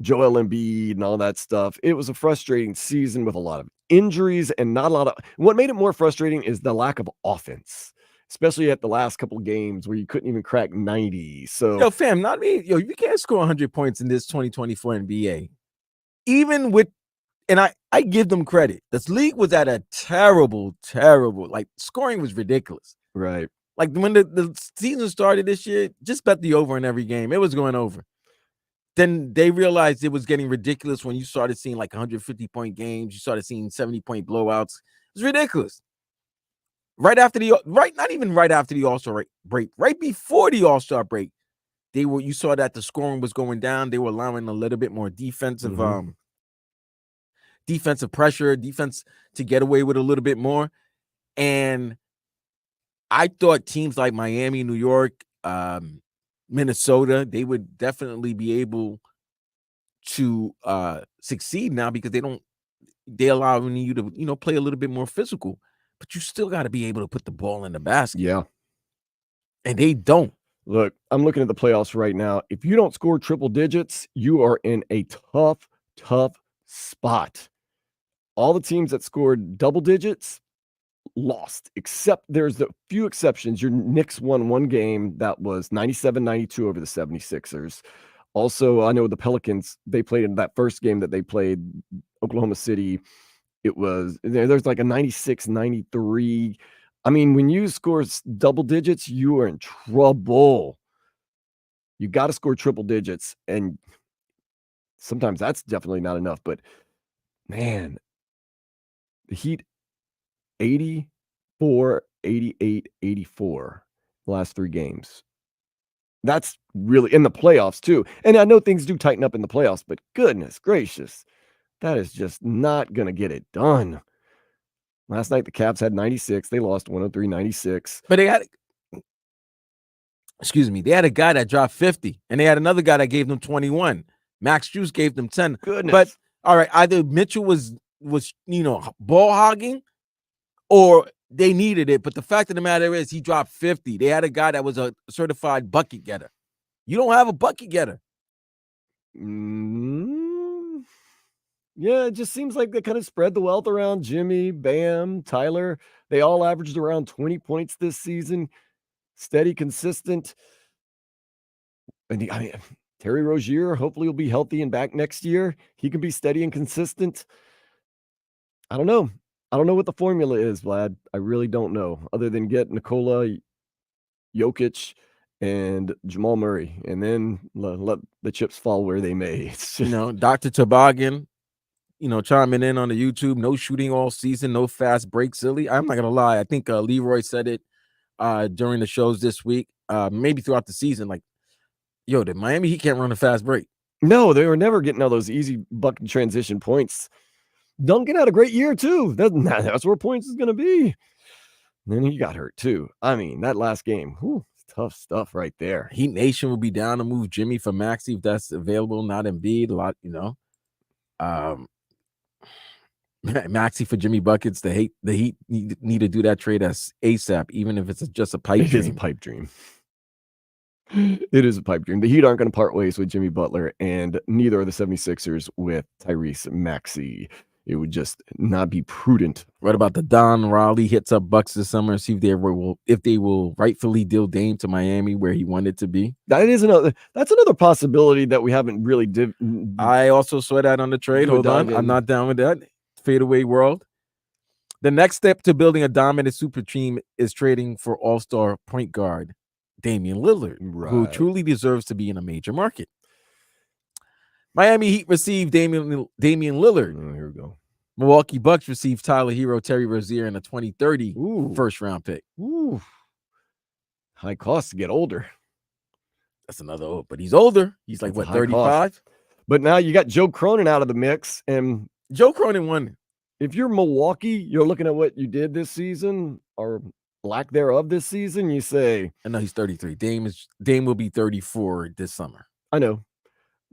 Joel Embiid and all that stuff. It was a frustrating season with a lot of injuries and not a lot of. What made it more frustrating is the lack of offense, especially at the last couple of games where you couldn't even crack 90. So, yo, fam, not me. Yo, you can't score 100 points in this 2024 NBA. Even with, and I give them credit. This league was at a terrible, like, scoring was ridiculous. Right. Like, when the season started this year, just bet the over in every game. It was going over. Then they realized it was getting ridiculous when you started seeing like 150-point games. You started seeing 70-point blowouts. It was ridiculous. Not even right after the All-Star break, right before the All-Star break, you saw that the scoring was going down. They were allowing a little bit more defensive pressure, defense to get away with a little bit more. And I thought teams like Miami, New York, Minnesota, they would definitely be able to succeed now because they allowing you to, play a little bit more physical, but you still got to be able to put the ball in the basket. Yeah. And they don't. Look, I'm looking at the playoffs right now. If you don't score triple digits, you are in a tough spot. All the teams that scored double digits lost, except there's a few exceptions. Your Knicks won one game that was 97-92 over the 76ers. Also, I know the Pelicans, they played in that first game that they played Oklahoma City. There's like a 96-93. I mean, when you score double digits, you are in trouble. You got to score triple digits, and sometimes that's definitely not enough. But man, the Heat 84, 88, 84 the last three games. That's really in the playoffs too. And I know things do tighten up in the playoffs, but goodness gracious, that is just not going to get it done. Last night, the Cavs had 96. They lost 103-96. But they had a guy that dropped 50, and they had another guy that gave them 21. Max Juice gave them 10. Goodness. But all right, either Mitchell was ball hogging, or they needed it. But the fact of the matter is, he dropped 50. They had a guy that was a certified bucket getter. You don't have a bucket getter. Yeah, it just seems like they kind of spread the wealth around Jimmy, Bam, Tyler. They all averaged around 20 points this season. Steady, consistent. And Terry Rozier hopefully will be healthy and back next year. He can be steady and consistent. I don't know. I don't know what the formula is, Vlad. I really don't know, other than get Nikola Jokic and Jamal Murray, and then let the chips fall where they may. It's just, Dr. Toboggan, chiming in on the YouTube. No shooting all season, no fast break, silly. I'm not going to lie. I think Leroy said it during the shows this week, maybe throughout the season. Like, yo, the Miami Heat can't run a fast break. No, they were never getting all those easy bucket transition points. Duncan had a great year, too. That's where points is going to be. And then he got hurt, too. I mean, that last game, tough stuff right there. Heat Nation will be down to move Jimmy for Maxey if that's available, not Embiid. A lot, Maxey for Jimmy buckets. The Heat need to do that trade as ASAP, even if it's just a pipe dream. It is a pipe dream. It is a pipe dream. The Heat aren't going to part ways with Jimmy Butler, and neither are the 76ers with Tyrese Maxey. It would just not be prudent. What about the Don Raleigh hits up Bucks this summer and see if they will rightfully deal Dame to Miami where he wanted to be? That's another possibility that we haven't really I also saw that on the trade. Hold on. I'm not down with that. Fadeaway world. The next step to building a dominant super team is trading for all-star point guard Damian Lillard, who truly deserves to be in a major market. Miami Heat received Damian Lillard. Here we go. Milwaukee Bucks received Tyler Hero, Terry Rozier, and a 2030 first-round pick. Ooh. High cost to get older. That's another, but he's older. He's like, 35? But now you got Joe Cronin out of the mix, and Joe Cronin won. If you're Milwaukee, you're looking at what you did this season, or lack thereof this season, you say, I know he's 33. Dame will be 34 this summer. I know.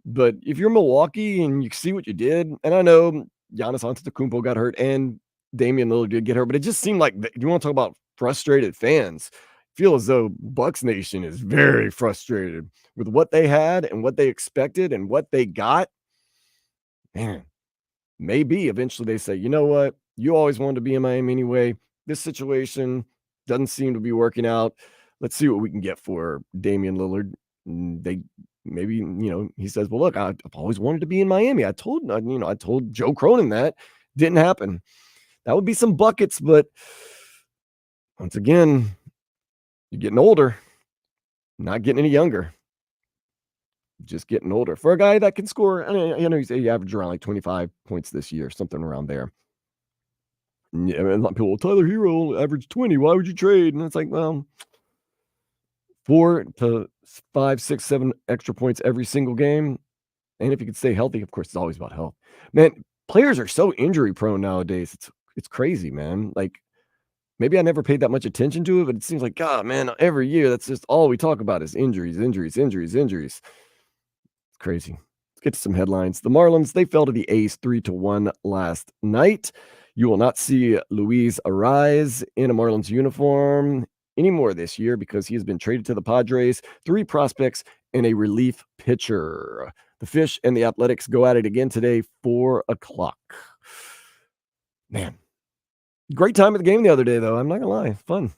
But if you're Milwaukee and you see what you did, and I know Giannis Antetokounmpo got hurt and Damian Lillard did get hurt, but it just seemed like, you want to talk about frustrated fans, feel as though Bucks Nation is very frustrated with what they had and what they expected and what they got. Man, maybe eventually they say, you know what? You always wanted to be in Miami anyway. This situation doesn't seem to be working out. Let's see what we can get for Damian Lillard. Maybe, he says, well, look, I've always wanted to be in Miami. I told Joe Cronin that. Didn't happen. That would be some buckets, but once again, you're getting older, not getting any younger. Just getting older. For a guy that can score, I know he averaged around like 25 points this year, something around there. Yeah, a lot of people, Tyler Hero averaged 20. Why would you trade? And it's like, well, 4 to 5, 6, 7 extra points every single game. And if you could stay healthy, of course, it's always about health. Man, players are so injury prone nowadays. It's crazy, man. Like, maybe I never paid that much attention to it, but it seems like, God, man, every year, that's just all we talk about is injuries. It's crazy. Let's get to some headlines. The Marlins, they fell to the A's 3-1 last night. You will not see Luis Arraez in a Marlins uniform anymore this year because he has been traded to the Padres. 3 prospects and a relief pitcher. The Fish and the Athletics go at it again today, 4:00. Man, great time at the game the other day, though. I'm not gonna lie, fun,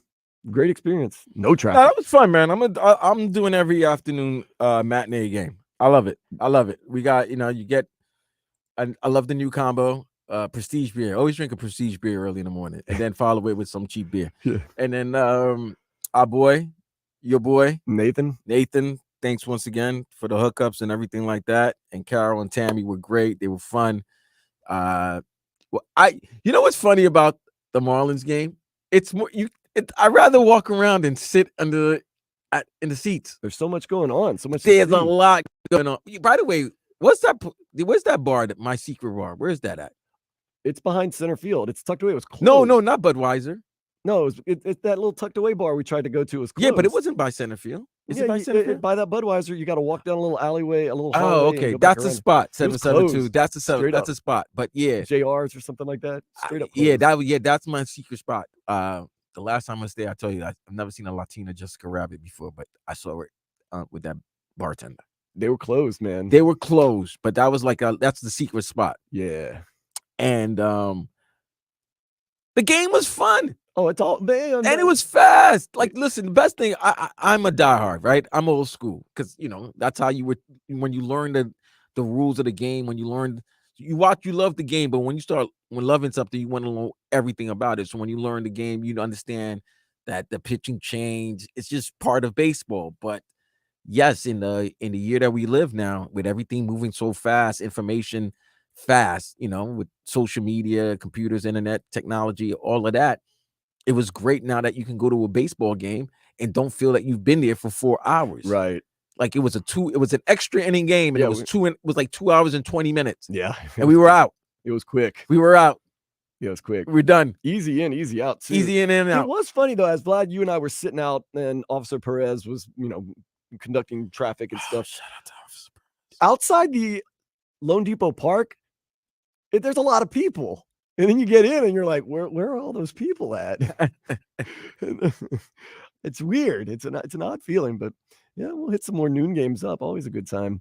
great experience. No traffic. No, that was fun, man. I'm doing every afternoon matinee game. I love it. We got, you get. I love the new combo. Prestige beer. Always drink a Prestige beer early in the morning, and then follow it with some cheap beer. Yeah. And then your boy Nathan. Thanks once again for the hookups and everything like that. And Carol and Tammy were great. They were fun. What's funny about the Marlins game? It's more I'd rather walk around and sit in the seats. There's so much going on. There's a lot going on. By the way, where's that bar? My secret bar. Where's that at? It's behind center field. It's tucked away. It was closed. No, not Budweiser. No, it's that little tucked away bar we tried to go to. Was closed. Yeah, but it wasn't by center field. Is it by center field? By that Budweiser, you got to walk down a little alleyway, a little hallway. Oh, okay. That's a spot. 772. That's a spot. But yeah, JR's or something like that. Straight up. That's my secret spot. The last time I was there, I told you I've never seen a Latina Jessica Rabbit before, but I saw it with that bartender. They were closed, man. They were closed, but that was that's the secret spot. Yeah. And the game was fun. Oh, it's all man, and it was fast. Like, listen, the best thing, I'm a diehard, right? I'm old school because that's how you were when you learn the rules of the game. When you learn, you love the game, but when loving something, you want to know everything about it. So when you learn the game, you understand that the pitching change. It's just part of baseball. But yes, in the year that we live now, with everything moving so fast, information fast, with social media, computers, internet, technology, all of that. It was great now that you can go to a baseball game and don't feel that you've been there for 4 hours. Right. Like it was an extra inning game, and it was like 2 hours and 20 minutes. Yeah. And we were out. It was quick. We were out. Yeah, it was quick. We're done. Easy in, easy out too. Easy in and out. It was funny though, as Vlad, you and I were sitting out and Officer Perez was, conducting traffic and stuff. Shout out to Officer Perez. Outside the Lone Depot Park, there's a lot of people. And then you get in and you're like, where are all those people at? It's weird. It's an odd feeling, but yeah, we'll hit some more noon games up. Always a good time.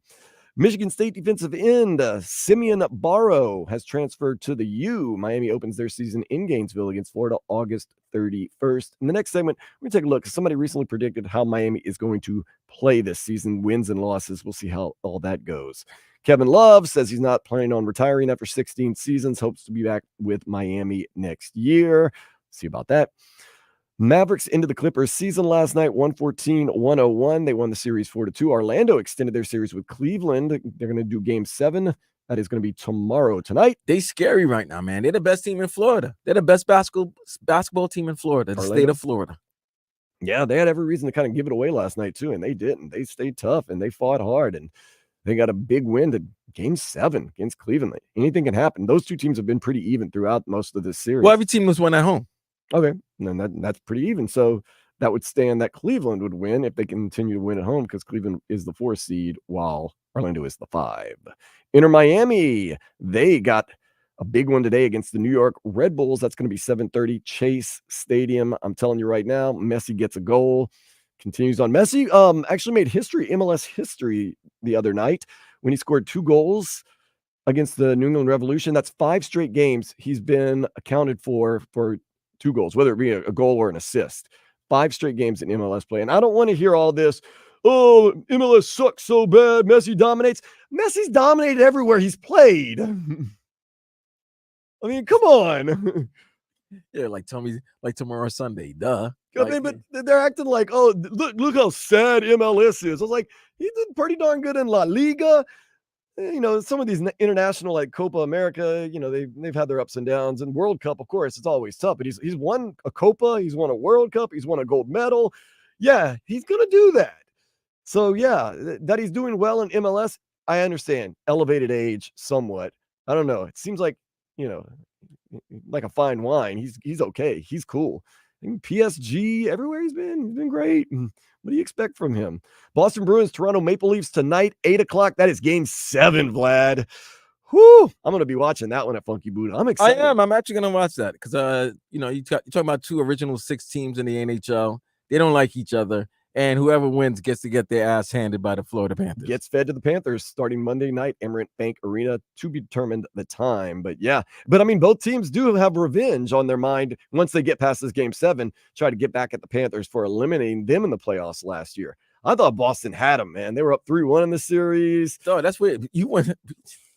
Michigan State defensive end Simeon Barrow has transferred to the U. Miami opens their season in Gainesville against Florida August 31st. In the next segment, we're going to take a look. Somebody recently predicted how Miami is going to play this season, wins and losses. We'll see how all that goes. Kevin Love says he's not planning on retiring after 16 seasons, hopes to be back with Miami next year. See about that. Mavericks into the Clippers season last night, 114-101. They won the series 4-2. Orlando extended their series with Cleveland. They're going to do game 7. That is going to be tomorrow tonight. They scary right now, man. They're the best team in Florida. They're the best basketball team in Florida, the state of Florida. Yeah, they had every reason to kind of give it away last night, too, and they didn't. They stayed tough, and they fought hard, and they got a big win to game 7 against Cleveland. Anything can happen. Those two teams have been pretty even throughout most of this series. Well, every team was won at home. Okay, and then that's pretty even. So that would stand that Cleveland would win if they continue to win at home because Cleveland is the 4 seed while Orlando is the 5. Inter Miami, they got a big one today against the New York Red Bulls. That's going to be 7:30 Chase Stadium. I'm telling you right now, Messi gets a goal. Continues on. Messi actually made history, MLS history the other night when he scored 2 goals against the New England Revolution. That's 5 straight games he's been accounted for 2 goals, whether it be a goal or an assist. 5 straight games in MLS play. And I don't want to hear all this, oh, MLS sucks so bad, Messi dominates. Messi's dominated everywhere he's played. I mean, come on. Yeah, like tomorrow Sunday, duh. I mean, but they're acting like, oh, look how sad MLS is. I was like, he did pretty darn good in La Liga. You know, some of these international like Copa America, you know, they've had their ups and downs. And World Cup, of course, it's always tough. But he's won a Copa, he's won a World Cup, he's won a gold medal. Yeah, he's gonna do that. So yeah, that he's doing well in MLS, I understand. Elevated age, somewhat. I don't know. It seems like, you know, like a fine wine. He's okay. He's cool. And PSG, everywhere he's been great. What do you expect from him? Boston Bruins, Toronto Maple Leafs tonight, 8:00. That is game 7, Vlad. Whoo! I'm going to be watching that one at Funky Buddha. I'm excited. I am. I'm actually going to watch that because, you know, you're talking about 2 original 6 teams in the NHL. They don't like each other. And whoever wins gets to get their ass handed by the Florida Panthers. Gets fed to the Panthers starting Monday night, Emirates Bank Arena, to be determined the time. But yeah, I mean, both teams do have revenge on their mind once they get past this game 7, try to get back at the Panthers for eliminating them in the playoffs last year. I thought Boston had them, man. They were up 3-1 in the series. Oh, that's weird. You went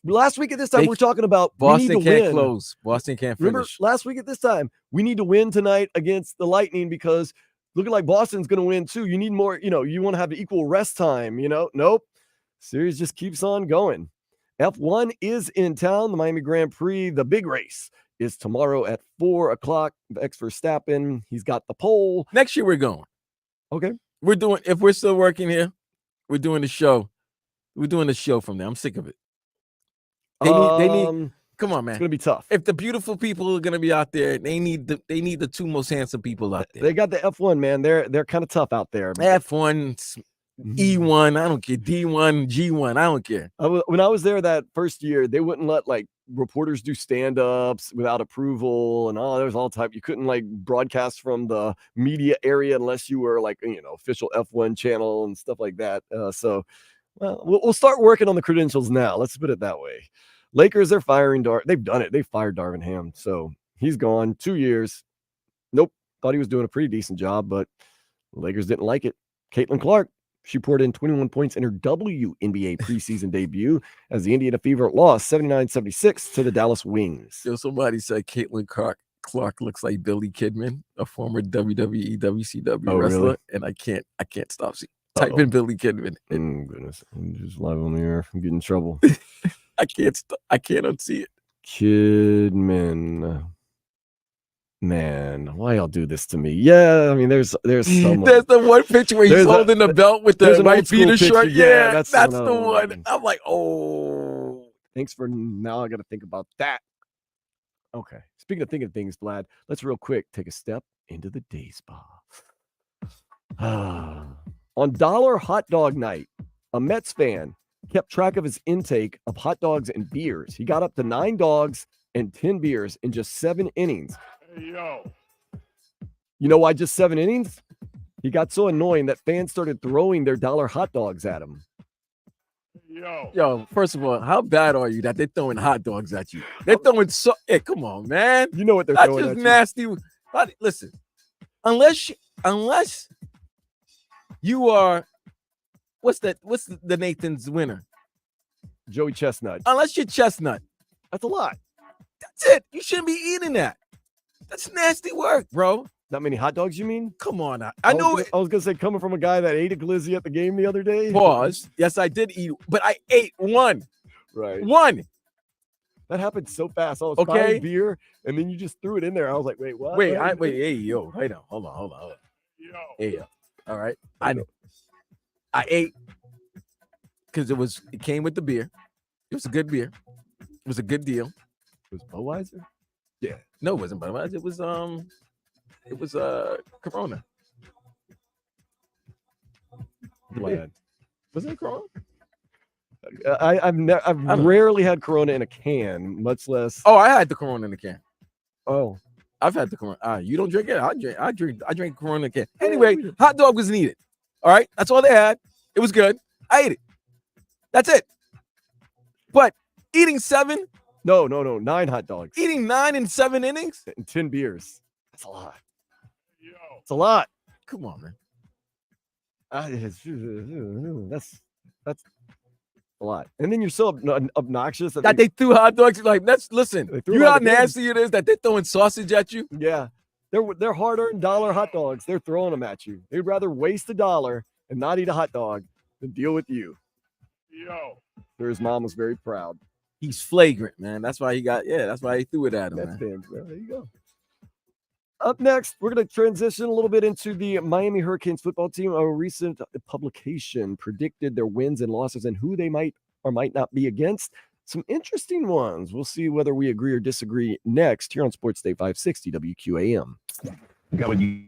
last week at this time. We're talking about Boston can't close. Boston can't finish. Remember last week at this time, we need to win tonight against the Lightning because looking like Boston's going to win too. You need more, you know, you want to have equal rest time, you know? Nope. Series just keeps on going. F1 is in town. The Miami Grand Prix, the big race, is tomorrow at 4:00. Max Verstappen, he's got the pole. Next year we're going. Okay. If we're still working here, we're doing the show. We're doing the show from there. I'm sick of it. They need come on, man. It's gonna be tough. If the beautiful people are gonna be out there, they need the 2 most handsome people out there. They got the F1, man. They're kind of tough out there. F1, E1, I don't care. D1, G1, I don't care. When I was there that first year, they wouldn't let like reporters do stand-ups without approval, and there's all type. You couldn't like broadcast from the media area unless you were like, you know, official F1 channel and stuff like that. So, well, we'll start working on the credentials now. Let's put it that way. Lakers, they're firing they've done it. They fired Darvin Ham, so he's gone. 2 years. Nope. Thought he was doing a pretty decent job, but the Lakers didn't like it. Caitlin Clark, she poured in 21 points in her WNBA preseason debut as the Indiana Fever lost 79-76 to the Dallas Wings. Yo, somebody said Caitlin Clark looks like Billy Kidman, a former WWE WCW wrestler, really? and I can't stop seeing. Type in Billy Kidman. Goodness, I'm just live on the air. I'm getting in trouble. I can't unsee it. Kidman. Man, why y'all do this to me? Yeah, I mean, there's someone. There's the one picture where he's holding the belt with the white beater shirt. Yeah, that's the one. I'm like, oh. Thanks for now. I got to think about that. Okay. Speaking of thinking of things, Vlad, let's real quick take a step into the day spa. On Dollar Hot Dog Night, a Mets fan kept track of his intake of hot dogs and beers. He got up to 9 dogs and 10 beers in just 7 innings. Hey, yo. You know why just 7 innings? He got so annoying that fans started throwing their dollar hot dogs at him. Yo, first of all, how bad are you that they're throwing hot dogs at you? They're throwing hey, come on, man. You know what they're That's throwing just at you. nasty. Listen, unless you are what's the Nathan's winner? Joey Chestnut. Unless you're Chestnut. That's a lot. That's it. You shouldn't be eating that. That's nasty work, bro. That many hot dogs, you mean? Come on. I know I was gonna say, coming from a guy that ate a glizzy at the game the other day. Pause. Yes, I did eat, but I ate one. Right. One. That happened so fast. I was Okay. buying beer, and then you just threw it in there. I was like, wait, what? Wait, hey, yo, wait on. Hold on. Hey, yo. All right. I ate because it came with the beer. It was a good beer. It was a good deal. It was Budweiser? Yeah. No, it wasn't Budweiser. It was Corona. Bland. Was it Corona? I've rarely had Corona in a can, much less. Oh, I had the Corona in the can. Oh, I've had the Corona. You don't drink it? I drink Corona in a can. Anyway, hot dog was needed. All right, that's all they had. It was good. I ate it. That's it. But eating 7? No, 9 hot dogs. Eating 9 in 7 innings? And 10 beers. That's a lot. It's a lot. Come on, man. That's a lot. And then you're so obnoxious that they threw hot dogs. Like, listen. You know how nasty it is that they're throwing sausage at you? Yeah. They're hard-earned dollar hot dogs. They're throwing them at you. They'd rather waste $1 and not eat a hot dog than deal with you. Yo. His mom was very proud. He's flagrant, man. That's why that's why he threw it at him. That's damn good. There you go. Up next, we're going to transition a little bit into the Miami Hurricanes football team. A recent publication predicted their wins and losses and who they might or might not be against. Some interesting ones. We'll see whether we agree or disagree next here on Sports Day 560 WQAM. Got what you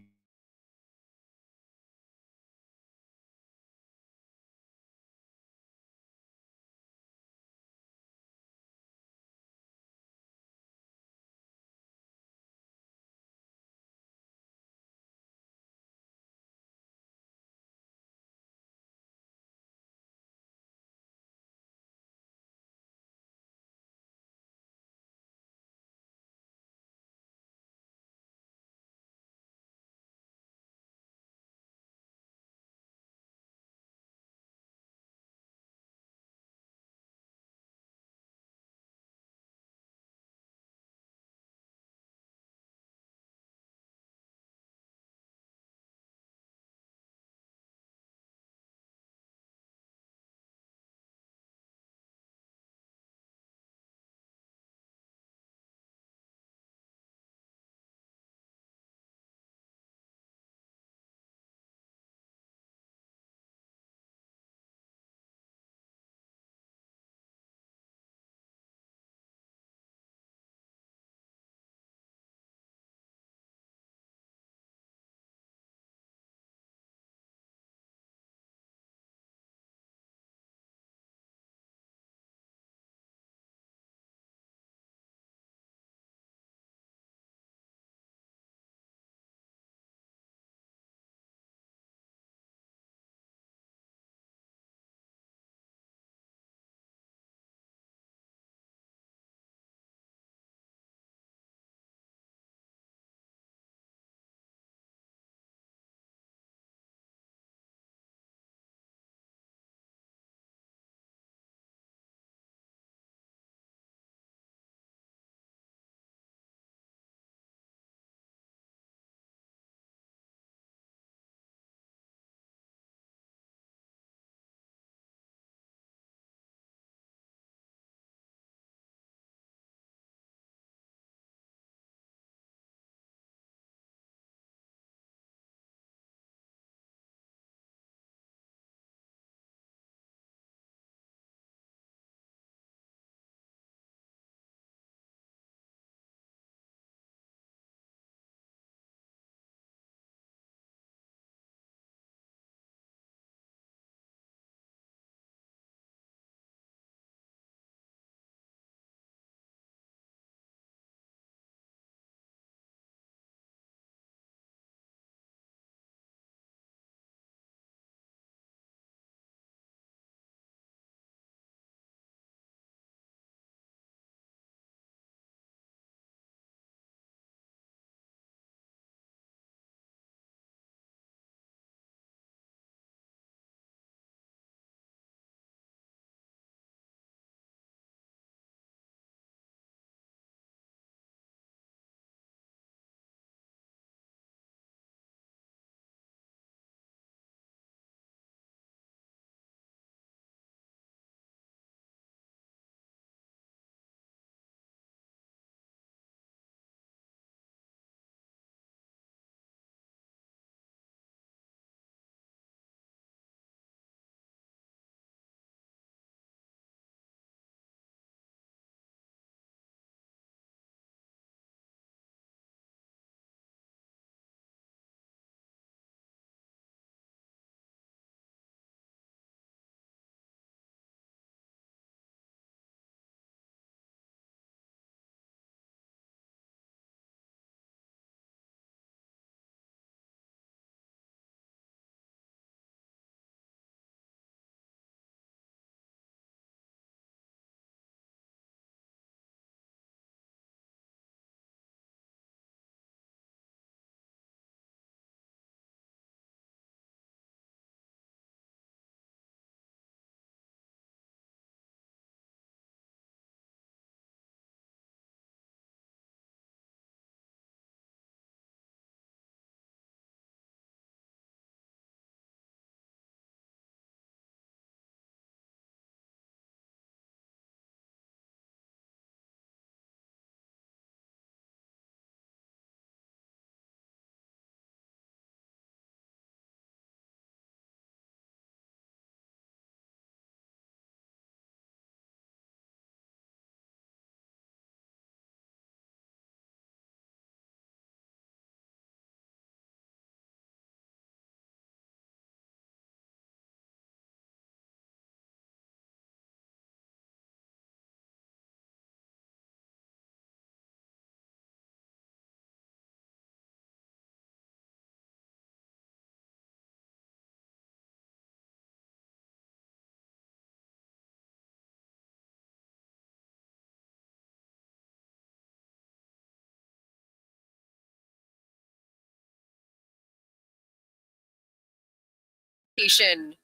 Station.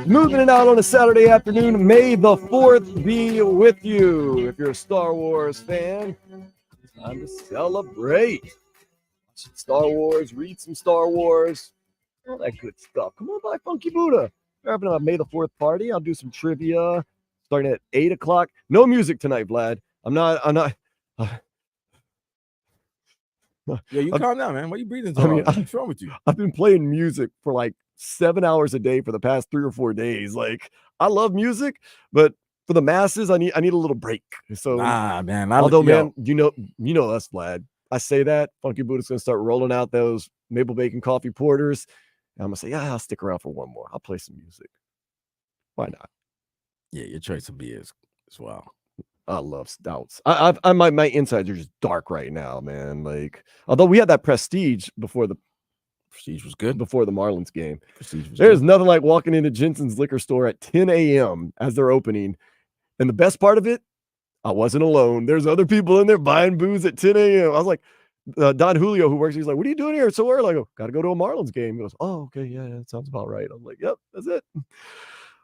Moving it out on a Saturday afternoon. May the 4th be with you. If you're a Star Wars fan, it's time to celebrate. Watch some Star Wars, read some Star Wars, all that good stuff. Come on by Funky Buddha. We're having a May the 4th party. I'll do some trivia starting at 8 o'clock. No music tonight, Vlad. I'm not. Yeah, you calm down, man. Why are you breathing so hard? What's wrong with you? I've been playing music for like 7 hours a day for the past 3 or 4 days. Like, I love music, but for the masses, I need a little break. So, man. Man, you know us, Vlad. I say that Funky Buddha's gonna start rolling out those maple bacon coffee porters. And I'm gonna say, yeah, I'll stick around for one more. I'll play some music. Why not? Yeah, your choice of beers as well. I love stouts. My insides are just dark right now, man. Like, although we had that Prestige before the Prestige was good before the Marlins game. There's nothing like walking into Jensen's liquor store at 10 a.m. as they're opening. And the best part of it, I wasn't alone. There's other people in there buying booze at 10 a.m. I was like, Don Julio, who works, he's like, what are you doing here so early? I go, got to go to a Marlins game. He goes, oh, okay, yeah, that sounds about right. I'm like, yep, that's it.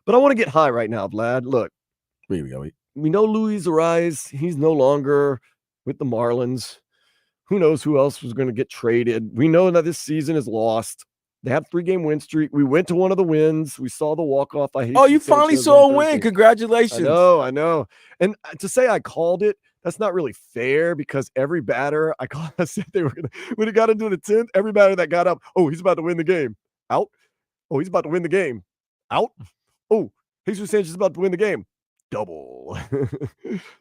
But I want to get high right now, Vlad. Look, here we go. We know Luis Ariz, he's no longer with the Marlins. Who knows who else was going to get traded? We know that this season is lost. They have 3-game win streak. We went to one of the wins. We saw the walk-off. You finally saw a win. Congratulations. I know. And to say I called it, that's not really fair because every batter I said they were going to, when it got into the 10th, every batter that got up, oh, he's about to win the game. Out. Oh, he's about to win the game. Out. Oh, Jesus Sanchez is about to win the game. Double.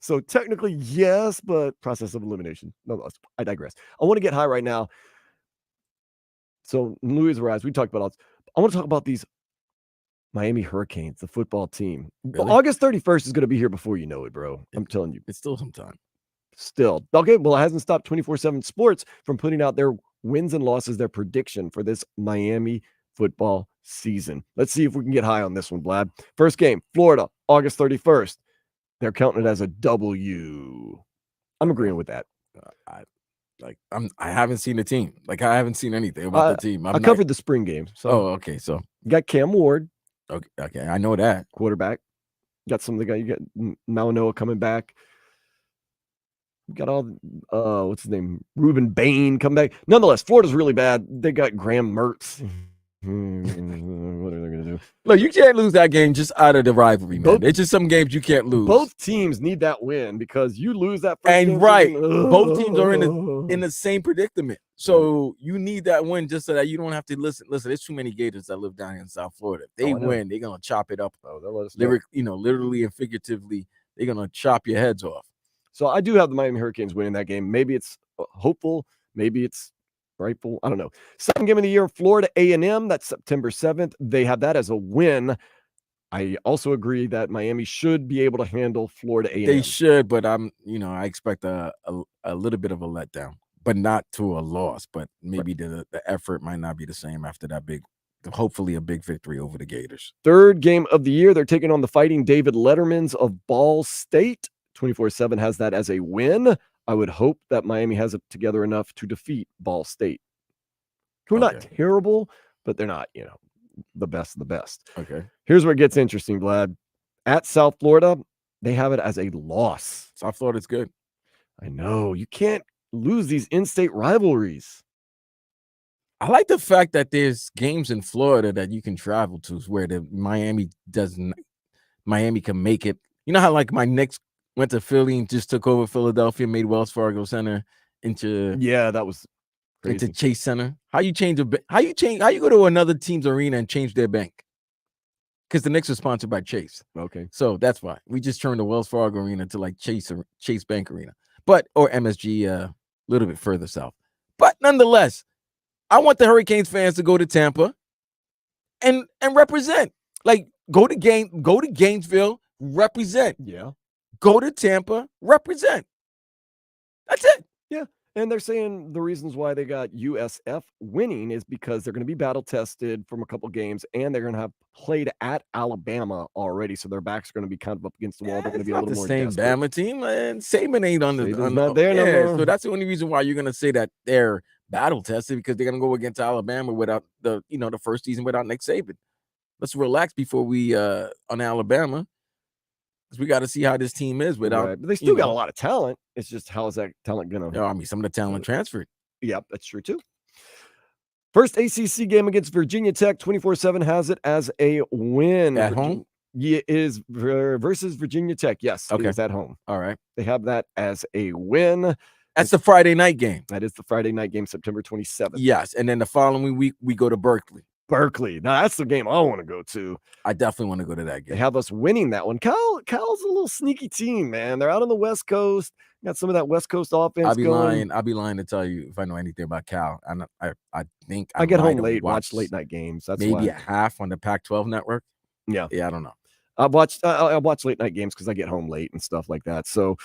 So technically, yes, but process of elimination. No, I digress. I want to get high right now. So Luis Ariz, we talked about all this. I want to talk about these Miami Hurricanes, the football team. Really? August 31st is going to be here before you know it, bro. I'm telling you. It's still some time. Still. Okay, well, it hasn't stopped 24/7 Sports from putting out their wins and losses, their prediction for this Miami football season. Let's see if we can get high on this one, Vlad. First game, Florida, August 31st. They're counting it as a W. I'm agreeing with that. I haven't seen the team. Like, I haven't seen anything about the team. I covered the spring game. So okay. So you got Cam Ward. Okay. I know that. Quarterback. You got Malinois coming back. You got all what's his name? Ruben Bain coming back. Nonetheless, Florida's really bad. They got Graham Mertz. What are they going to do? Look, you can't lose that game just out of the rivalry, man. It's just some games you can't lose. Both teams need that win because you lose that first game. And right, both teams are in in the same predicament. So you need that win just so that you don't have to listen. There's too many Gators that live down here in South Florida. If they win, they're gonna chop it up. Literally and figuratively, they're gonna chop your heads off. So I do have the Miami Hurricanes winning that game. Maybe it's hopeful. Maybe it's rightful. I don't know. Second game of the year, Florida A&M. That's September 7th. They have that as a win. I also agree that Miami should be able to handle Florida A&M. They should, but I expect a little bit of a letdown, but not to a loss. But maybe the effort might not be the same after that hopefully a big victory over the Gators. Third game of the year, they're taking on the Fighting David Lettermans of Ball State. 24/7 has that as a win. I would hope that Miami has it together enough to defeat Ball State. Who are not terrible, but they're not, the best of the best. Okay. Here's where it gets interesting, Vlad. At South Florida, they have it as a loss. South Florida's good. I know. You can't lose these in-state rivalries. I like the fact that there's games in Florida that you can travel to where Miami can make it. You know how like my Knicks went to Philly and just took over Philadelphia, made Wells Fargo Center into that was crazy. Into Chase Center. How you go to another team's arena and change their bank? Because the Knicks are sponsored by Chase. Okay, so that's why we just turned the Wells Fargo Arena to like Chase Bank Arena, or MSG a little bit further south. But nonetheless, I want the Hurricanes fans to go to Tampa and represent. Like go to Gainesville, represent. Yeah. Go to Tampa, represent. That's it. Yeah. And they're saying the reasons why they got USF winning is because they're going to be battle tested from a couple games and they're going to have played at Alabama already. So their backs are going to be kind of up against the wall. They're going to be a little more same Bama team. And Saban ain't on the not there no more. So that's the only reason why you're going to say that they're battle tested because they're gonna go against Alabama without the first season without Nick Saban. Let's relax before we on Alabama, because we got to see how this team is without. Right. But they still got a lot of talent. It's just how is that talent gonna? I mean, some of the talent transferred. Yep, that's true too. First ACC game against Virginia Tech. 24/7 has it as a win At home. Yeah, is versus Virginia Tech. Yes, Okay. it is at home. All right. They have that as a win. That's the Friday night game. That is the Friday night game, September 27th. Yes, and then the following week we go to Berkeley. Now that's the game I want to go to. I definitely want to go to that game. They have us winning that one. Cal's a little sneaky team, man. They're out on the West Coast. Got some of that West Coast offense. I'll be lying to tell you if I know anything about Cal. I think I get home late, watch late night games. That's maybe a half on the Pac-12 network. Yeah, I don't know. I watch late night games because I get home late and stuff like that. So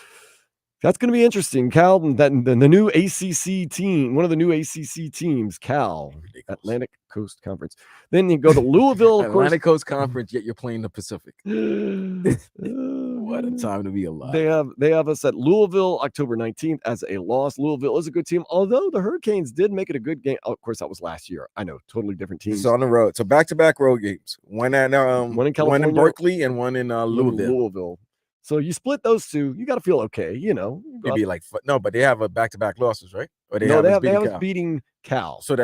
that's going to be interesting. Cal, the new ACC team, one of the new ACC teams, Cal, ridiculous. Atlantic Coast Conference. Then you go to Louisville, of course. Atlantic Coast Conference, yet you're playing the Pacific. What a time to be alive. They have us at Louisville, October 19th as a loss. Louisville is a good team, although the Hurricanes did make it a good game. Oh, of course, that was last year. I know, totally different teams. It's on the road. So back-to-back road games. One in California, one in Berkeley, and one in Louisville. So you split those two, you got to feel okay, It'd be like no, but they have a back-to-back losses, right? Or they have us beating Cal. So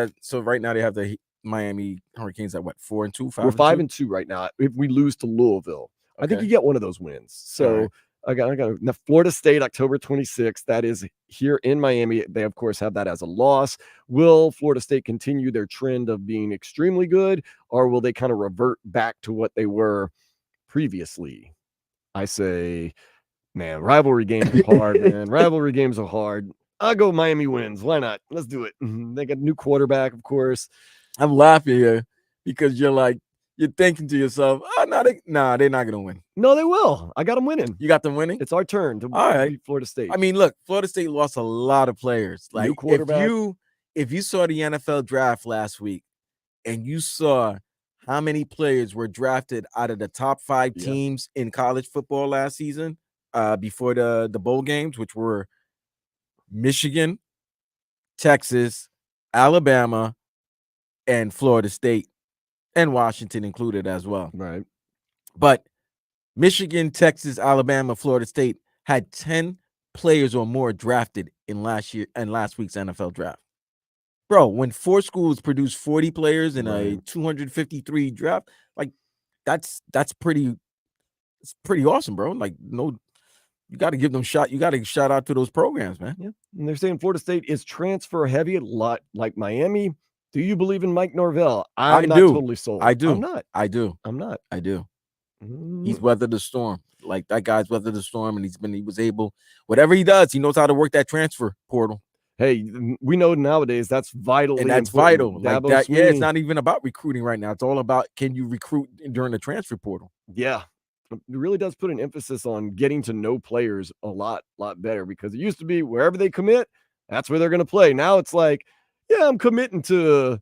right now they have the Miami Hurricanes at what, 4-2, 5-2? We're 5-2 right now. If we lose to Louisville, okay. I think you get one of those wins. So I got now Florida State, October 26th. That is here in Miami. They of course have that as a loss. Will Florida State continue their trend of being extremely good, or will they kind of revert back to what they were previously? I say, man, rivalry games are hard, man. Rivalry games are hard. I'll go Miami wins. Why not? Let's do it. They got a new quarterback, of course. I'm laughing here because you're thinking to yourself, they're not going to win. No, they will. I got them winning. You got them winning? It's our turn to beat Florida State. I mean, look, Florida State lost a lot of players. Like, new quarterback. If you saw the NFL draft last week and you saw how many players were drafted out of the top 5 teams in college football last season before the bowl games, which were Michigan, Texas, Alabama, and Florida State, and Washington included as well. Right. But Michigan, Texas, Alabama, Florida State had 10 players or more drafted in last week's NFL draft. Bro, when 4 schools produce 40 players in a 253 draft, like that's pretty awesome, bro. Like, no, you got to give them shot. You got to shout out to those programs, man. Yeah. And they're saying Florida State is transfer heavy, a lot like Miami. Do you believe in Mike Norvell? I'm not totally sold. I do. I'm not. I do. I'm not. I do. He's weathered the storm. Like, that guy's weathered the storm, and he was able, whatever he does, he knows how to work that transfer portal. Hey, we know nowadays that's vital. And that's vital. Like that, it's not even about recruiting right now. It's all about, can you recruit during the transfer portal? Yeah. It really does put an emphasis on getting to know players a lot better, because it used to be wherever they commit, that's where they're going to play. Now it's like, yeah, I'm committing to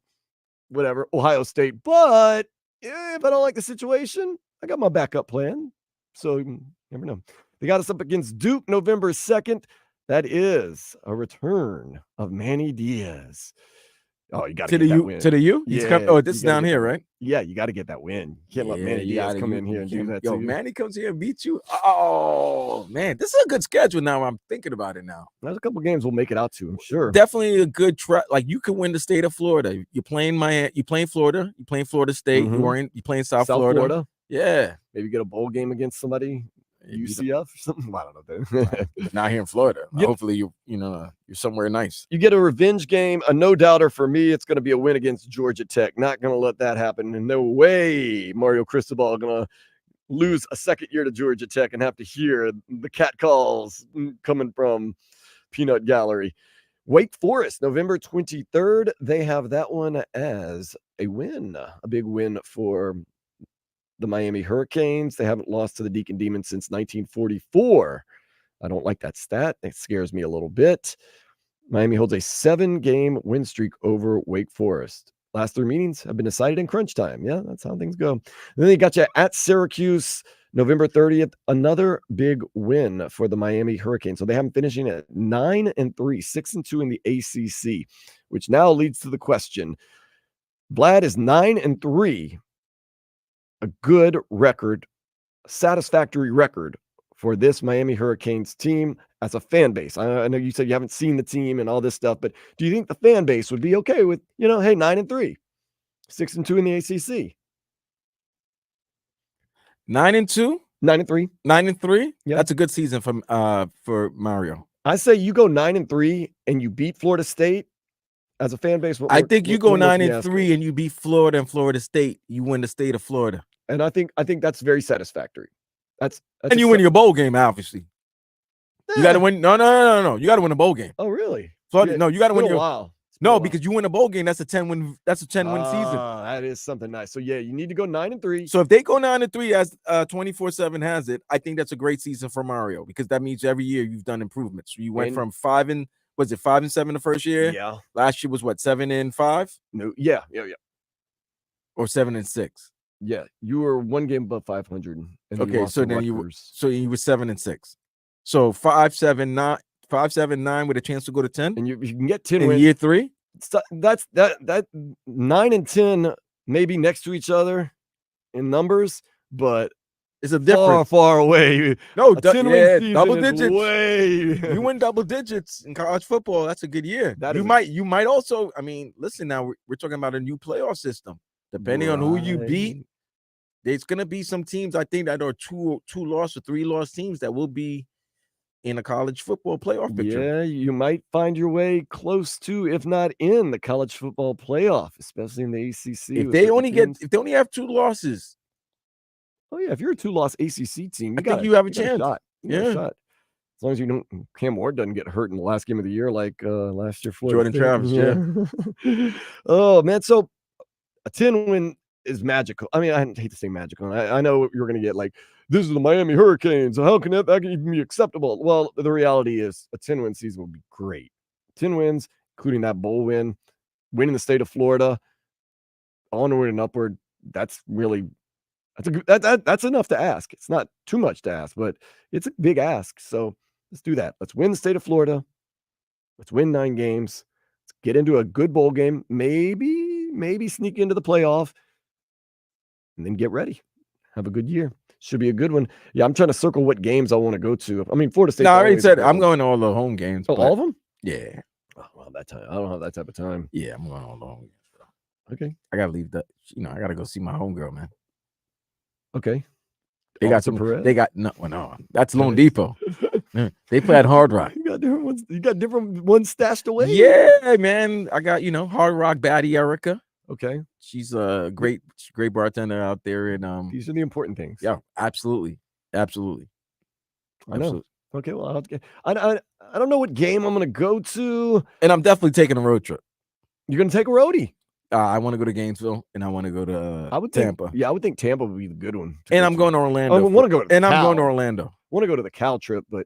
whatever, Ohio State, but if I don't like the situation, I got my backup plan. So you never know. They got us up against Duke November 2nd. That is a return of Manny Diaz. Oh, you got to get that win. To the U? He's Yeah, this is down here, right? Yeah, you got to get that win. You can't let Manny Diaz come in here and do that. Yo, Manny comes here and beats you. Oh, man, this is a good schedule now. I'm thinking about it now. There's a couple games we'll make it out to, I'm sure. Definitely a good track. Like, you can win the state of Florida. You're playing Miami. You're playing Florida. You're playing Florida State. You're playing South Florida. Yeah. Maybe get a bowl game against somebody. UCF or something. I don't know. Not here in Florida. Yep. Hopefully you're somewhere nice. You get a revenge game. A no doubter for me. It's going to be a win against Georgia Tech. Not going to let that happen. And no way Mario Cristobal going to lose a second year to Georgia Tech and have to hear the cat calls coming from Peanut Gallery. Wake Forest, November 23rd. They have that one as a win, a big win for the Miami Hurricanes. They haven't lost to the Deacon Demons since 1944. I don't like that stat. It scares me a little bit. Miami holds a 7-game win streak over Wake Forest. Last 3 meetings have been decided in crunch time. Yeah, that's how things go. And then they got you at Syracuse, November 30th. Another big win for the Miami Hurricanes. So they have them finishing at 9-3, 6-2 in the ACC. which now leads to the question. Vlad is 9-3, a good record, satisfactory record for this Miami Hurricanes team as a fan base. I know you said you haven't seen the team and all this stuff, but do you think the fan base would be okay with, hey, 9-3, 6-2 in the ACC? 9-2, 9-3, 9-3. Yeah, that's a good season for Mario. I say you go 9-3 and you beat Florida State as a fan base. I think you go 9-3 and you beat Florida and Florida State. You win the state of Florida, and I think that's very satisfactory. That's and you win your bowl game. Obviously, you got to win. No. You got to win a bowl game. Oh, really? Florida, Yeah, no, you got to win your. Wow. No, because you win a bowl game. That's a 10-win. That's a 10-win season. That is something nice. So yeah, you need to go 9-3. So if they go 9-3, as 24/7 has it, I think that's a great season for Mario, because that means every year you've done improvements. So you went from 5-7 the first year? Yeah. Last year was what, 7-5? No. Yeah. Or 7-6. Yeah. You were one game above 500. Okay, so then you were 7-6. So 5-7-9 with a chance to go to 10, and you can get 10 in wins. year 3. So that 9 and 10 maybe next to each other in numbers, but it's a difference. Far away. No, double digits. Way. You win double digits in college football. That's a good year. You might also. I mean, listen. Now we're talking about a new playoff system. Depending on who you beat, there's going to be some teams, I think, that are two loss or 3 loss teams that will be in a college football playoff picture. Yeah, you might find your way close to, if not in, the college football playoff, especially in the ACC. If they only have 2 losses. Oh yeah, if you're a 2-loss ACC team, I think you have a chance. Shot. Yeah, a shot. As long as you don't, Cam Ward doesn't get hurt in the last game of the year like last year. Jordan Travis. Yeah. Oh man, so a 10-win is magical. I mean, I hate to say magical. I know you're going to get like, this is the Miami Hurricanes. How can that can even be acceptable? Well, the reality is a 10-win season would be great. 10 wins, including that bowl win, winning the state of Florida, onward and upward. That's really that's enough to ask. It's not too much to ask, but it's a big ask. So let's do that. Let's win the state of Florida. Let's win 9 games. Let's get into a good bowl game. Maybe sneak into the playoff, and then get ready. Have a good year. Should be a good one. Yeah, I'm trying to circle what games I want to go to. I mean, Florida State. No, I already said I'm going to all the home games. Oh, all of them? Yeah. Oh, well, that time I don't have that type of time. Yeah, I'm going all the home games. Okay. I gotta leave that. I gotta go see my homegirl, man. Okay. They got some. Perez? They got no. That's Lone Depot. They play at Hard Rock. You got different ones. You got different ones stashed away. Yeah, man. I got Hard Rock baddie Erica. Okay. She's a great bartender out there, and these are the important things. Yeah, absolutely. I know. Okay, well, I don't know what game I'm gonna go to, and I'm definitely taking a road trip. You're gonna take a roadie? I want to go to Gainesville, and I want to go to Tampa. I would think Tampa would be the good one. And I'm going to Orlando. I want to go to I'm going to Orlando. I want to go to the Cal trip, but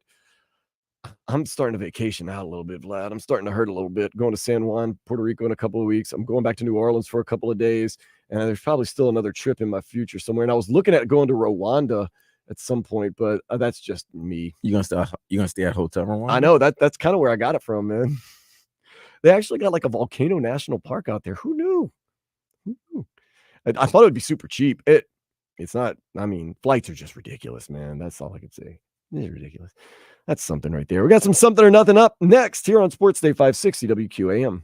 I'm starting to vacation out a little bit, Vlad. I'm starting to hurt a little bit. Going to San Juan, Puerto Rico in a couple of weeks. I'm going back to New Orleans for a couple of days, and there's probably still another trip in my future somewhere. And I was looking at going to Rwanda at some point, but that's just me. You gonna stay at Hotel Rwanda? I know that's kind of where I got it from, man. They actually got like a volcano national park out there. Who knew? I thought it would be super cheap. It's not. I mean, flights are just ridiculous, man. That's all I can say. It's ridiculous. That's something right there. We got some something or nothing up next here on Sports Day 560 WQAM.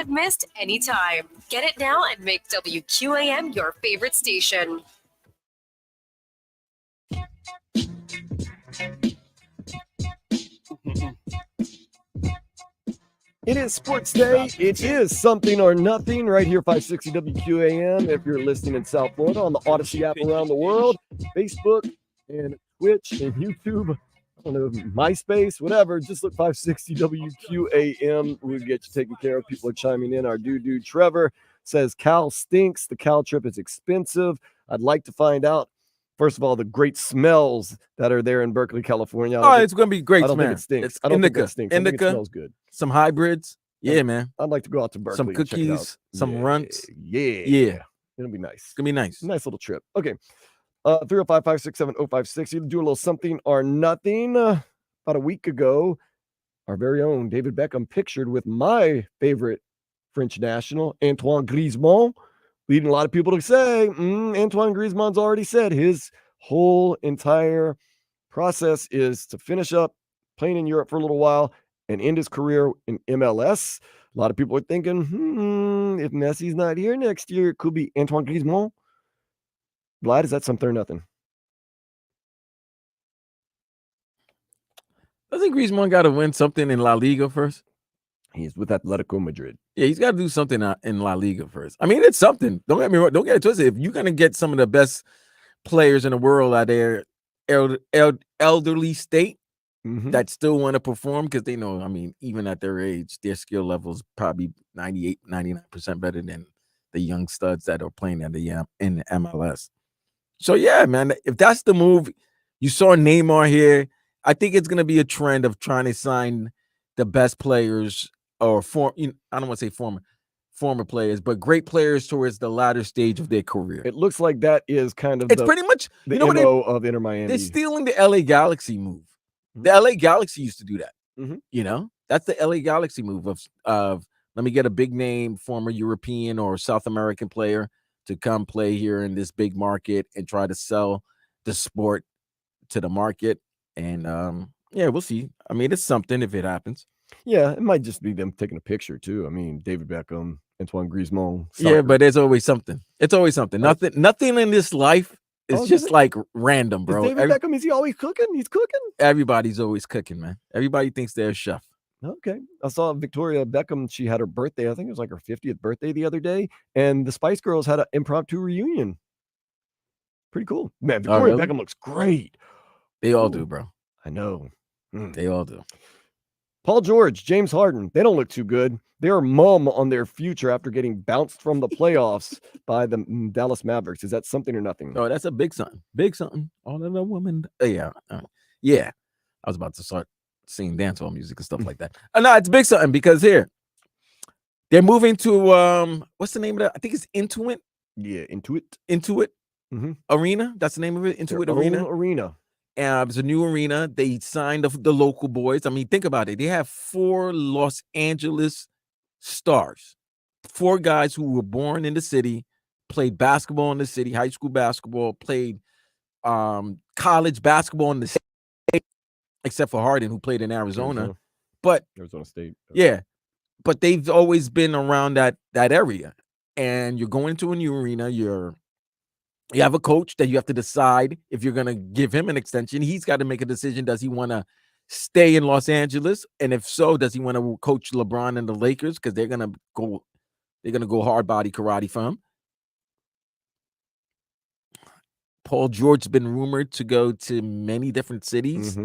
missed anytime. Get it now and make WQAM your favorite station. It is Sports Day. It is Something or Nothing right here, 560 WQAM. If you're listening in South Florida on the Odyssey app around the world, Facebook and Twitch and YouTube, I don't know, MySpace, whatever, just look 560 WQAM. We'll get you taken care of. People are chiming in. Our dude Trevor says Cal stinks. The Cal trip is expensive. I'd like to find out, first of all, the great smells that are there in Berkeley, California. It's going to be great. I don't think it stinks. I don't think it stinks. I think it smells good. Some hybrids. Yeah, man. I'd like to go out to Berkeley. Some cookies, some runts. Yeah. It'll be nice. It's going to be nice. Nice little trip. Okay. 305-567-0560. Do a little something or nothing. About a week ago, our very own David Beckham pictured with my favorite French national, Antoine Griezmann, leading a lot of people to say, Antoine Griezmann's already said his whole entire process is to finish up playing in Europe for a little while and end his career in MLS. A lot of people are thinking, if Messi's not here next year, it could be Antoine Griezmann. Vlad, is that something or nothing? Doesn't Griezmann got to win something in La Liga first? He's with Atletico Madrid. Yeah, he's got to do something in La Liga first. I mean, it's something. Don't get me wrong. Don't get it twisted. If you're going to get some of the best players in the world out there, elderly state, that still want to perform because they know, I mean, even at their age, their skill level is probably 98, 99% better than the young studs that are playing in the MLS. So, yeah, man, if that's the move, you saw Neymar here. I think it's going to be a trend of trying to sign the best players or I don't want to say former players, but great players towards the latter stage of their career. It looks like that is kind of pretty much the MO of Inter Miami. They're stealing the LA Galaxy move. The LA Galaxy used to do that. That's the LA Galaxy move of let me get a big name, former European or South American player to come play here in this big market and try to sell the sport to the market. And we'll see. I mean, it's something if it happens. Yeah, it might just be them taking a picture too. I mean, David Beckham, Antoine Griezmann. Yeah, but there's always something. It's always something. Nothing in this life is just like random, bro. David Beckham, is he always cooking? He's cooking? Everybody's always cooking, man. Everybody thinks they're a chef. Okay. I saw Victoria Beckham. She had her birthday. I think it was like her 50th birthday the other day. And the Spice Girls had an impromptu reunion. Pretty cool. Man, Victoria Beckham looks great. They all do, bro. I know. They all do. Paul George, James Harden, they don't look too good. They're mum on their future after getting bounced from the playoffs by the Dallas Mavericks. Is that something or nothing? Oh, that's a big something. Big something. All of the women. Yeah. I was about to start singing dancehall music and stuff like that. No, it's big something because here they're moving to what's the name of that? I think it's Intuit. Yeah, Intuit. Arena. That's the name of it. Intuit Arena. It's a new arena. They signed the local boys. I mean, think about it. They have 4 Los Angeles stars, 4 guys who were born in the city, played basketball in the city, high school basketball, played college basketball in the state, except for Harden, who played in Arizona. But Arizona State. Yeah. But they've always been around that area. And you're going to a new arena. You have a coach that you have to decide if you're going to give him an extension. He's got to make a decision. Does he want to stay in Los Angeles? And if so, does he want to coach LeBron and the Lakers? Because they're going to go hard body karate for him. Paul George's been rumored to go to many different cities,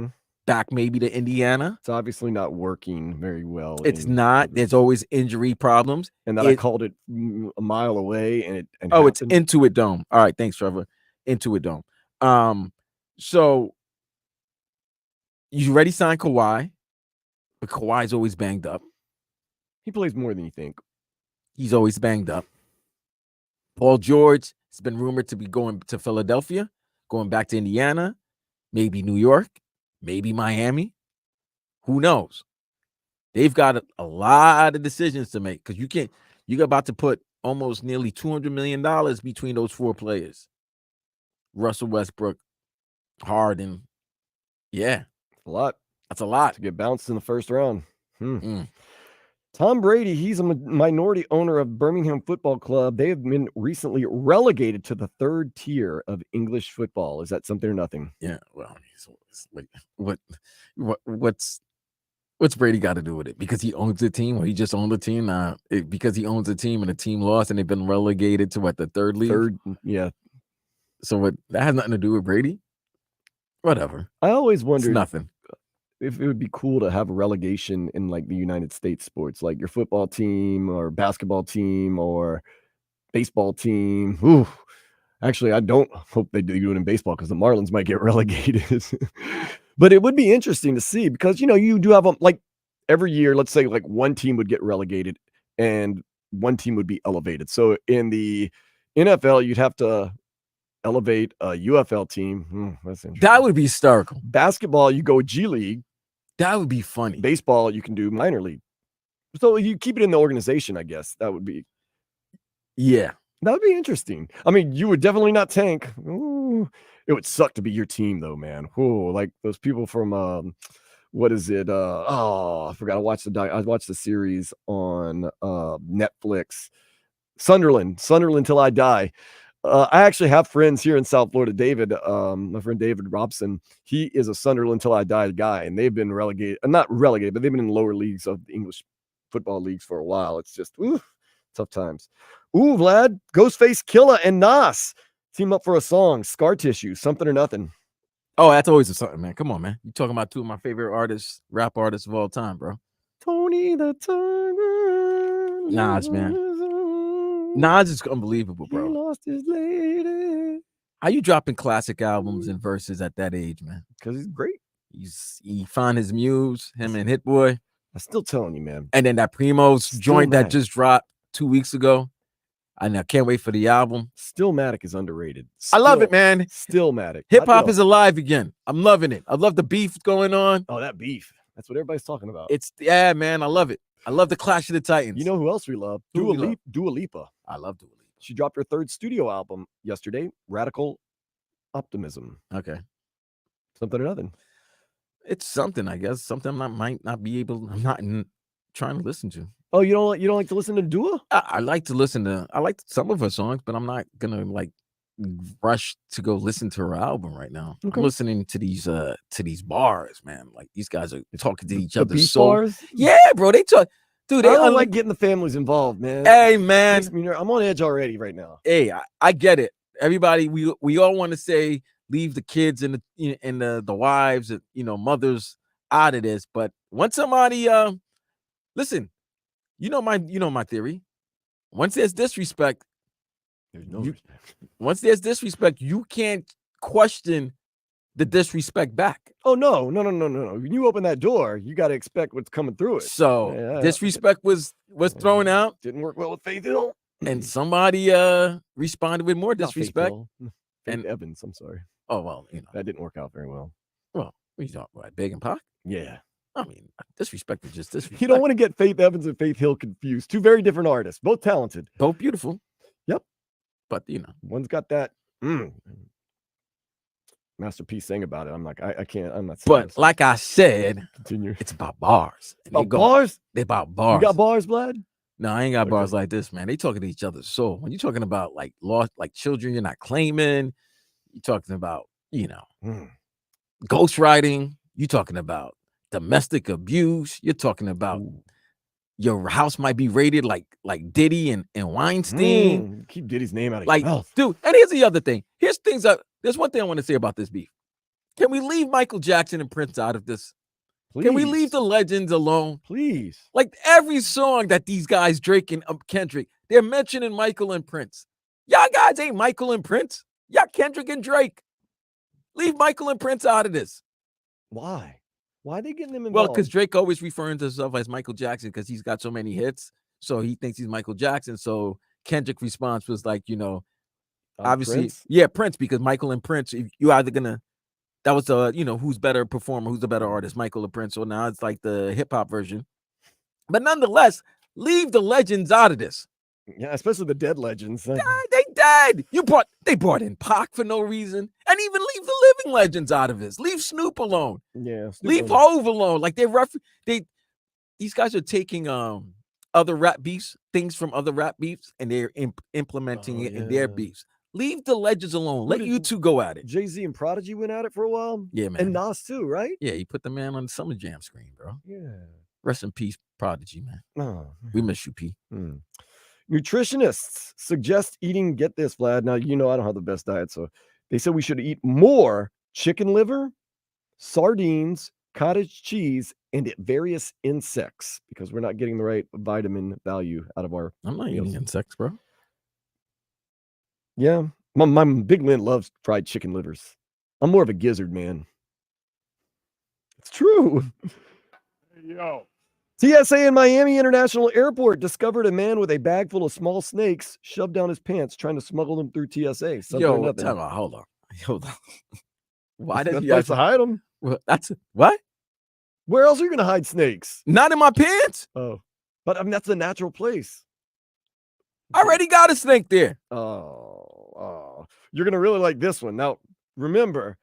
back maybe to Indiana. It's obviously not working very well. It's not. There's always injury problems. And then I called it a mile away. And it's Intuit Dome. All right. Thanks, Trevor. Intuit Dome. So you already signed Kawhi, but Kawhi's always banged up. He plays more than you think. He's always banged up. Paul George has been rumored to be going to Philadelphia, going back to Indiana, maybe New York, maybe Miami. Who knows? They've got a lot of decisions to make because you're about to put almost nearly $200 million between those 4 players. Russell Westbrook, Harden. Yeah. A lot. That's a lot. To get bounced in the first round. Tom Brady, he's a minority owner of Birmingham Football Club. They have been recently relegated to the 3rd tier of English football. Is that something or nothing? Yeah. Well, what's Brady got to do with it? Because he owns the team, or he just owned the team? Because he owns the team and the team lost and they've been relegated to the 3rd league? Yeah. So that has nothing to do with Brady? Whatever. I always wondered. It's nothing. If it would be cool to have a relegation in like the United States sports, like your football team or basketball team or baseball team. Ooh, actually, I don't hope they do it in baseball because the Marlins might get relegated. But it would be interesting to see because, you do have like every year, let's say like one team would get relegated and one team would be elevated. So in the NFL, you'd have to elevate a UFL team. That's interesting. That would be hysterical. Basketball, you go G League. That would be funny. Baseball, you can do minor league. So you keep it in the organization, I guess. That would be. Yeah. That would be interesting. I mean, you would definitely not tank. Ooh, it would suck to be your team, though, man. Ooh, like those people from, what is it? I forgot. I watched the series on Netflix. Sunderland Till I Die. I actually have friends here in South Florida. David, my friend David Robson, he is a Sunderland Till I Die guy, and they've been relegated, not relegated, but they've been in lower leagues of the English football leagues for a while. It's just tough times. Ooh, Vlad, Ghostface Killer and Nas team up for a song, Scar Tissue, Something or Nothing. Oh, that's always something, man. Come on, man. You talking about two of my favorite artists, rap artists of all time, bro. Tony the Tiger. Nas, man. Nas is unbelievable, bro. He lost his lady. How you dropping classic albums and verses at that age, man? Because he's great. He found his muse, him and Hit Boy. I'm still telling you, man. And then that Primo's joint that just dropped 2 weeks ago. And I can't wait for the album. Stillmatic is underrated. I love it, man. Stillmatic. Hip hop is alive again. I'm loving it. I love the beef going on. Oh, that beef. That's what everybody's talking about. Yeah, man. I love it. I love the Clash of the Titans. You know who else we love? Dua Lipa. I love Dua Lipa. She dropped her 3rd studio album yesterday, Radical Optimism. Okay. Something or nothing. It's something, I guess. Something I might not be able. I'm not trying to listen to. Oh, you don't like to listen to Dua? I like to listen to. I like some of her songs, but I'm not gonna like rush to go listen to her album right now. Okay. I'm listening to these bars, man. Like these guys are talking to each other. Bars? Yeah, bro. They talk. Dude, I don't like getting the families involved, man. Hey, man. I'm on edge already right now. Hey, I get it. Everybody, we all want to say leave the kids and the wives and mothers out of this, but once somebody listen, you know my theory. Once there's disrespect, there's no respect. Once there's disrespect, you can't question the disrespect back. Oh no. When you open that door, you got to expect what's coming through it. So disrespect was thrown out. Didn't work well with Faith Hill. And somebody responded with more disrespect. And Evans, I'm sorry. Oh well, that didn't work out very well. Well, what are you talking about? Big and Pac? Yeah. I mean, disrespect is just disrespect. You don't want to get Faith Evans and Faith Hill confused. Two very different artists, both talented, both beautiful. Yep. But one's got that masterpiece thing about it. I'm like, I can't. I'm not. But like I said, continue. It's about bars. Bars? They about bars. You got bars, Vlad? No, I ain't got bars like this, man. They talking to each other. So when you're talking about like lost, like children, you're not claiming. You're talking about ghostwriting. You're talking about domestic abuse. You're talking about your house might be rated like Diddy and Weinstein. Keep Diddy's name out of your mouth, dude. And here's the other thing. There's one thing I want to say about this beef. Can we leave Michael Jackson and Prince out of this? Please. Can we leave the legends alone? Please. Like every song that these guys, Drake and Kendrick, they're mentioning Michael and Prince. Y'all guys ain't Michael and Prince. Y'all Kendrick and Drake. Leave Michael and Prince out of this. Why? Why are they getting them involved? Well, because Drake always referring to himself as Michael Jackson because he's got so many hits. So he thinks he's Michael Jackson. So Kendrick's response was like, obviously, Prince? Yeah, Prince, because Michael and Prince, you either gonna, that was who's better performer, who's the better artist, Michael or Prince. So now it's like the hip hop version. But nonetheless, leave the legends out of this. Yeah, especially the dead legends. They dead. They brought in Pac for no reason, and even leave the living legends out of this. Leave Snoop alone. Yeah, leave Hove alone. Like these guys are taking other rap beefs, things from other rap beefs, and they're implementing it in their beefs. Leave the legends alone. Let you two go at it. Jay-Z and Prodigy went at it for a while. Yeah, man. And Nas too, right? Yeah, he put the man on the Summer Jam screen, bro. Yeah. Rest in peace, Prodigy, man. Oh, we miss you, P. Nutritionists suggest eating, get this, Vlad. Now, you know I don't have the best diet, so they said we should eat more chicken liver, sardines, cottage cheese, and various insects because we're not getting the right vitamin value out of our I'm not meals. eating insects, bro. Yeah. My big Lynn loves fried chicken livers. I'm more of a gizzard man. It's true. Yo. TSA in Miami International Airport discovered a man with a bag full of small snakes shoved down his pants trying to smuggle them through TSA. Yo, time out. Hold on. Why did you have to hide them? Well, that's what? Where else are you going to hide snakes? Not in my pants. Oh, but I mean, that's a natural place. I already got a snake there. Oh, you're going to really like this one. Now, remember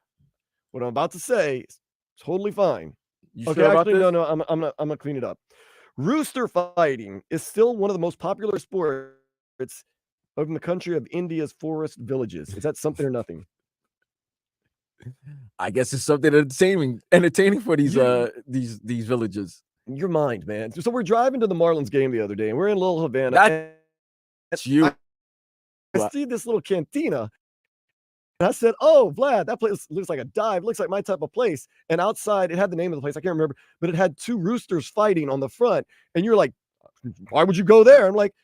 what I'm about to say is totally fine. You sure about this? No, I'm gonna clean it up. Rooster fighting is still one of the most popular sports in the country of India's forest villages. Is that something or nothing? I guess it's something entertaining for these villages. Your mind, man. So we're driving to the Marlins game the other day, and we're in Little Havana. That's you. I see this little cantina. And I said, oh, Vlad, that place looks like a dive. Looks like my type of place. And outside, it had the name of the place. I can't remember, but it had two roosters fighting on the front. And you're like, why would you go there? I'm like,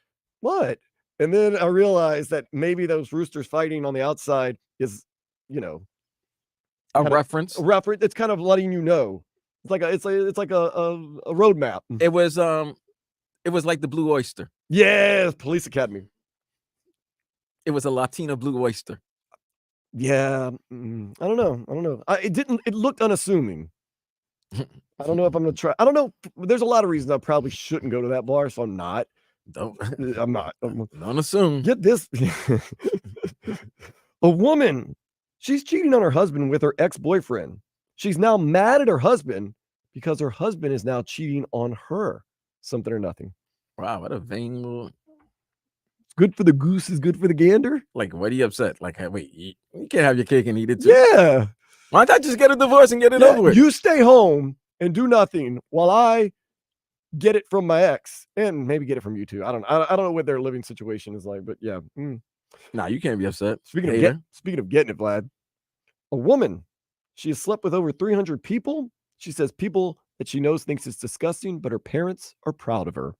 what? And then I realized that maybe those roosters fighting on the outside is, a reference. It's kind of letting you know. It's like a roadmap. It was like the Blue Oyster. Yes, Police Academy. It was a Latino Blue Oyster. Yeah, I don't know. It looked unassuming. I don't know if I'm gonna try. I don't know. There's a lot of reasons I probably shouldn't go to that bar, so I'm not. I'm not. Don't assume. Get this. A woman, she's cheating on her husband with her ex-boyfriend. She's now mad at her husband because her husband is now cheating on her. Something or nothing. Wow, what a vain little... Good for the goose is good for the gander. Like, what are you upset? Like, wait, you can't have your cake and eat it too. Yeah. Why don't I just get a divorce and get it over with? You stay home and do nothing while I get it from my ex and maybe get it from you too. I don't know what their living situation is like, but yeah. Nah, you can't be upset. Speaking of getting it, Vlad, a woman, she has slept with over 300 people. She says people that she knows thinks it's disgusting, but her parents are proud of her.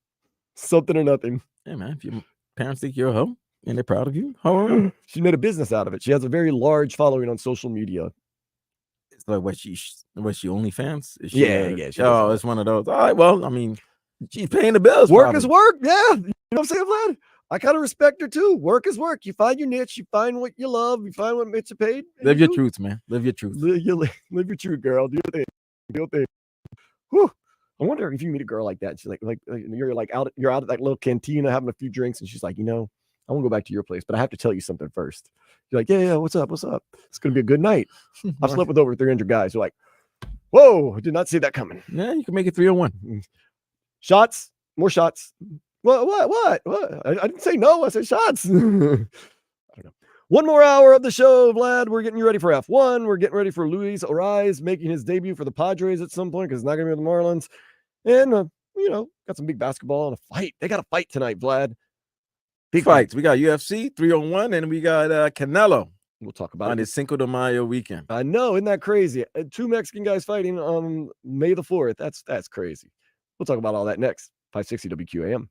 Something or nothing. Yeah, man. If your parents think you're a hoe and they're proud of you, hoe. She made a business out of it. She has a very large following on social media. It's like what she OnlyFans? Yeah. It's one of those. All right, well, I mean, she's paying the bills. Work is work. Yeah. You know what I'm saying, Vlad? I kind of respect her too. Work is work. You find your niche. You find what you love. You find what makes you paid. Live your truth, man. Live your truth. Live your truth, girl. Do your thing. Do your thing. Whew. I wonder if you meet a girl like that. She's like you're out at that little cantina having a few drinks, and she's like, I want to go back to your place, but I have to tell you something first. You're like, yeah, what's up? It's gonna be a good night. I've slept with over 300 guys. You're like, whoa, I did not see that coming. Yeah, you can make it 3-1. Shots, more shots. What? I didn't say no. I said shots. I don't know. One more hour of the show, Vlad. We're getting you ready for F1. We're getting ready for Luis Ariz making his debut for the Padres at some point because it's not going to be with the Marlins. And, got some big basketball and a fight. They got a fight tonight, Vlad. Big fights. We got UFC 3-on-1, and we got Canelo. We'll talk about on his Cinco de Mayo weekend. I know. Isn't that crazy? 2 Mexican guys fighting on May the 4th. That's crazy. We'll talk about all that next. 560 WQAM.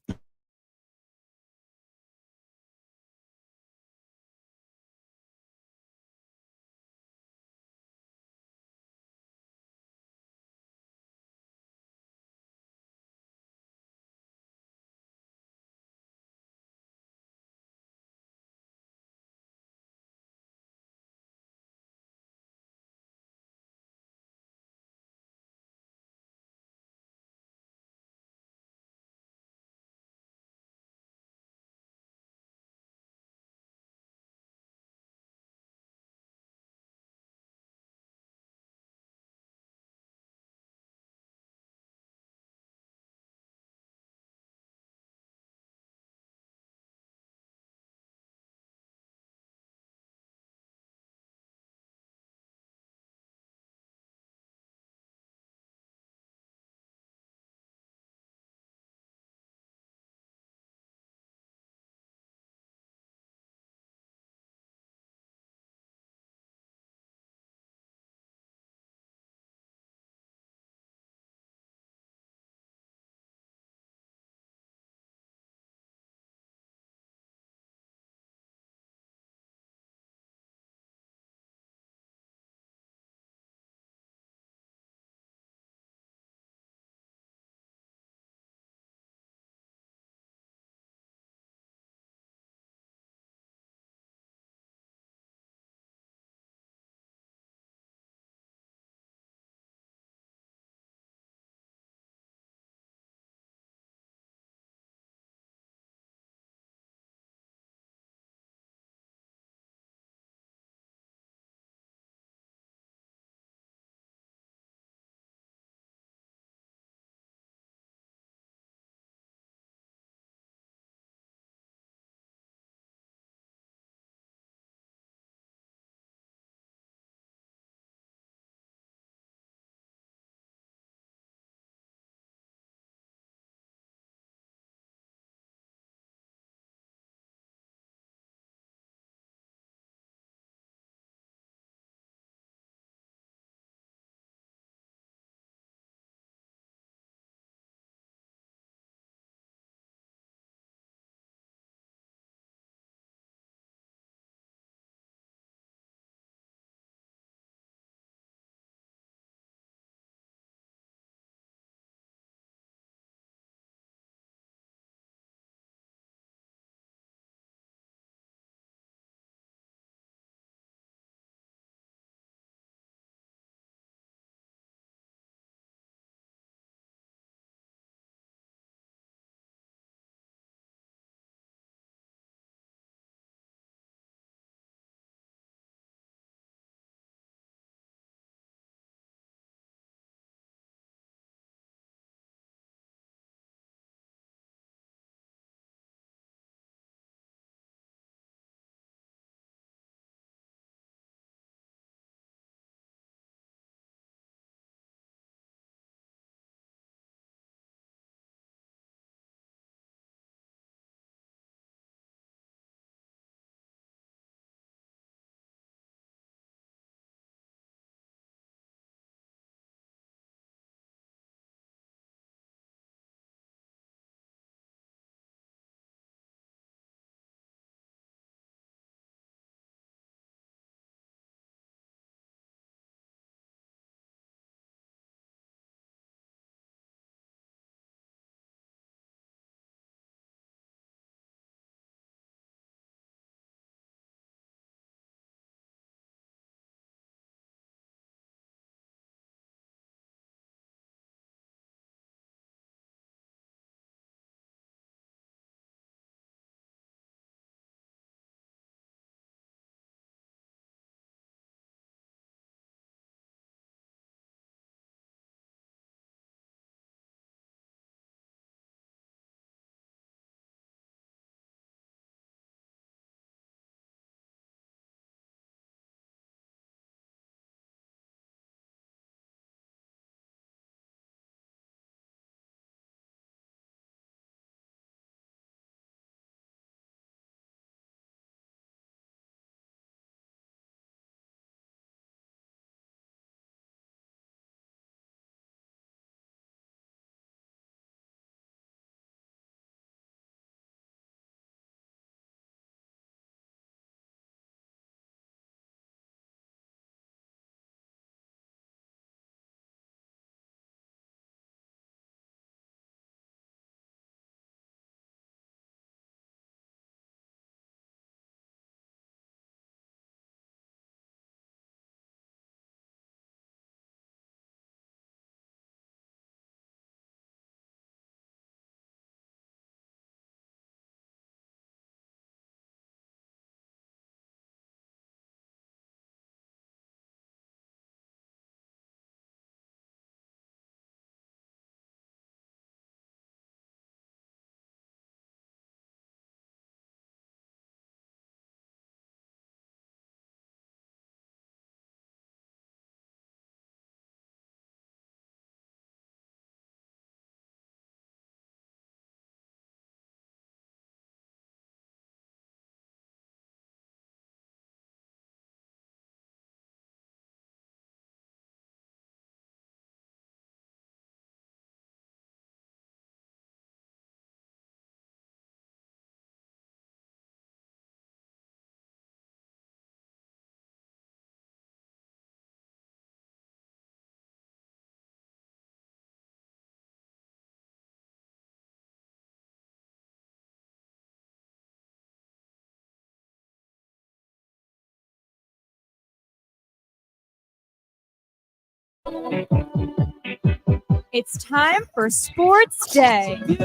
It's time for Sports Day. Turn it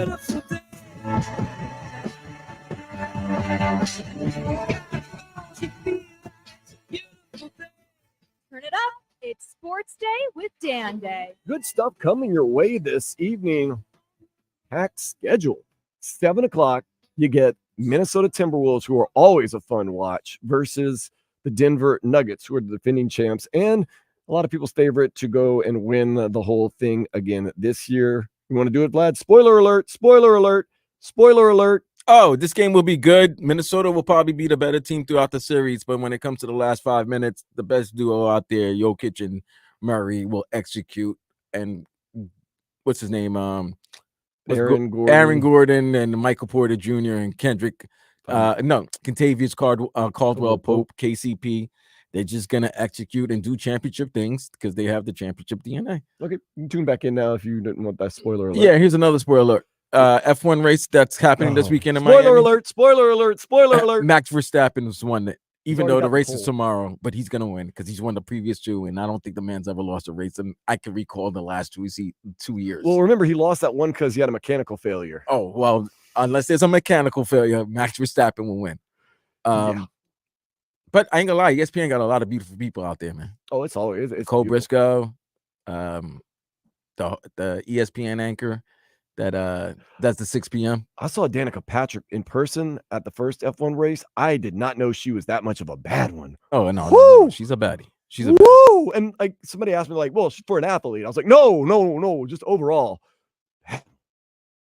up. It's Sports Day with Dan Day. Good stuff coming your way this evening. Packed schedule. 7 o'clock, you get Minnesota Timberwolves, who are always a fun watch, versus the Denver Nuggets, who are the defending champs, and a lot of people's favorite to go and win the whole thing again this year. You want to do it, Vlad? Spoiler alert, spoiler alert, spoiler alert. Oh, this game will be good. Minnesota will probably be the better team throughout the series, but when it comes to the last 5 minutes, the best duo out there, Jokic and Murray, will execute. And what's his name? Aaron Gordon and Michael Porter Jr. and Kendrick. Contavious Caldwell Pope, KCP. They're just going to execute and do championship things because they have the championship DNA. Okay, tune back in now if you didn't want that spoiler alert. Yeah, here's another spoiler alert. F1 race that's happening this weekend in Miami. Spoiler alert, spoiler alert, spoiler alert. Max Verstappen was one that, even though the race is pole tomorrow, but he's going to win because he's won the previous two, and I don't think the man's ever lost a race. And I can recall the last 2 years. Well, remember, he lost that one because he had a mechanical failure. Oh, well, unless there's a mechanical failure, Max Verstappen will win. But I ain't gonna lie, ESPN got a lot of beautiful people out there, man. Oh, it's always Cole Briscoe, the ESPN anchor that's the 6 p.m. I saw Danica Patrick in person at the first F1 race. I did not know she was that much of a bad one. Oh, no, she's a baddie. She's a baddie. Woo! And like somebody asked me, like, well, she's for an athlete. I was like, no, just overall.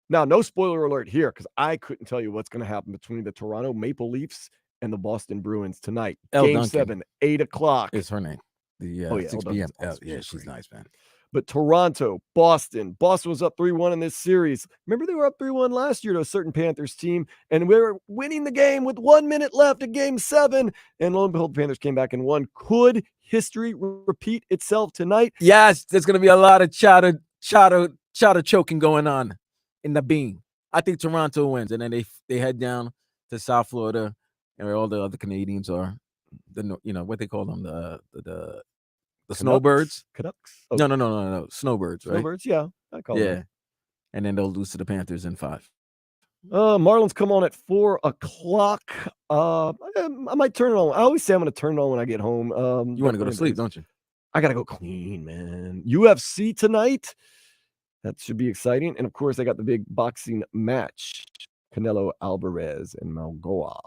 Now, no spoiler alert here, because I couldn't tell you what's going to happen between the Toronto Maple Leafs and the Boston Bruins tonight. Game Duncan 7, 8 o'clock. Is her name. 6 p.m. Yeah, she's nice, man. But Toronto, Boston was up 3-1 in this series. Remember, they were up 3-1 last year to a certain Panthers team, and we were winning the game with 1 minute left of game 7. And lo and behold, the Panthers came back and won. Could history repeat itself tonight? Yes, there's going to be a lot of chowder choking going on in the bean. I think Toronto wins, and then they head down to South Florida, and where all the other Canadians are. What they call them, the snowbirds. Canucks? Oh. No. Snowbirds, right? Snowbirds, yeah. I call them. And then they'll lose to the Panthers in 5. Marlins come on at 4 o'clock. I might turn it on. I always say I'm going to turn it on when I get home. You want to go to sleep, don't you? I got to go clean, man. UFC tonight. That should be exciting. And, of course, I got the big boxing match. Canelo Alvarez and Malgoa.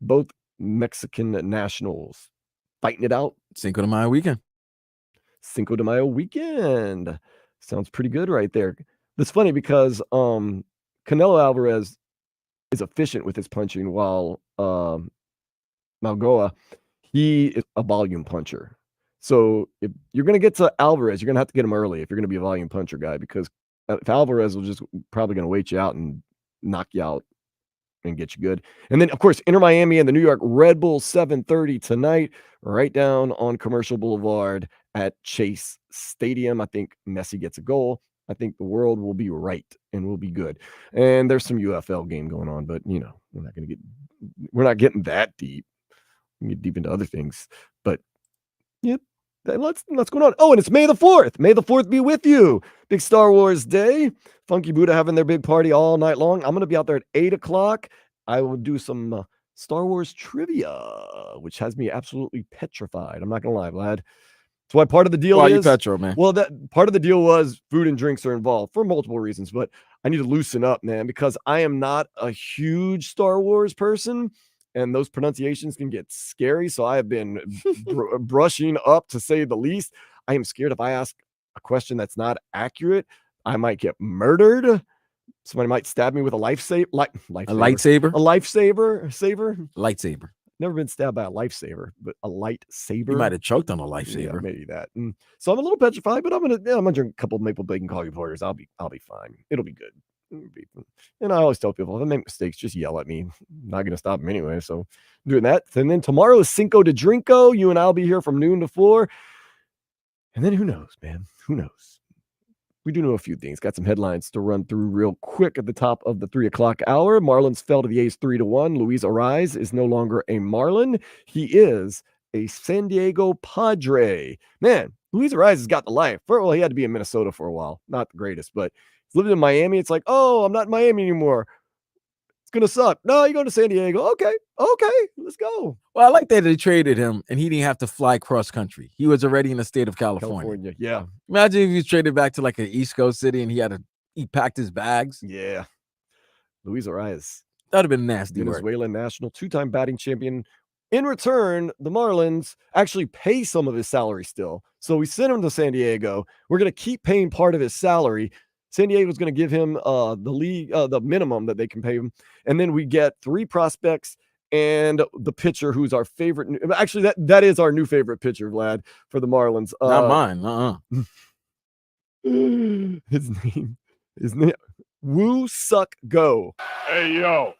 Both Mexican nationals fighting it out. Cinco de Mayo weekend. Sounds pretty good right there. That's funny because Canelo Alvarez is efficient with his punching, while Malgoa, he is a volume puncher. So if you're going to get to Alvarez, you're going to have to get him early if you're going to be a volume puncher guy, because if Alvarez will just probably going to wait you out and knock you out and get you good. And then, of course, Inter Miami and the New York Red Bull, 7:30 tonight, right down on Commercial Boulevard at Chase Stadium. I think Messi gets a goal. I think the world will be right and we'll be good. And there's some UFL game going on, but we're not getting that deep. We can get deep into other things, but yep. Let's go on. Oh, and it's May the 4th. May the 4th be with you. Big Star Wars Day. Funky Buddha having their big party all night long. I'm going to be out there at 8 o'clock. I will do some Star Wars trivia, which has me absolutely petrified. I'm not going to lie, Vlad. That's why part of the deal Why is... you petro, man? Well, that part of the deal was food and drinks are involved for multiple reasons, but I need to loosen up, man, because I am not a huge Star Wars person. And those pronunciations can get scary. So I have been brushing up, to say the least. I am scared if I ask a question that's not accurate, I might get murdered. Somebody might stab me with a lightsaber. Lightsaber. Never been stabbed by a lifesaver, but a lightsaber. You might have choked on a lifesaver. Yeah, maybe that. And so I'm a little petrified, but I'm gonna drink a couple of maple bacon coffee porters. I'll be fine. It'll be good. And I always tell people, if I make mistakes, just yell at me. I'm not going to stop them anyway. So I'm doing that. And then tomorrow is Cinco de Drinko. You and I'll be here from noon to 4. And then who knows, man? Who knows? We do know a few things. Got some headlines to run through real quick at the top of the 3 o'clock hour. Marlins fell to the A's 3-1. Luis Ariz is no longer a Marlin. He is a San Diego Padre. Man, Luis Ariz has got the life. Well, he had to be in Minnesota for a while. Not the greatest, but he's living in Miami. It's like, oh, I'm not in Miami anymore. It's going to suck. No, you're going to San Diego. Okay, let's go. Well, I like that they traded him and he didn't have to fly cross country. He was already in the state of California. Yeah. Imagine if he was traded back to like an East Coast city and he packed his bags. Yeah. Luis Ariz. That would have been nasty. Venezuelan national, 2-time batting champion. In return, the Marlins actually pay some of his salary still. So we sent him to San Diego. We're going to keep paying part of his salary. San Diego's going to give him the minimum that they can pay him. And then we get 3 prospects and the pitcher who's our favorite. Actually, that is our new favorite pitcher, Vlad, for the Marlins. Not mine. His name, Woo Suck Go. Hey, yo.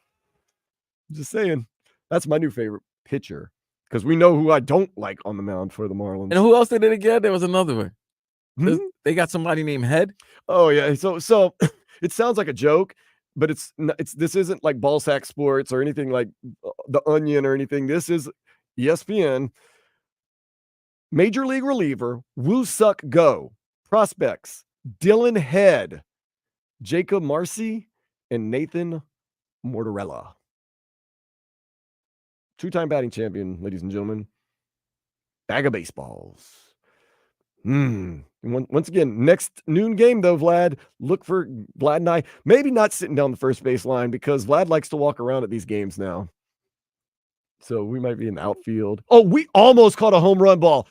Just saying. That's my new favorite pitcher because we know who I don't like on the mound for the Marlins. And who else did it again? There was another one. They got somebody named Head. Oh yeah, so it sounds like a joke, but this isn't like Ball Sack Sports or anything like The Onion or anything. This is ESPN. Major League reliever Woo Suck Go. Prospects Dylan Head, Jacob Marcy, and Nathan Mortarella. 2-time batting champion, ladies and gentlemen. Bag of baseballs. Once again, next noon game, though, Vlad, look for Vlad and I, maybe not sitting down the first base line because Vlad likes to walk around at these games now. So we might be in the outfield. Oh, we almost caught a home run ball.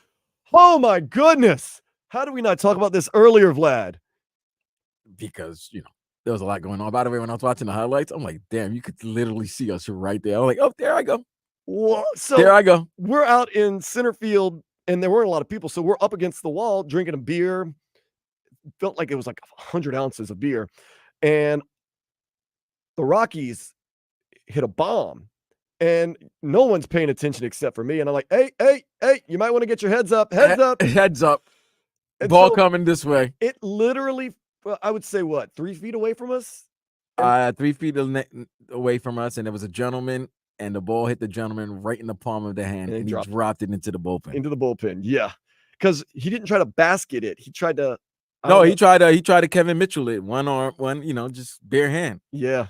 Oh, my goodness. How did we not talk about this earlier, Vlad? Because, there was a lot going on. By the way, when I was watching the highlights, I'm like, damn, you could literally see us right there. I'm like, oh, there I go. Whoa. So there I go. We're out in center field, and there weren't a lot of people, so we're up against the wall drinking a beer. Felt like it was like 100 ounces of beer. And the Rockies hit a bomb, and no one's paying attention except for me. And I'm like, hey, you might want to get your heads up. Heads up. And ball coming this way. It literally, I would say, 3 feet away from us? 3 feet away from us, and there was a gentleman, and the ball hit the gentleman right in the palm of the hand, and he dropped it into the bullpen. Into the bullpen, yeah. Because he didn't try to basket it. He tried to. He tried to Kevin Mitchell it. One arm, just bare hand. Yeah.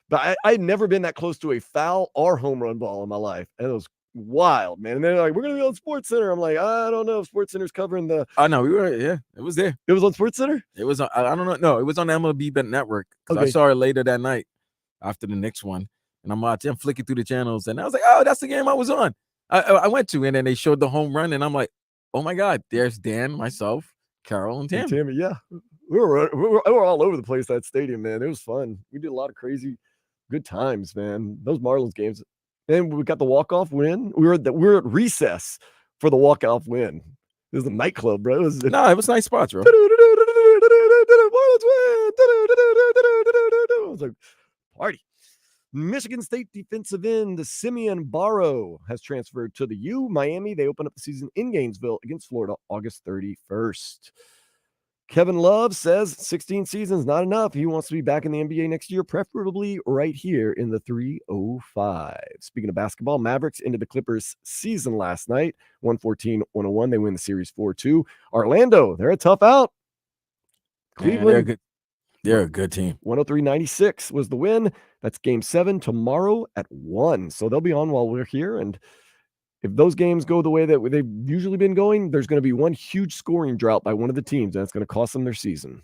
But I'd never been that close to a foul or home run ball in my life. And it was wild, man. And they're like, we're going to be on Sports Center. I'm like, I don't know if Sports Center's covering the. Oh, no, we were, yeah. It was there. It was on Sports Center? It was, I don't know. No, it was on the MLB Network. Okay. I saw it later that night after the Knicks one. And I'm flicking through the channels, and I was like, "Oh, that's the game I was on." I went to, and then they showed the home run, and I'm like, "Oh my God!" There's Dan, myself, Carol, and Tammy. Yeah, we were all over the place that stadium, man. It was fun. We did a lot of crazy, good times, man. Those Marlins games, and we got the walk-off win. We were at recess for the walk-off win. It was a nightclub, bro. It was nice spots, bro. Marlins win. It was like party. Michigan State defensive end Simeon Barrow has transferred to the U. Miami, they open up the season in Gainesville against Florida August 31st. Kevin Love says 16 seasons not enough. He wants to be back in the NBA next year, preferably right here in the 305. Speaking of basketball, Mavericks ended the Clippers season last night, 114-101. They win the series 4-2. Orlando, they're a tough out. Cleveland, they're a good team. 103-96 was the win. That's game 7 tomorrow at 1. So they'll be on while we're here. And if those games go the way that they've usually been going, there's going to be one huge scoring drought by one of the teams, and it's going to cost them their season.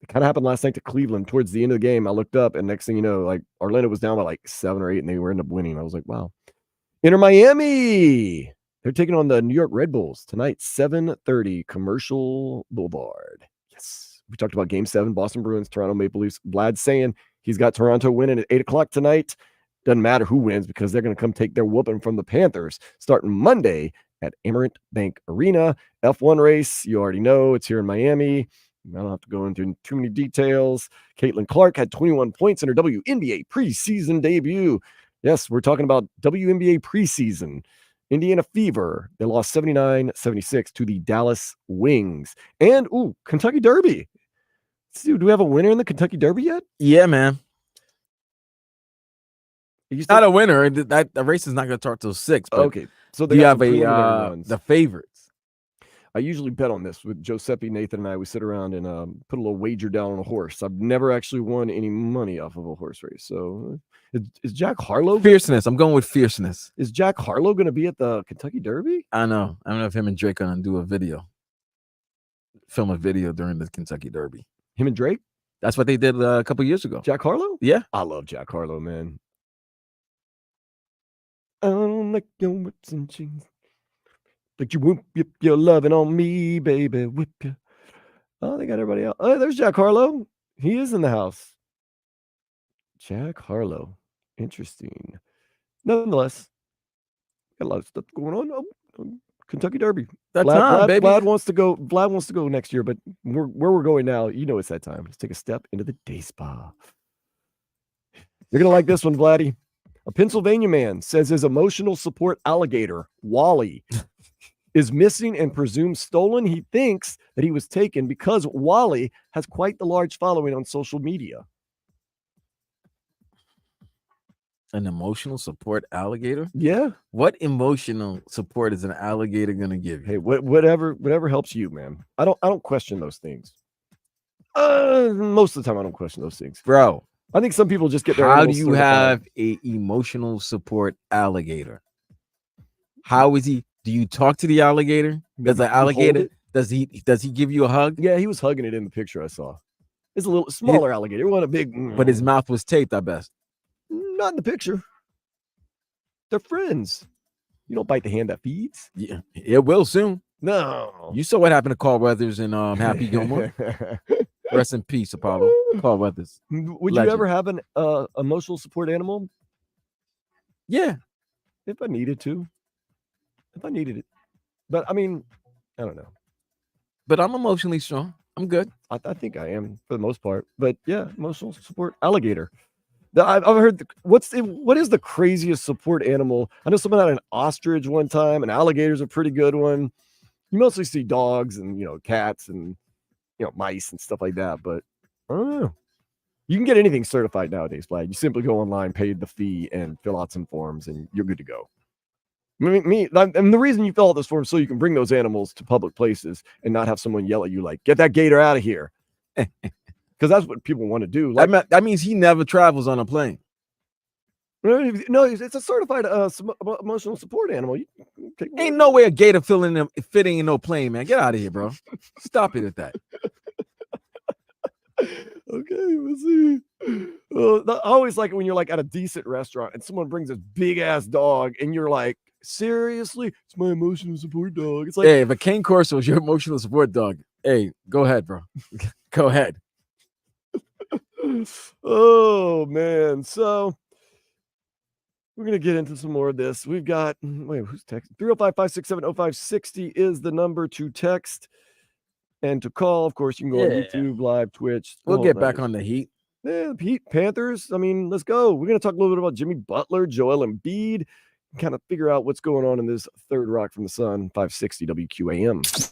It kind of happened last night to Cleveland. Towards the end of the game, I looked up, and next thing you know, like Orlando was down by like 7 or 8, and they were ended up winning. I was like, wow. Inter Miami. They're taking on the New York Red Bulls tonight, 7:30, Commercial Boulevard. Yes. We talked about Game 7, Boston Bruins, Toronto Maple Leafs. Vlad's saying he's got Toronto winning at 8 o'clock tonight. Doesn't matter who wins because they're going to come take their whooping from the Panthers starting Monday at Amerant Bank Arena. F1 race, you already know. It's here in Miami. I don't have to go into too many details. Caitlin Clark had 21 points in her WNBA preseason debut. Yes, we're talking about WNBA preseason. Indiana Fever, they lost 79-76 to the Dallas Wings. And, Kentucky Derby. Dude, do we have a winner in the Kentucky Derby yet? Yeah, man. Not a winner. The race is not going to start till 6. But okay, so you have the favorites. I usually bet on this with Giuseppe, Nathan, and I. We sit around and put a little wager down on a horse. I've never actually won any money off of a horse race. So is Jack Harlow fierceness? I'm going with fierceness. Is Jack Harlow going to be at the Kentucky Derby? I know. I don't know if him and Drake are going to do a video, film a video during the Kentucky Derby. Him and Drake? That's what they did a couple years ago. Jack Harlow? Yeah. I love Jack Harlow, man. I don't like your whips and chains. Like you whoop your loving on me, baby. Whip you. Oh, they got everybody out. Oh, there's Jack Harlow. He is in the house. Jack Harlow. Interesting. Nonetheless, got a lot of stuff going on. Oh, Kentucky Derby. That's time, baby. Vlad wants to go. Vlad wants to go next year, but where we're going now, it's that time. Let's take a step into the day spa. You're gonna like this one, Vladdy. A Pennsylvania man says his emotional support alligator, Wally, is missing and presumed stolen. He thinks that he was taken because Wally has quite the large following on social media. An emotional support alligator? Yeah. What emotional support is an alligator gonna give you? Hey, whatever helps you, man. I don't question those things. Most of the time, I don't question those things, bro. I think some people just get their. How do you have a emotional support alligator? How is he? Do you talk to the alligator? Does the alligator? Does he give you a hug? Yeah, he was hugging it in the picture I saw. It's a little smaller alligator. It wasn't a big. But his mouth was taped, I bet. Not in the picture. They're friends. You don't bite the hand that feeds. Yeah, it will soon. No. You saw what happened to Carl Weathers and Happy Gilmore. Rest in peace, Apollo. Carl Weathers. Would you ever have an emotional support animal? Yeah. If I needed to. If I needed it. But I mean, I don't know. But I'm emotionally strong. I'm good. I think I am for the most part. But yeah, emotional support alligator. I've heard what is the craziest support animal? I know someone had an ostrich one time. An alligator's a pretty good one. You mostly see dogs and cats and mice and stuff like that. But I don't know. You can get anything certified nowadays, Vlad. You simply go online, pay the fee, and fill out some forms, and you're good to go. And the reason you fill out those forms so you can bring those animals to public places and not have someone yell at you like, "Get that gator out of here." Because that's what people want to do. Like, that means he never travels on a plane. No, it's a certified emotional support animal. Ain't no way a gator fitting in no plane, man. Get out of here, bro. Stop it at that. Okay, we'll see. I always like it when you're like at a decent restaurant and someone brings a big ass dog and you're like, seriously, it's my emotional support dog. It's like, hey, if a cane corso is your emotional support dog, hey, go ahead, bro. Go ahead. Oh man, so we're gonna get into some more of this. We've got who's texting? 305-567-0560 is the number to text and to call. Of course, you can go on YouTube, live, Twitch. We'll get back on the Heat. Yeah, the Heat, Panthers. I mean, let's go. We're gonna talk a little bit about Jimmy Butler, Joel Embiid, kind of figure out what's going on in this third rock from the sun. 560 WQAM.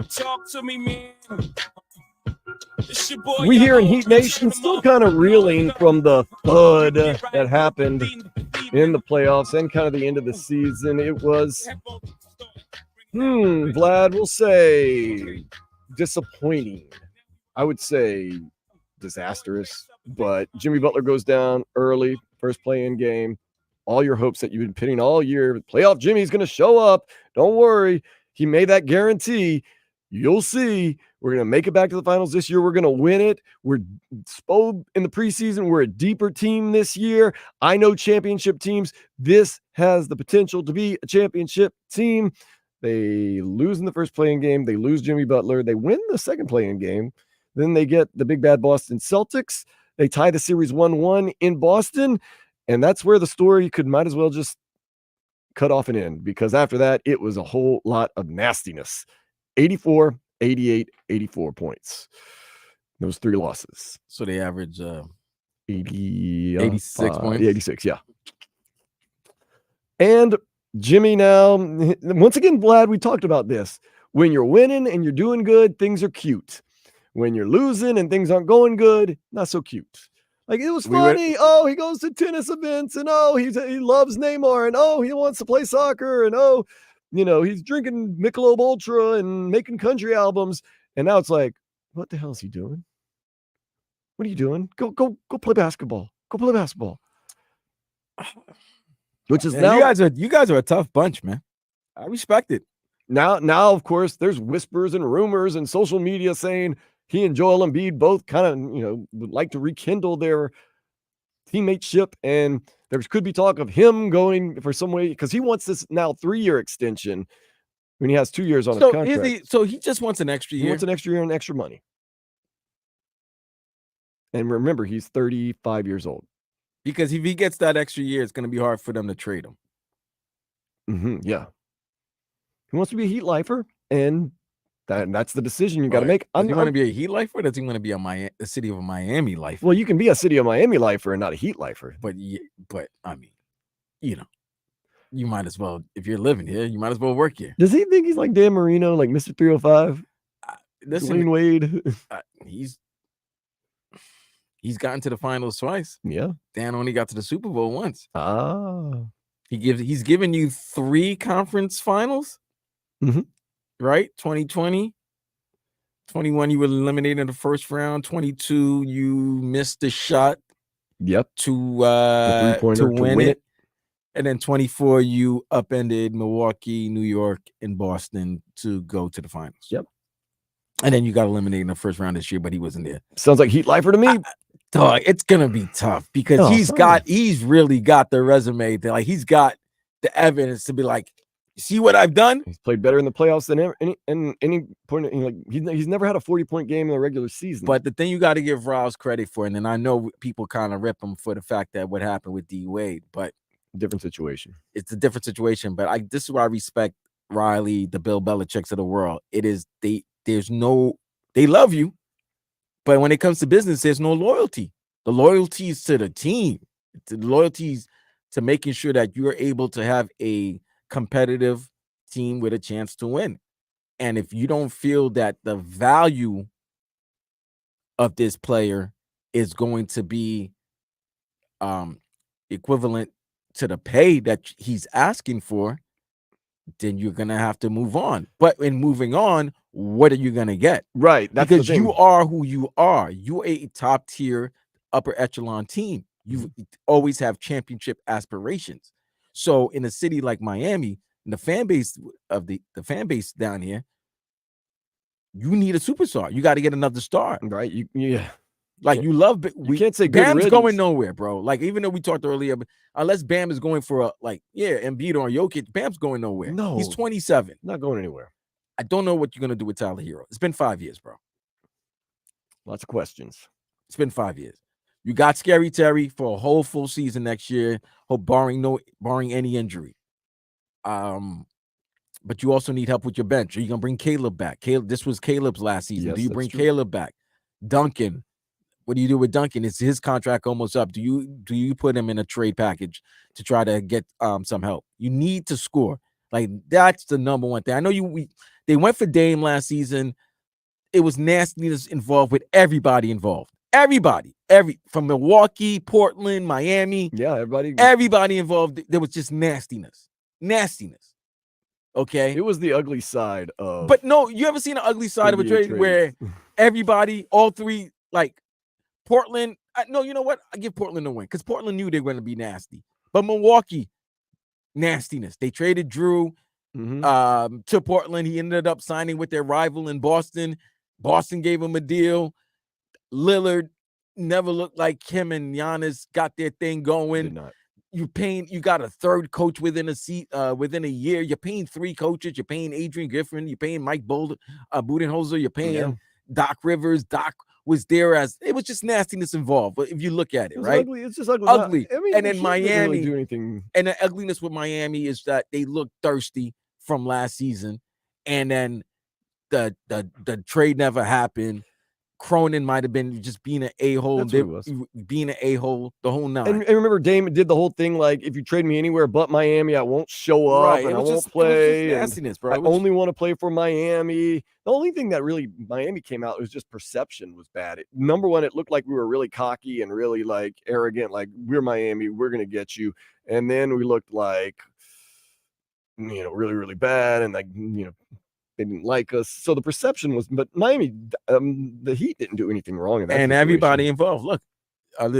Talk to me, man. We here in Heat Nation still kind of reeling from the thud that happened in the playoffs and kind of the end of the season. It was, Vlad, we'll say disappointing. I would say disastrous, but Jimmy Butler goes down early, first play-in game. All your hopes that you've been pitting all year, playoff Jimmy's going to show up. Don't worry. He made that guarantee. You'll see. We're going to make it back to the finals this year. We're going to win it. We're spoiled in the preseason. We're a deeper team this year. I know championship teams. This has the potential to be a championship team. They lose in the first play-in game. They lose Jimmy Butler. They win the second play-in game. Then they get the big bad Boston Celtics. They tie the series 1-1 in Boston. And that's where the story might as well just cut off and end, because after that, it was a whole lot of nastiness. 84, 88, 84 points. Those three losses. So they average 86 points. 86, yeah. And Jimmy now, once again, Vlad, we talked about this. When you're winning and you're doing good, things are cute. When you're losing and things aren't going good, not so cute. Like, it was funny. He goes to tennis events, and he loves Neymar, and he wants to play soccer, and he's drinking Michelob Ultra and making country albums. And now it's like, what the hell is he doing? What are you doing? Go play basketball. Go play basketball. Which is now, you guys are a tough bunch, man. I respect it. Now, of course, there's whispers and rumors and social media saying he and Joel Embiid both kind of, would like to rekindle their teammateship, and there could be talk of him going for some way, because he wants this now 3-year extension when he has 2 years on his contract. So he just wants an extra year. He wants an extra year and extra money. And remember, he's 35 years old. Because if he gets that extra year, it's going to be hard for them to trade him. Yeah. He wants to be a Heat lifer, and that's the decision you got to make. Does he want to be a Heat lifer, or does he want to be a city of Miami lifer? Well, you can be a city of Miami lifer and not a Heat lifer. But I mean, you might as well, if you're living here, you might as well work here. Does he think he's like Dan Marino, like Mr. 305? Dwayne Wade. He's gotten to the finals twice. Yeah. Dan only got to the Super Bowl once. Ah. He's given you 3 conference finals. Mm-hmm. Right? 2020. 21, you were eliminated in the first round. 22, you missed the shot. Yep. To win it. And then 24, you upended Milwaukee, New York, and Boston to go to the finals. Yep. And then you got eliminated in the first round this year, but he wasn't there. Sounds like Heat lifer to me. Dog, it's gonna be tough because he's really got the resume that, like, he's got the evidence to be like, see what I've done. He's played better in the playoffs than any point. Like, he's never had a 40-point game in the regular season. But the thing you got to give Riles credit for, and then I know people kind of rip him for the fact that what happened with D Wade, but different situation. It's a different situation. But this is why I respect Riley, the Bill Belichick's of the world. It is they love you. But when it comes to business, there's no loyalty. The loyalty is to the team. The loyalty is to making sure that you are able to have a competitive team with a chance to win. And if you don't feel that the value of this player is going to be equivalent to the pay that he's asking for, then you're going to have to move on. But in moving on, what are you going to get? Right. That's because you are who you are. You're a top tier, upper echelon team. You always have championship aspirations. So in a city like Miami, in the fan base of the fan base down here, you need a superstar. You got to get another star. Right. You can't say Bam's going nowhere, bro. Like, even though we talked earlier, unless Bam is going for Embiid or Jokic, Bam's going nowhere. No, he's 27. Not going anywhere. I don't know what you're gonna do with Tyler Hero. It's been 5 years, bro. Lots of questions. It's been 5 years. You got Scary Terry for a whole full season next year, barring any injury. But you also need help with your bench. Are you gonna bring Caleb back? This was Caleb's last season. Yes, do you bring true. Caleb back? Duncan. What do you do with Duncan? Is his contract almost up? Do you put him in a trade package to try to get some help? You need to score. Like, that's the number one thing. I know They went for Dame last season. It was nastiness involved with everybody involved. Everybody, from Milwaukee, Portland, Miami. Yeah, everybody involved. There was just nastiness. Okay. It was the ugly side of. But no, you ever seen an ugly side of a trade where everybody, all three, like Portland? No, you know what? I give Portland a win because Portland knew they were going to be nasty. But Milwaukee, nastiness. They traded Drew to Portland. He ended up signing with their rival in Boston. Boston gave him a deal. Lillard never looked like him and Giannis got their thing going. You got a third coach within a year. You're paying 3 coaches. You're paying Adrian Griffin. You're paying Mike Budenholzer. You're paying Doc Rivers. Doc was there it was just nastiness involved. But if you look at it, right? Ugly. It's just ugly. Ugly. I mean, and then Miami really do anything. And the ugliness with Miami is that they look thirsty from last season, and then the trade never happened. Cronin might have been just being an a-hole, being an a-hole the whole night. And remember, Dame did the whole thing like, if you trade me anywhere but Miami, I won't show up and I won't play. Nastiness, bro. I only want to play for Miami. The only thing that really Miami came out was just perception was bad. Number one, it looked like we were really cocky and really like arrogant, like we're Miami, we're gonna get you. And then we looked like, really, really bad, and like they didn't like us. So the perception was, but Miami, the Heat didn't do anything wrong in that situation. Everybody involved. Look,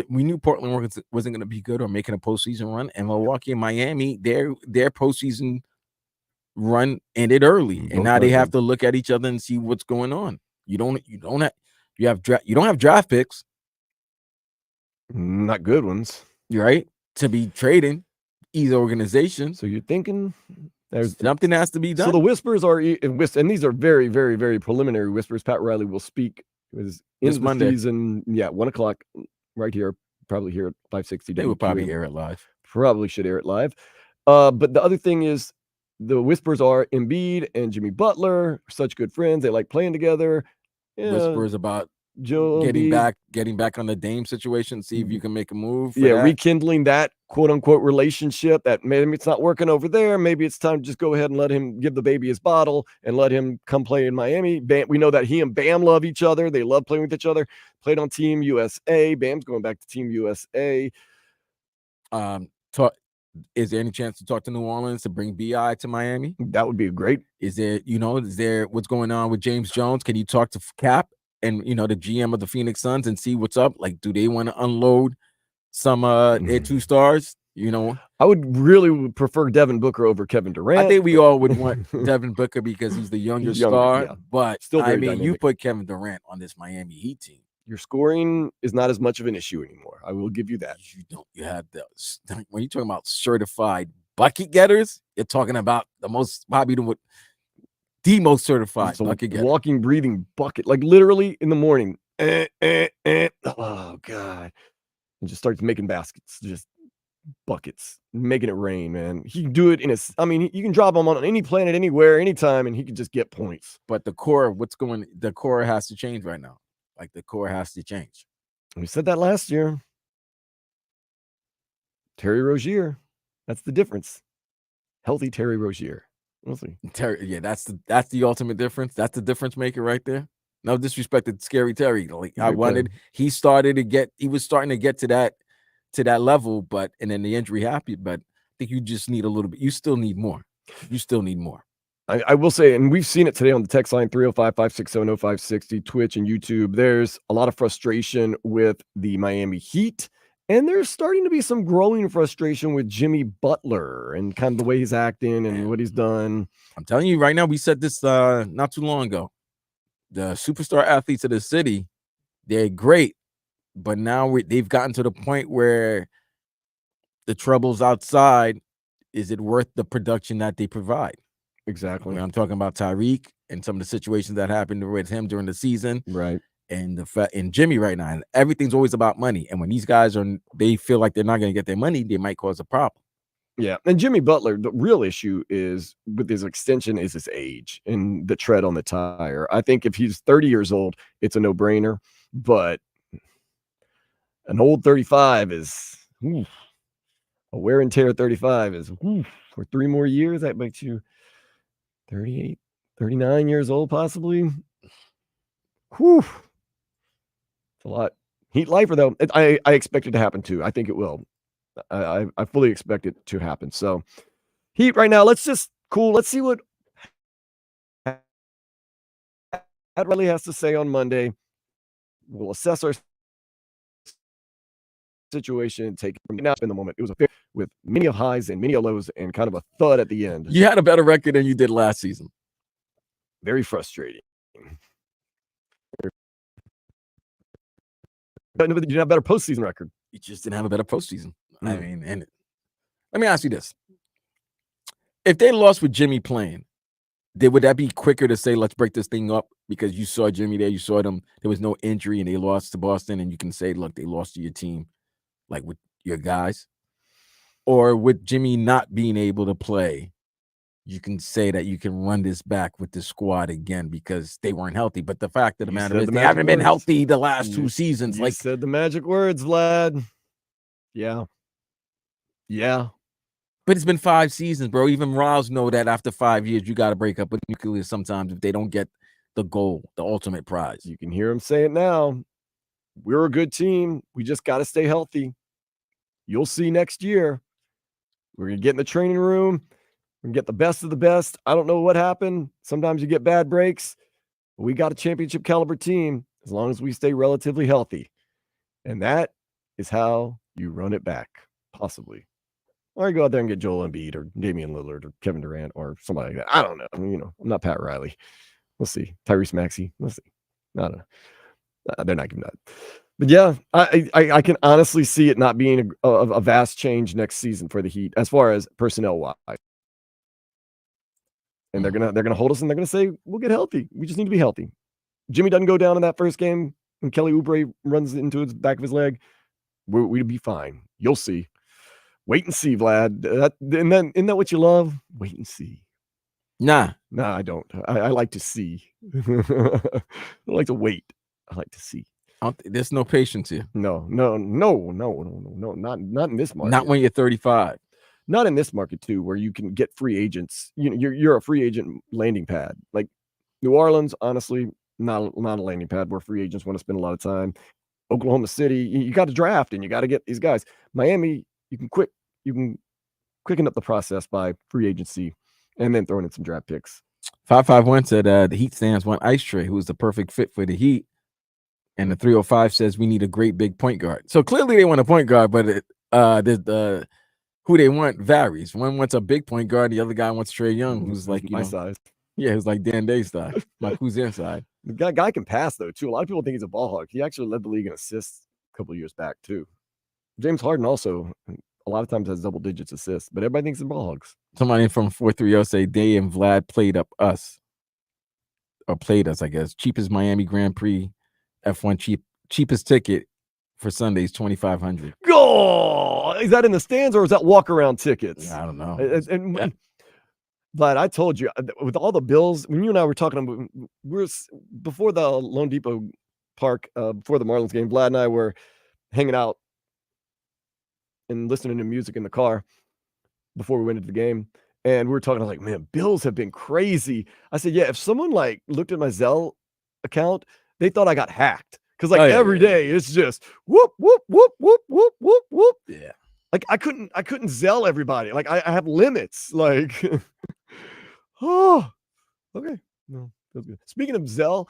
we knew Portland wasn't going to be good or making a postseason run, and Milwaukee and Miami, their postseason run ended early, and now they have to look at each other and see what's going on. You don't have draft picks, not good ones, right? To be trading either organization. So you're thinking. There's something has to be done. So the whispers are, and these are very, very, very preliminary whispers. Pat Riley will speak this Monday season. Yeah, 1:00 right here. Probably here at 560. They would probably air it live. Probably should air it live. But the other thing is, the whispers are Embiid and Jimmy Butler are such good friends. They like playing together. Yeah. Whispers about Joe getting back on the Dame situation, see if you can make a move. Rekindling that quote unquote relationship that maybe it's not working over there. Maybe it's time to just go ahead and let him give the baby his bottle and let him come play in Miami. Bam, we know that he and Bam love each other. They love playing with each other. Played on Team USA. Bam's going back to Team USA. Is there any chance to talk to New Orleans to bring BI to Miami? That would be great. Is there what's going on with James Jones? Can you talk to Cap and the GM of the Phoenix Suns and see what's up? Like, do they want to unload some their 2 stars? I would really prefer Devin Booker over Kevin Durant. I think we all would want Devin Booker because he's the younger star. Yeah. But still, dynamic. You put Kevin Durant on this Miami Heat team. Your scoring is not as much of an issue anymore. I will give you that. You have those. When you're talking about certified bucket getters, you're talking about the most certified bucket getter. Walking, breathing bucket, like literally in the morning. Oh God. And just starts making baskets, just buckets, making it rain, man. He can do it you can drop him on any planet, anywhere, anytime, and he can just get points. But the core has to change right now. Like the core has to change. We said that last year. Terry Rozier. That's the difference. Healthy Terry Rozier. We'll see. That's the ultimate difference. That's the difference maker right there. No disrespect to Scary Terry. Like he was starting to get to that level, and then the injury happened. But I think you just need a little bit. You still need more. I will say, and we've seen it today on the text line 305-567-0560, Twitch and YouTube. There's a lot of frustration with the Miami Heat, and there's starting to be some growing frustration with Jimmy Butler and kind of the way he's acting and what he's done. I'm telling you right now, we said this not too long ago. The superstar athletes of the city, they're great, but now they've gotten to the point where the troubles outside, is it worth the production that they provide? Exactly. I'm talking about Tyreek and some of the situations that happened with him during the season, right? And and Jimmy right now, and everything's always about money. And when these guys they feel like they're not going to get their money, they might cause a problem. Yeah, and Jimmy Butler, the real issue is with his extension is his age and the tread on the tire. I think if he's 30 years old, it's a no-brainer. But an old 35 is a wear and tear 35 is for 3 more years. That makes you 38, 39 years old, possibly. Whew. It's a lot. Heat lifer, though. I expect it to happen, too. I think it will. I fully expect it to happen. So, Heat right now, let's see what Pat Riley has to say on Monday. We'll assess our situation and take it from now in the moment. It was a fair with many highs and many lows and kind of a thud at the end. You had a better record than you did last season. Very frustrating. But you didn't have a better postseason record. You just didn't have a better postseason. I mean, and let me ask you this. If they lost with Jimmy playing, would that be quicker to say, let's break this thing up because you saw Jimmy there, you saw them, there was no injury and they lost to Boston, and you can say, look, they lost to your team, like with your guys? Or with Jimmy not being able to play, you can say that you can run this back with the squad again because they weren't healthy. But the fact of the matter is they haven't been healthy the last 2 seasons. You said the magic words, Vlad. Yeah. But it's been 5 seasons, bro. Even Rouse know that after 5 years, you got to break up with nucleus sometimes if they don't get the goal, the ultimate prize. You can hear him say it now. We're a good team. We just got to stay healthy. You'll see next year. We're going to get in the training room. We're going to get the best of the best. I don't know what happened. Sometimes you get bad breaks. But we got a championship caliber team as long as we stay relatively healthy. And that is how you run it back, possibly. Or you go out there and get Joel Embiid or Damian Lillard or Kevin Durant or somebody like that. I don't know. I'm not Pat Riley. We'll see. Tyrese Maxey. We'll see. I don't know. They're not giving that. But yeah, I can honestly see it not being a vast change next season for the Heat as far as personnel wise. And they're gonna hold us and they're gonna say we'll get healthy. We just need to be healthy. Jimmy doesn't go down in that first game and Kelly Oubre runs into his back of his leg. We'd be fine. You'll see. Wait and see, Vlad. Isn't that what you love? Wait and see. Nah, I don't. I like to see. I like to wait. I like to see. There's no patience here. No. Not in this market. Not when you're 35. Not in this market too, where you can get free agents. You're a free agent landing pad. Like New Orleans, honestly, not a landing pad where free agents want to spend a lot of time. Oklahoma City, you got to draft and you got to get these guys. Miami, you can quicken up the process by free agency and then throwing in some draft picks. 551 said the Heat stands one Ice Tray, who is the perfect fit for the Heat. And the 305 says we need a great big point guard. So clearly they want a point guard, but who they want varies. One wants a big point guard, the other guy wants Trae Young, who's like my size. Yeah, who's like Dan Day style. Like who's inside? The guy can pass though too. A lot of people think he's a ball hog. He actually led the league in assists a couple of years back too. James Harden also a lot of times has double digits assists, but everybody thinks they're ball hogs. Somebody from 430 say Day and Vlad played us, I guess. Cheapest Miami Grand Prix F1 cheapest ticket for Sundays, $2,500. Oh, is that in the stands or is that walk around tickets? I don't know. But I told you with all the bills, when you and I were talking, we were before the Lone Depot Park, before the Marlins game, Vlad and I were hanging out and listening to music in the car before we went into the game. And we were talking, I was like, man, bills have been crazy. I said, yeah, if someone like looked at my Zelle account, they thought I got hacked. Because every day it's just whoop, whoop, whoop, whoop, whoop, whoop, whoop. Yeah. Like I couldn't Zelle everybody. Like I have limits. Like, oh, okay. No, that's good. Speaking of Zelle,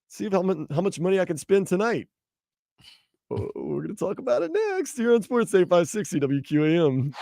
see how much money I can spend tonight. We're going to talk about it next here on Sports Day 560 WQAM.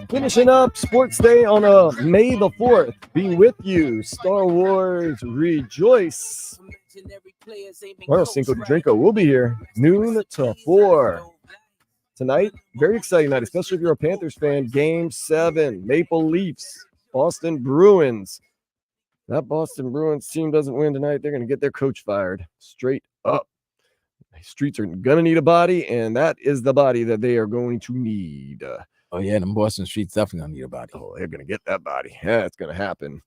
Finishing up Sports Day on a May the 4th. Be with you. Star Wars Rejoice. Bueno Cinco de Drinko will be here noon to 4. Tonight, very exciting night, especially if you're a Panthers fan. Game 7, Maple Leafs, Boston Bruins. That Boston Bruins team doesn't win tonight, they're going to get their coach fired straight up. The Streets are going to need a body, and that is the body that they are going to need. Oh, yeah, them Boston Streets definitely going to need a body. Oh, they're going to get that body. Yeah, it's going to happen.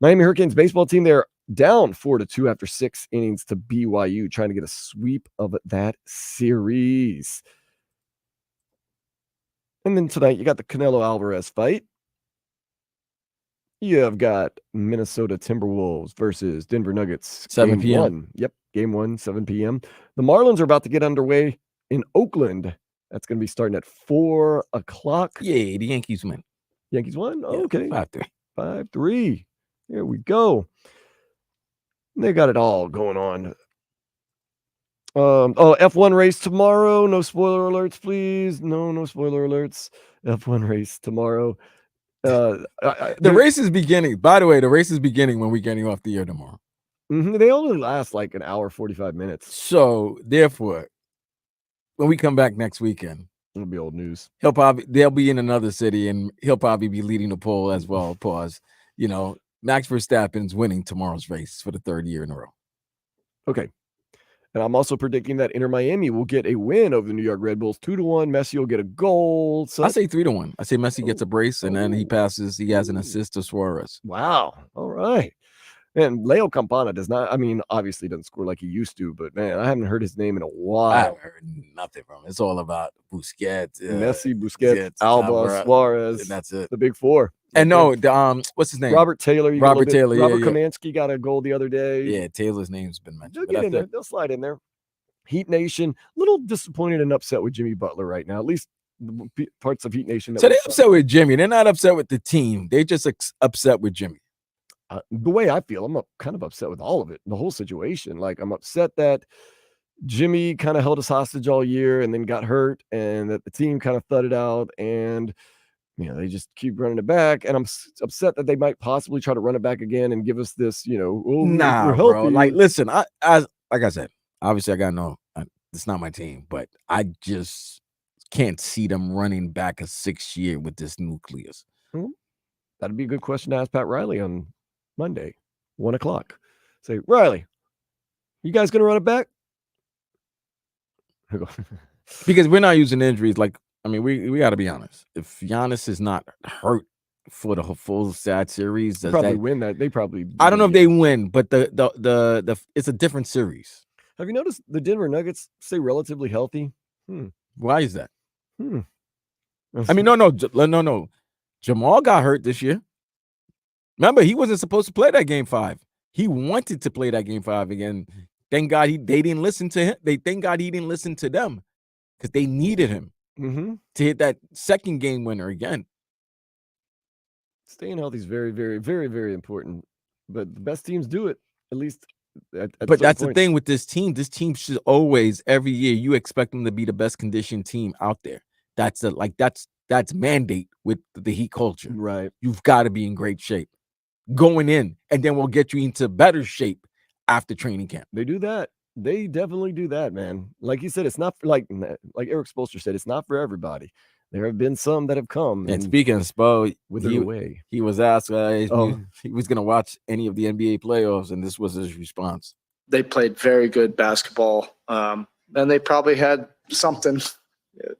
Miami Hurricanes baseball team, they're down 4-2 after 6 innings to BYU, trying to get a sweep of that series. And then tonight, you got the Canelo Alvarez fight. You have got Minnesota Timberwolves versus Denver Nuggets. 7 p.m. Yep, game 1, 7 p.m. The Marlins are about to get underway in Oakland. That's going to be starting at 4 o'clock. Yeah, the Yankees win. Yankees won? Oh, Yeah, okay. 5-3. 5-3. There we go. They got it all going on. F1 race tomorrow. No spoiler alerts, please. No spoiler alerts. F1 race tomorrow. The race is beginning. By the way, the race is beginning when we're getting off the air tomorrow. They only last like an hour, 45 minutes. So, therefore, when we come back next weekend, it'll be old news. They'll be in another city, and he'll probably be leading the poll as well. Pause. Max Verstappen's winning tomorrow's race for the 3rd year in a row. Okay. And I'm also predicting that Inter Miami will get a win over the New York Red Bulls 2-1. Messi will get a goal. So I say 3-1. I say Messi gets a brace and then he passes. He has an assist to Suarez. Wow. All right. And Leo Campana does not, obviously doesn't score like he used to, but man, I haven't heard his name in a while. I haven't heard nothing from him. It's all about Busquets. Messi, Busquets, Alba, Suarez. And that's it. The big four. And what's his name? Robert Taylor. Robert Taylor. Robert Kamansky got a goal the other day. Yeah, Taylor's name's been mentioned. They'll get in there. They'll slide in there. Heat Nation, a little disappointed and upset with Jimmy Butler right now. At least the parts of Heat Nation. So they're upset with Jimmy. They're not upset with the team. They're just upset with Jimmy. The way I feel, I'm kind of upset with all of it, the whole situation. Like, I'm upset that Jimmy kind of held us hostage all year and then got hurt, and that the team kind of thudded out, and they just keep running it back. And I'm upset that they might possibly try to run it back again and give us this, nah, bro. Like, listen, like I said, obviously I got it's not my team, but I just can't see them running back a 6th year with this nucleus. That'd be a good question to ask Pat Riley on Monday, 1 o'clock. Say, Riley, you guys gonna run it back? Because we're not using injuries. Like, we got to be honest. If Giannis is not hurt for the full sad series, they probably win that. They probably. I don't know if they win, but the it's a different series. Have you noticed the Denver Nuggets stay relatively healthy? Why is that? No. Jamal got hurt this year. Remember, he wasn't supposed to play that game 5. He wanted to play that game 5 again. Thank God they didn't listen to him. Thank God he didn't listen to them because they needed him to hit that second game winner again. Staying healthy is very, very, very, very important. But the best teams do it, at least. But that's the thing with this team. This team should always, every year, you expect them to be the best conditioned team out there. That's mandate with the Heat culture. Right. You've got to be in great shape going in, and then we'll get you into better shape after training camp. They do that. They definitely do that, man. Like you said, it's not like Eric Spoelstra said, it's not for everybody. There have been some that have come. And speaking of Spo, he was asked he was going to watch any of the NBA playoffs, and this was his response. They played very good basketball, and they probably had something,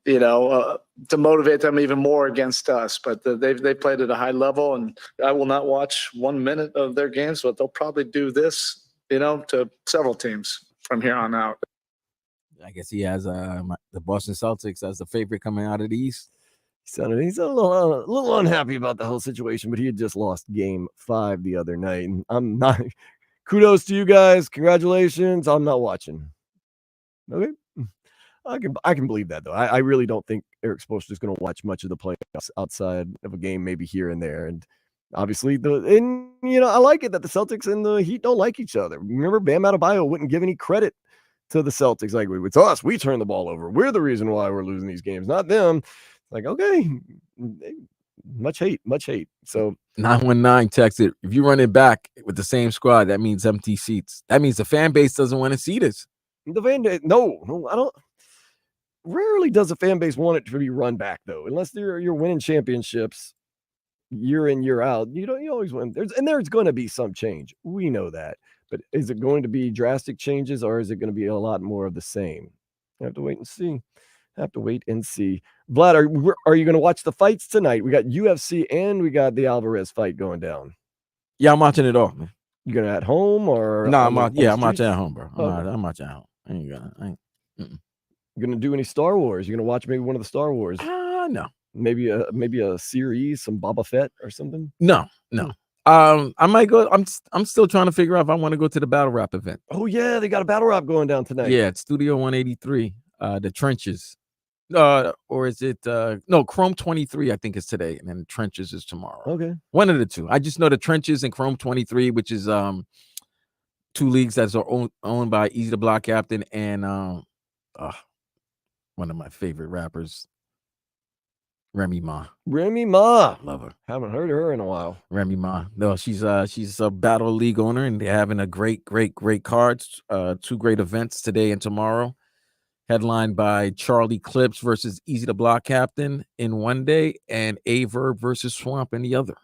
to motivate them even more against us. But they played at a high level, and I will not watch 1 minute of their games, but they'll probably do this, to several teams from here on out. I guess he has the Boston Celtics as the favorite coming out of the East. He's a little unhappy about the whole situation, but he had just lost game 5 the other night. And I'm not. Kudos to you guys. Congratulations. I'm not watching. Okay. I can believe that, though. I really don't think Eric Spoelstra is going to watch much of the playoffs outside of a game, maybe here and there. And obviously, I like it that the Celtics and the Heat don't like each other. Remember, Bam Adebayo wouldn't give any credit to the Celtics. Like, it's us. We turn the ball over. We're the reason why we're losing these games, not them. Like, okay, much hate. So 919 texted, if you run it back with the same squad, that means empty seats. That means the fan base doesn't want to see this. No, I don't. Rarely does a fan base want it to be run back, though, unless you're winning championships year in, year out. You always win. There's going to be some change. We know that. But is it going to be drastic changes, or is it going to be a lot more of the same? I have to wait and see. Vlad, are you going to watch the fights tonight? We got UFC and we got the Alvarez fight going down. Yeah, I'm watching it all, man. You going to at home or? No, I'm watching at home, bro. Okay. I'm watching at home. I ain't You going to do any Star Wars? You going to watch maybe one of the Star Wars? No. Maybe a series, some Boba Fett or something? No. I might go. I'm still trying to figure out if I want to go to the battle rap event. Oh yeah, they got a battle rap going down tonight. Yeah, it's Studio 183, the Trenches. Or is it no, Chrome 23, I think is today, and then Trenches is tomorrow. Okay. One of the two. I just know the Trenches and Chrome 23, which is two leagues that are owned by Easy the Block Captain and one of my favorite rappers, Remy Ma. Love her. Haven't heard of her in a while. Remy Ma. No, she's a battle league owner, and they're having a great cards. Two great events today and tomorrow. Headlined by Charlie Clips versus Easy the Block Captain in one day, and Averb versus Swamp in the other.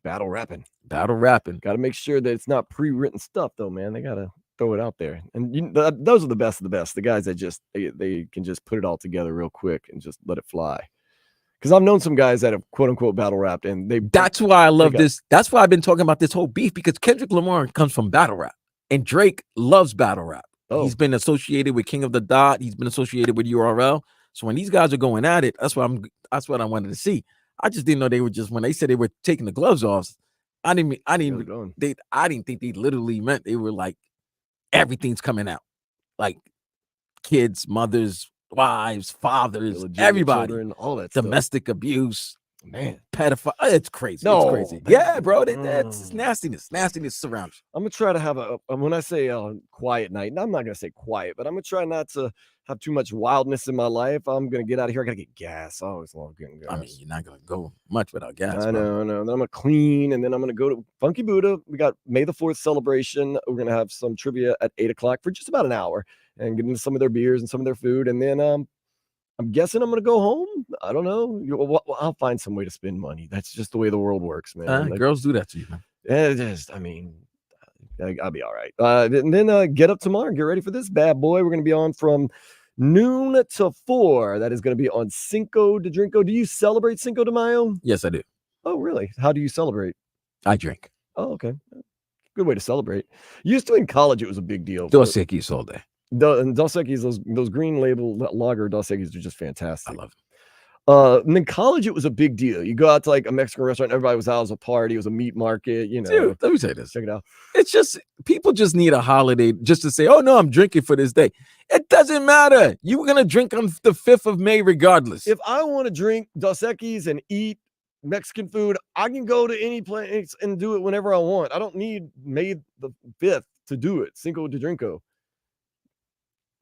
Battle rapping. Got to make sure that it's not pre-written stuff, though, man. They got to throw it out there. And those are the best of the best. The guys that they can just put it all together real quick and just let it fly. Because I've known some guys that have quote unquote battle rapped, and that's why I love this. That's why I've been talking about this whole beef, because Kendrick Lamar comes from battle rap, and Drake loves battle rap. Oh. He's been associated with King of the Dot. He's been associated with URL. So when these guys are going at it, that's what I wanted to see. I just didn't know they were just, when they said they were taking the gloves off, I didn't think they literally meant they were like, everything's coming out. Like kids, mothers, wives, fathers, everybody, children, all that domestic stuff. Abuse, man, pedophile. It's crazy. No, it's crazy. Yeah, bro. That's nastiness. Nastiness surrounds. I'm gonna try to have when I say quiet night, and I'm not gonna say quiet, but I'm gonna try not to have too much wildness in my life. I'm gonna get out of here. I gotta get gas. I always love getting gas. I mean, you're not gonna go much without gas. I know. Then I'm gonna clean, and then I'm gonna go to Funky Buddha. We got May the 4th celebration. We're gonna have some trivia at 8:00 for just about an hour, and get into some of their beers and some of their food, and then I'm guessing I'm going to go home. I don't know. I'll find some way to spend money. That's just the way the world works, man. Girls do that to you, man. I'll be all right. And then get up tomorrow and get ready for this bad boy. We're going to be on from noon to 4. That is going to be on Cinco de Drinko. Do you celebrate Cinco de Mayo? Yes, I do. Oh, really? How do you celebrate? I drink. Oh, okay. Good way to celebrate. Used to in college, it was a big deal. Dos Equis all day. And Dos Equis, those green label lager Dos Equis are just fantastic. I love it. And in college, it was a big deal. You go out to like a Mexican restaurant, everybody was out, it was a party, it was a meat market, you know. Dude, let me say this. Check it out. It's just, people just need a holiday just to say, oh no, I'm drinking for this day. It doesn't matter. You're going to drink on the 5th of May regardless. If I want to drink Dos Equis and eat Mexican food, I can go to any place and do it whenever I want. I don't need May the 5th to do it. Cinco de Drinko.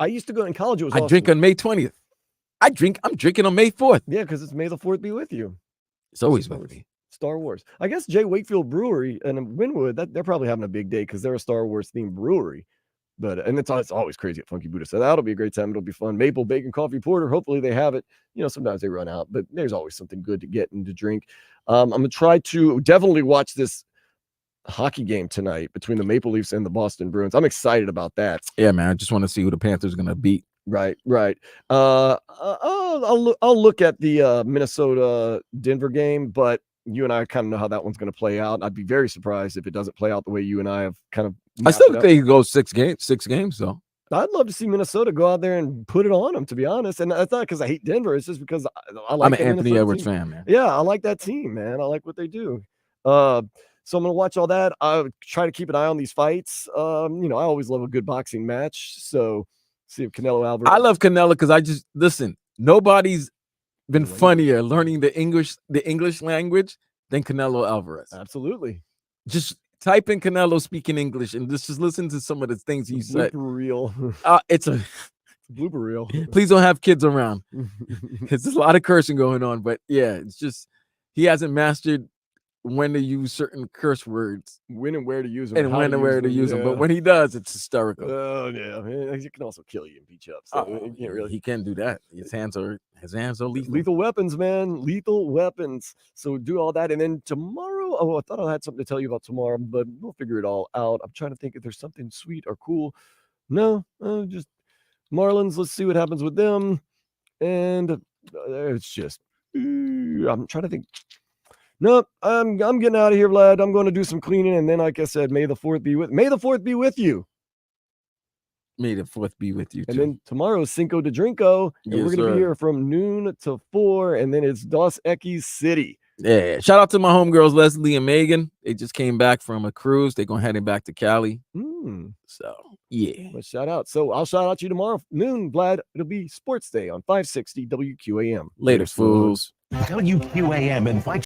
I used to go in college. I drink on May 20th. I'm drinking on May 4th. Yeah, because it's May the 4th be with you. It's always with me. Star Wars. I guess J. Wakefield Brewery and Wynwood, they're probably having a big day because they're a Star Wars themed brewery. And it's always crazy at Funky Buddha. So that'll be a great time. It'll be fun. Maple bacon coffee porter. Hopefully they have it. You know, sometimes they run out, but there's always something good to get and to drink. I'm going to try to definitely watch this hockey game tonight between the Maple Leafs and the Boston Bruins. I'm excited about that. Yeah, man. I just want to see who the Panthers are going to beat. Right. I'll look at the Minnesota Denver game, but you and I kind of know how that one's going to play out. I'd be very surprised if it doesn't play out the way you and I have kind of. I still think they can go 6 games though. I'd love to see Minnesota go out there and put it on them, to be honest. And that's not because I hate Denver. It's just because I like. I'm an Anthony Edwards fan, man. Yeah, I like that team, man. I like what they do. So I'm going to watch all that. I try to keep an eye on these fights. I always love a good boxing match. So see if Canelo Alvarez. I love Canelo because listen, nobody's been funnier learning the English language than Canelo Alvarez. Absolutely. Just Type in Canelo speaking English and just listen to some of the things he said. Blooper reel. It's a blooper reel. Please don't have kids around because there's a lot of cursing going on. But yeah, it's just he hasn't mastered when to use certain curse words, when and where to use them, and when and where to use them. But when he does, it's hysterical. Oh yeah, he can also kill you and beat you up. So he can't really. He can do that. His hands are lethal. Lethal weapons, man. Lethal weapons. So do all that, and then tomorrow. Oh, I thought I had something to tell you about tomorrow, but we'll figure it all out. I'm trying to think if there's something sweet or cool. No, just Marlins. Let's see what happens with them, and it's just. I'm trying to think. Nope, I'm getting out of here, Vlad. I'm going to do some cleaning, and then, like I said, May the 4th be with you. May the 4th be with you. Too. And then tomorrow, Cinco de Drinko, and we're going to be here from noon to 4, and then it's Dos Equis City. Yeah, shout out to my homegirls, Leslie and Megan. They just came back from a cruise. They're going to head back to Cali. So, yeah. Well, shout out. So I'll shout out you tomorrow, noon, Vlad. It'll be Sports Day on 560 WQAM. Later, fools. WQAM invites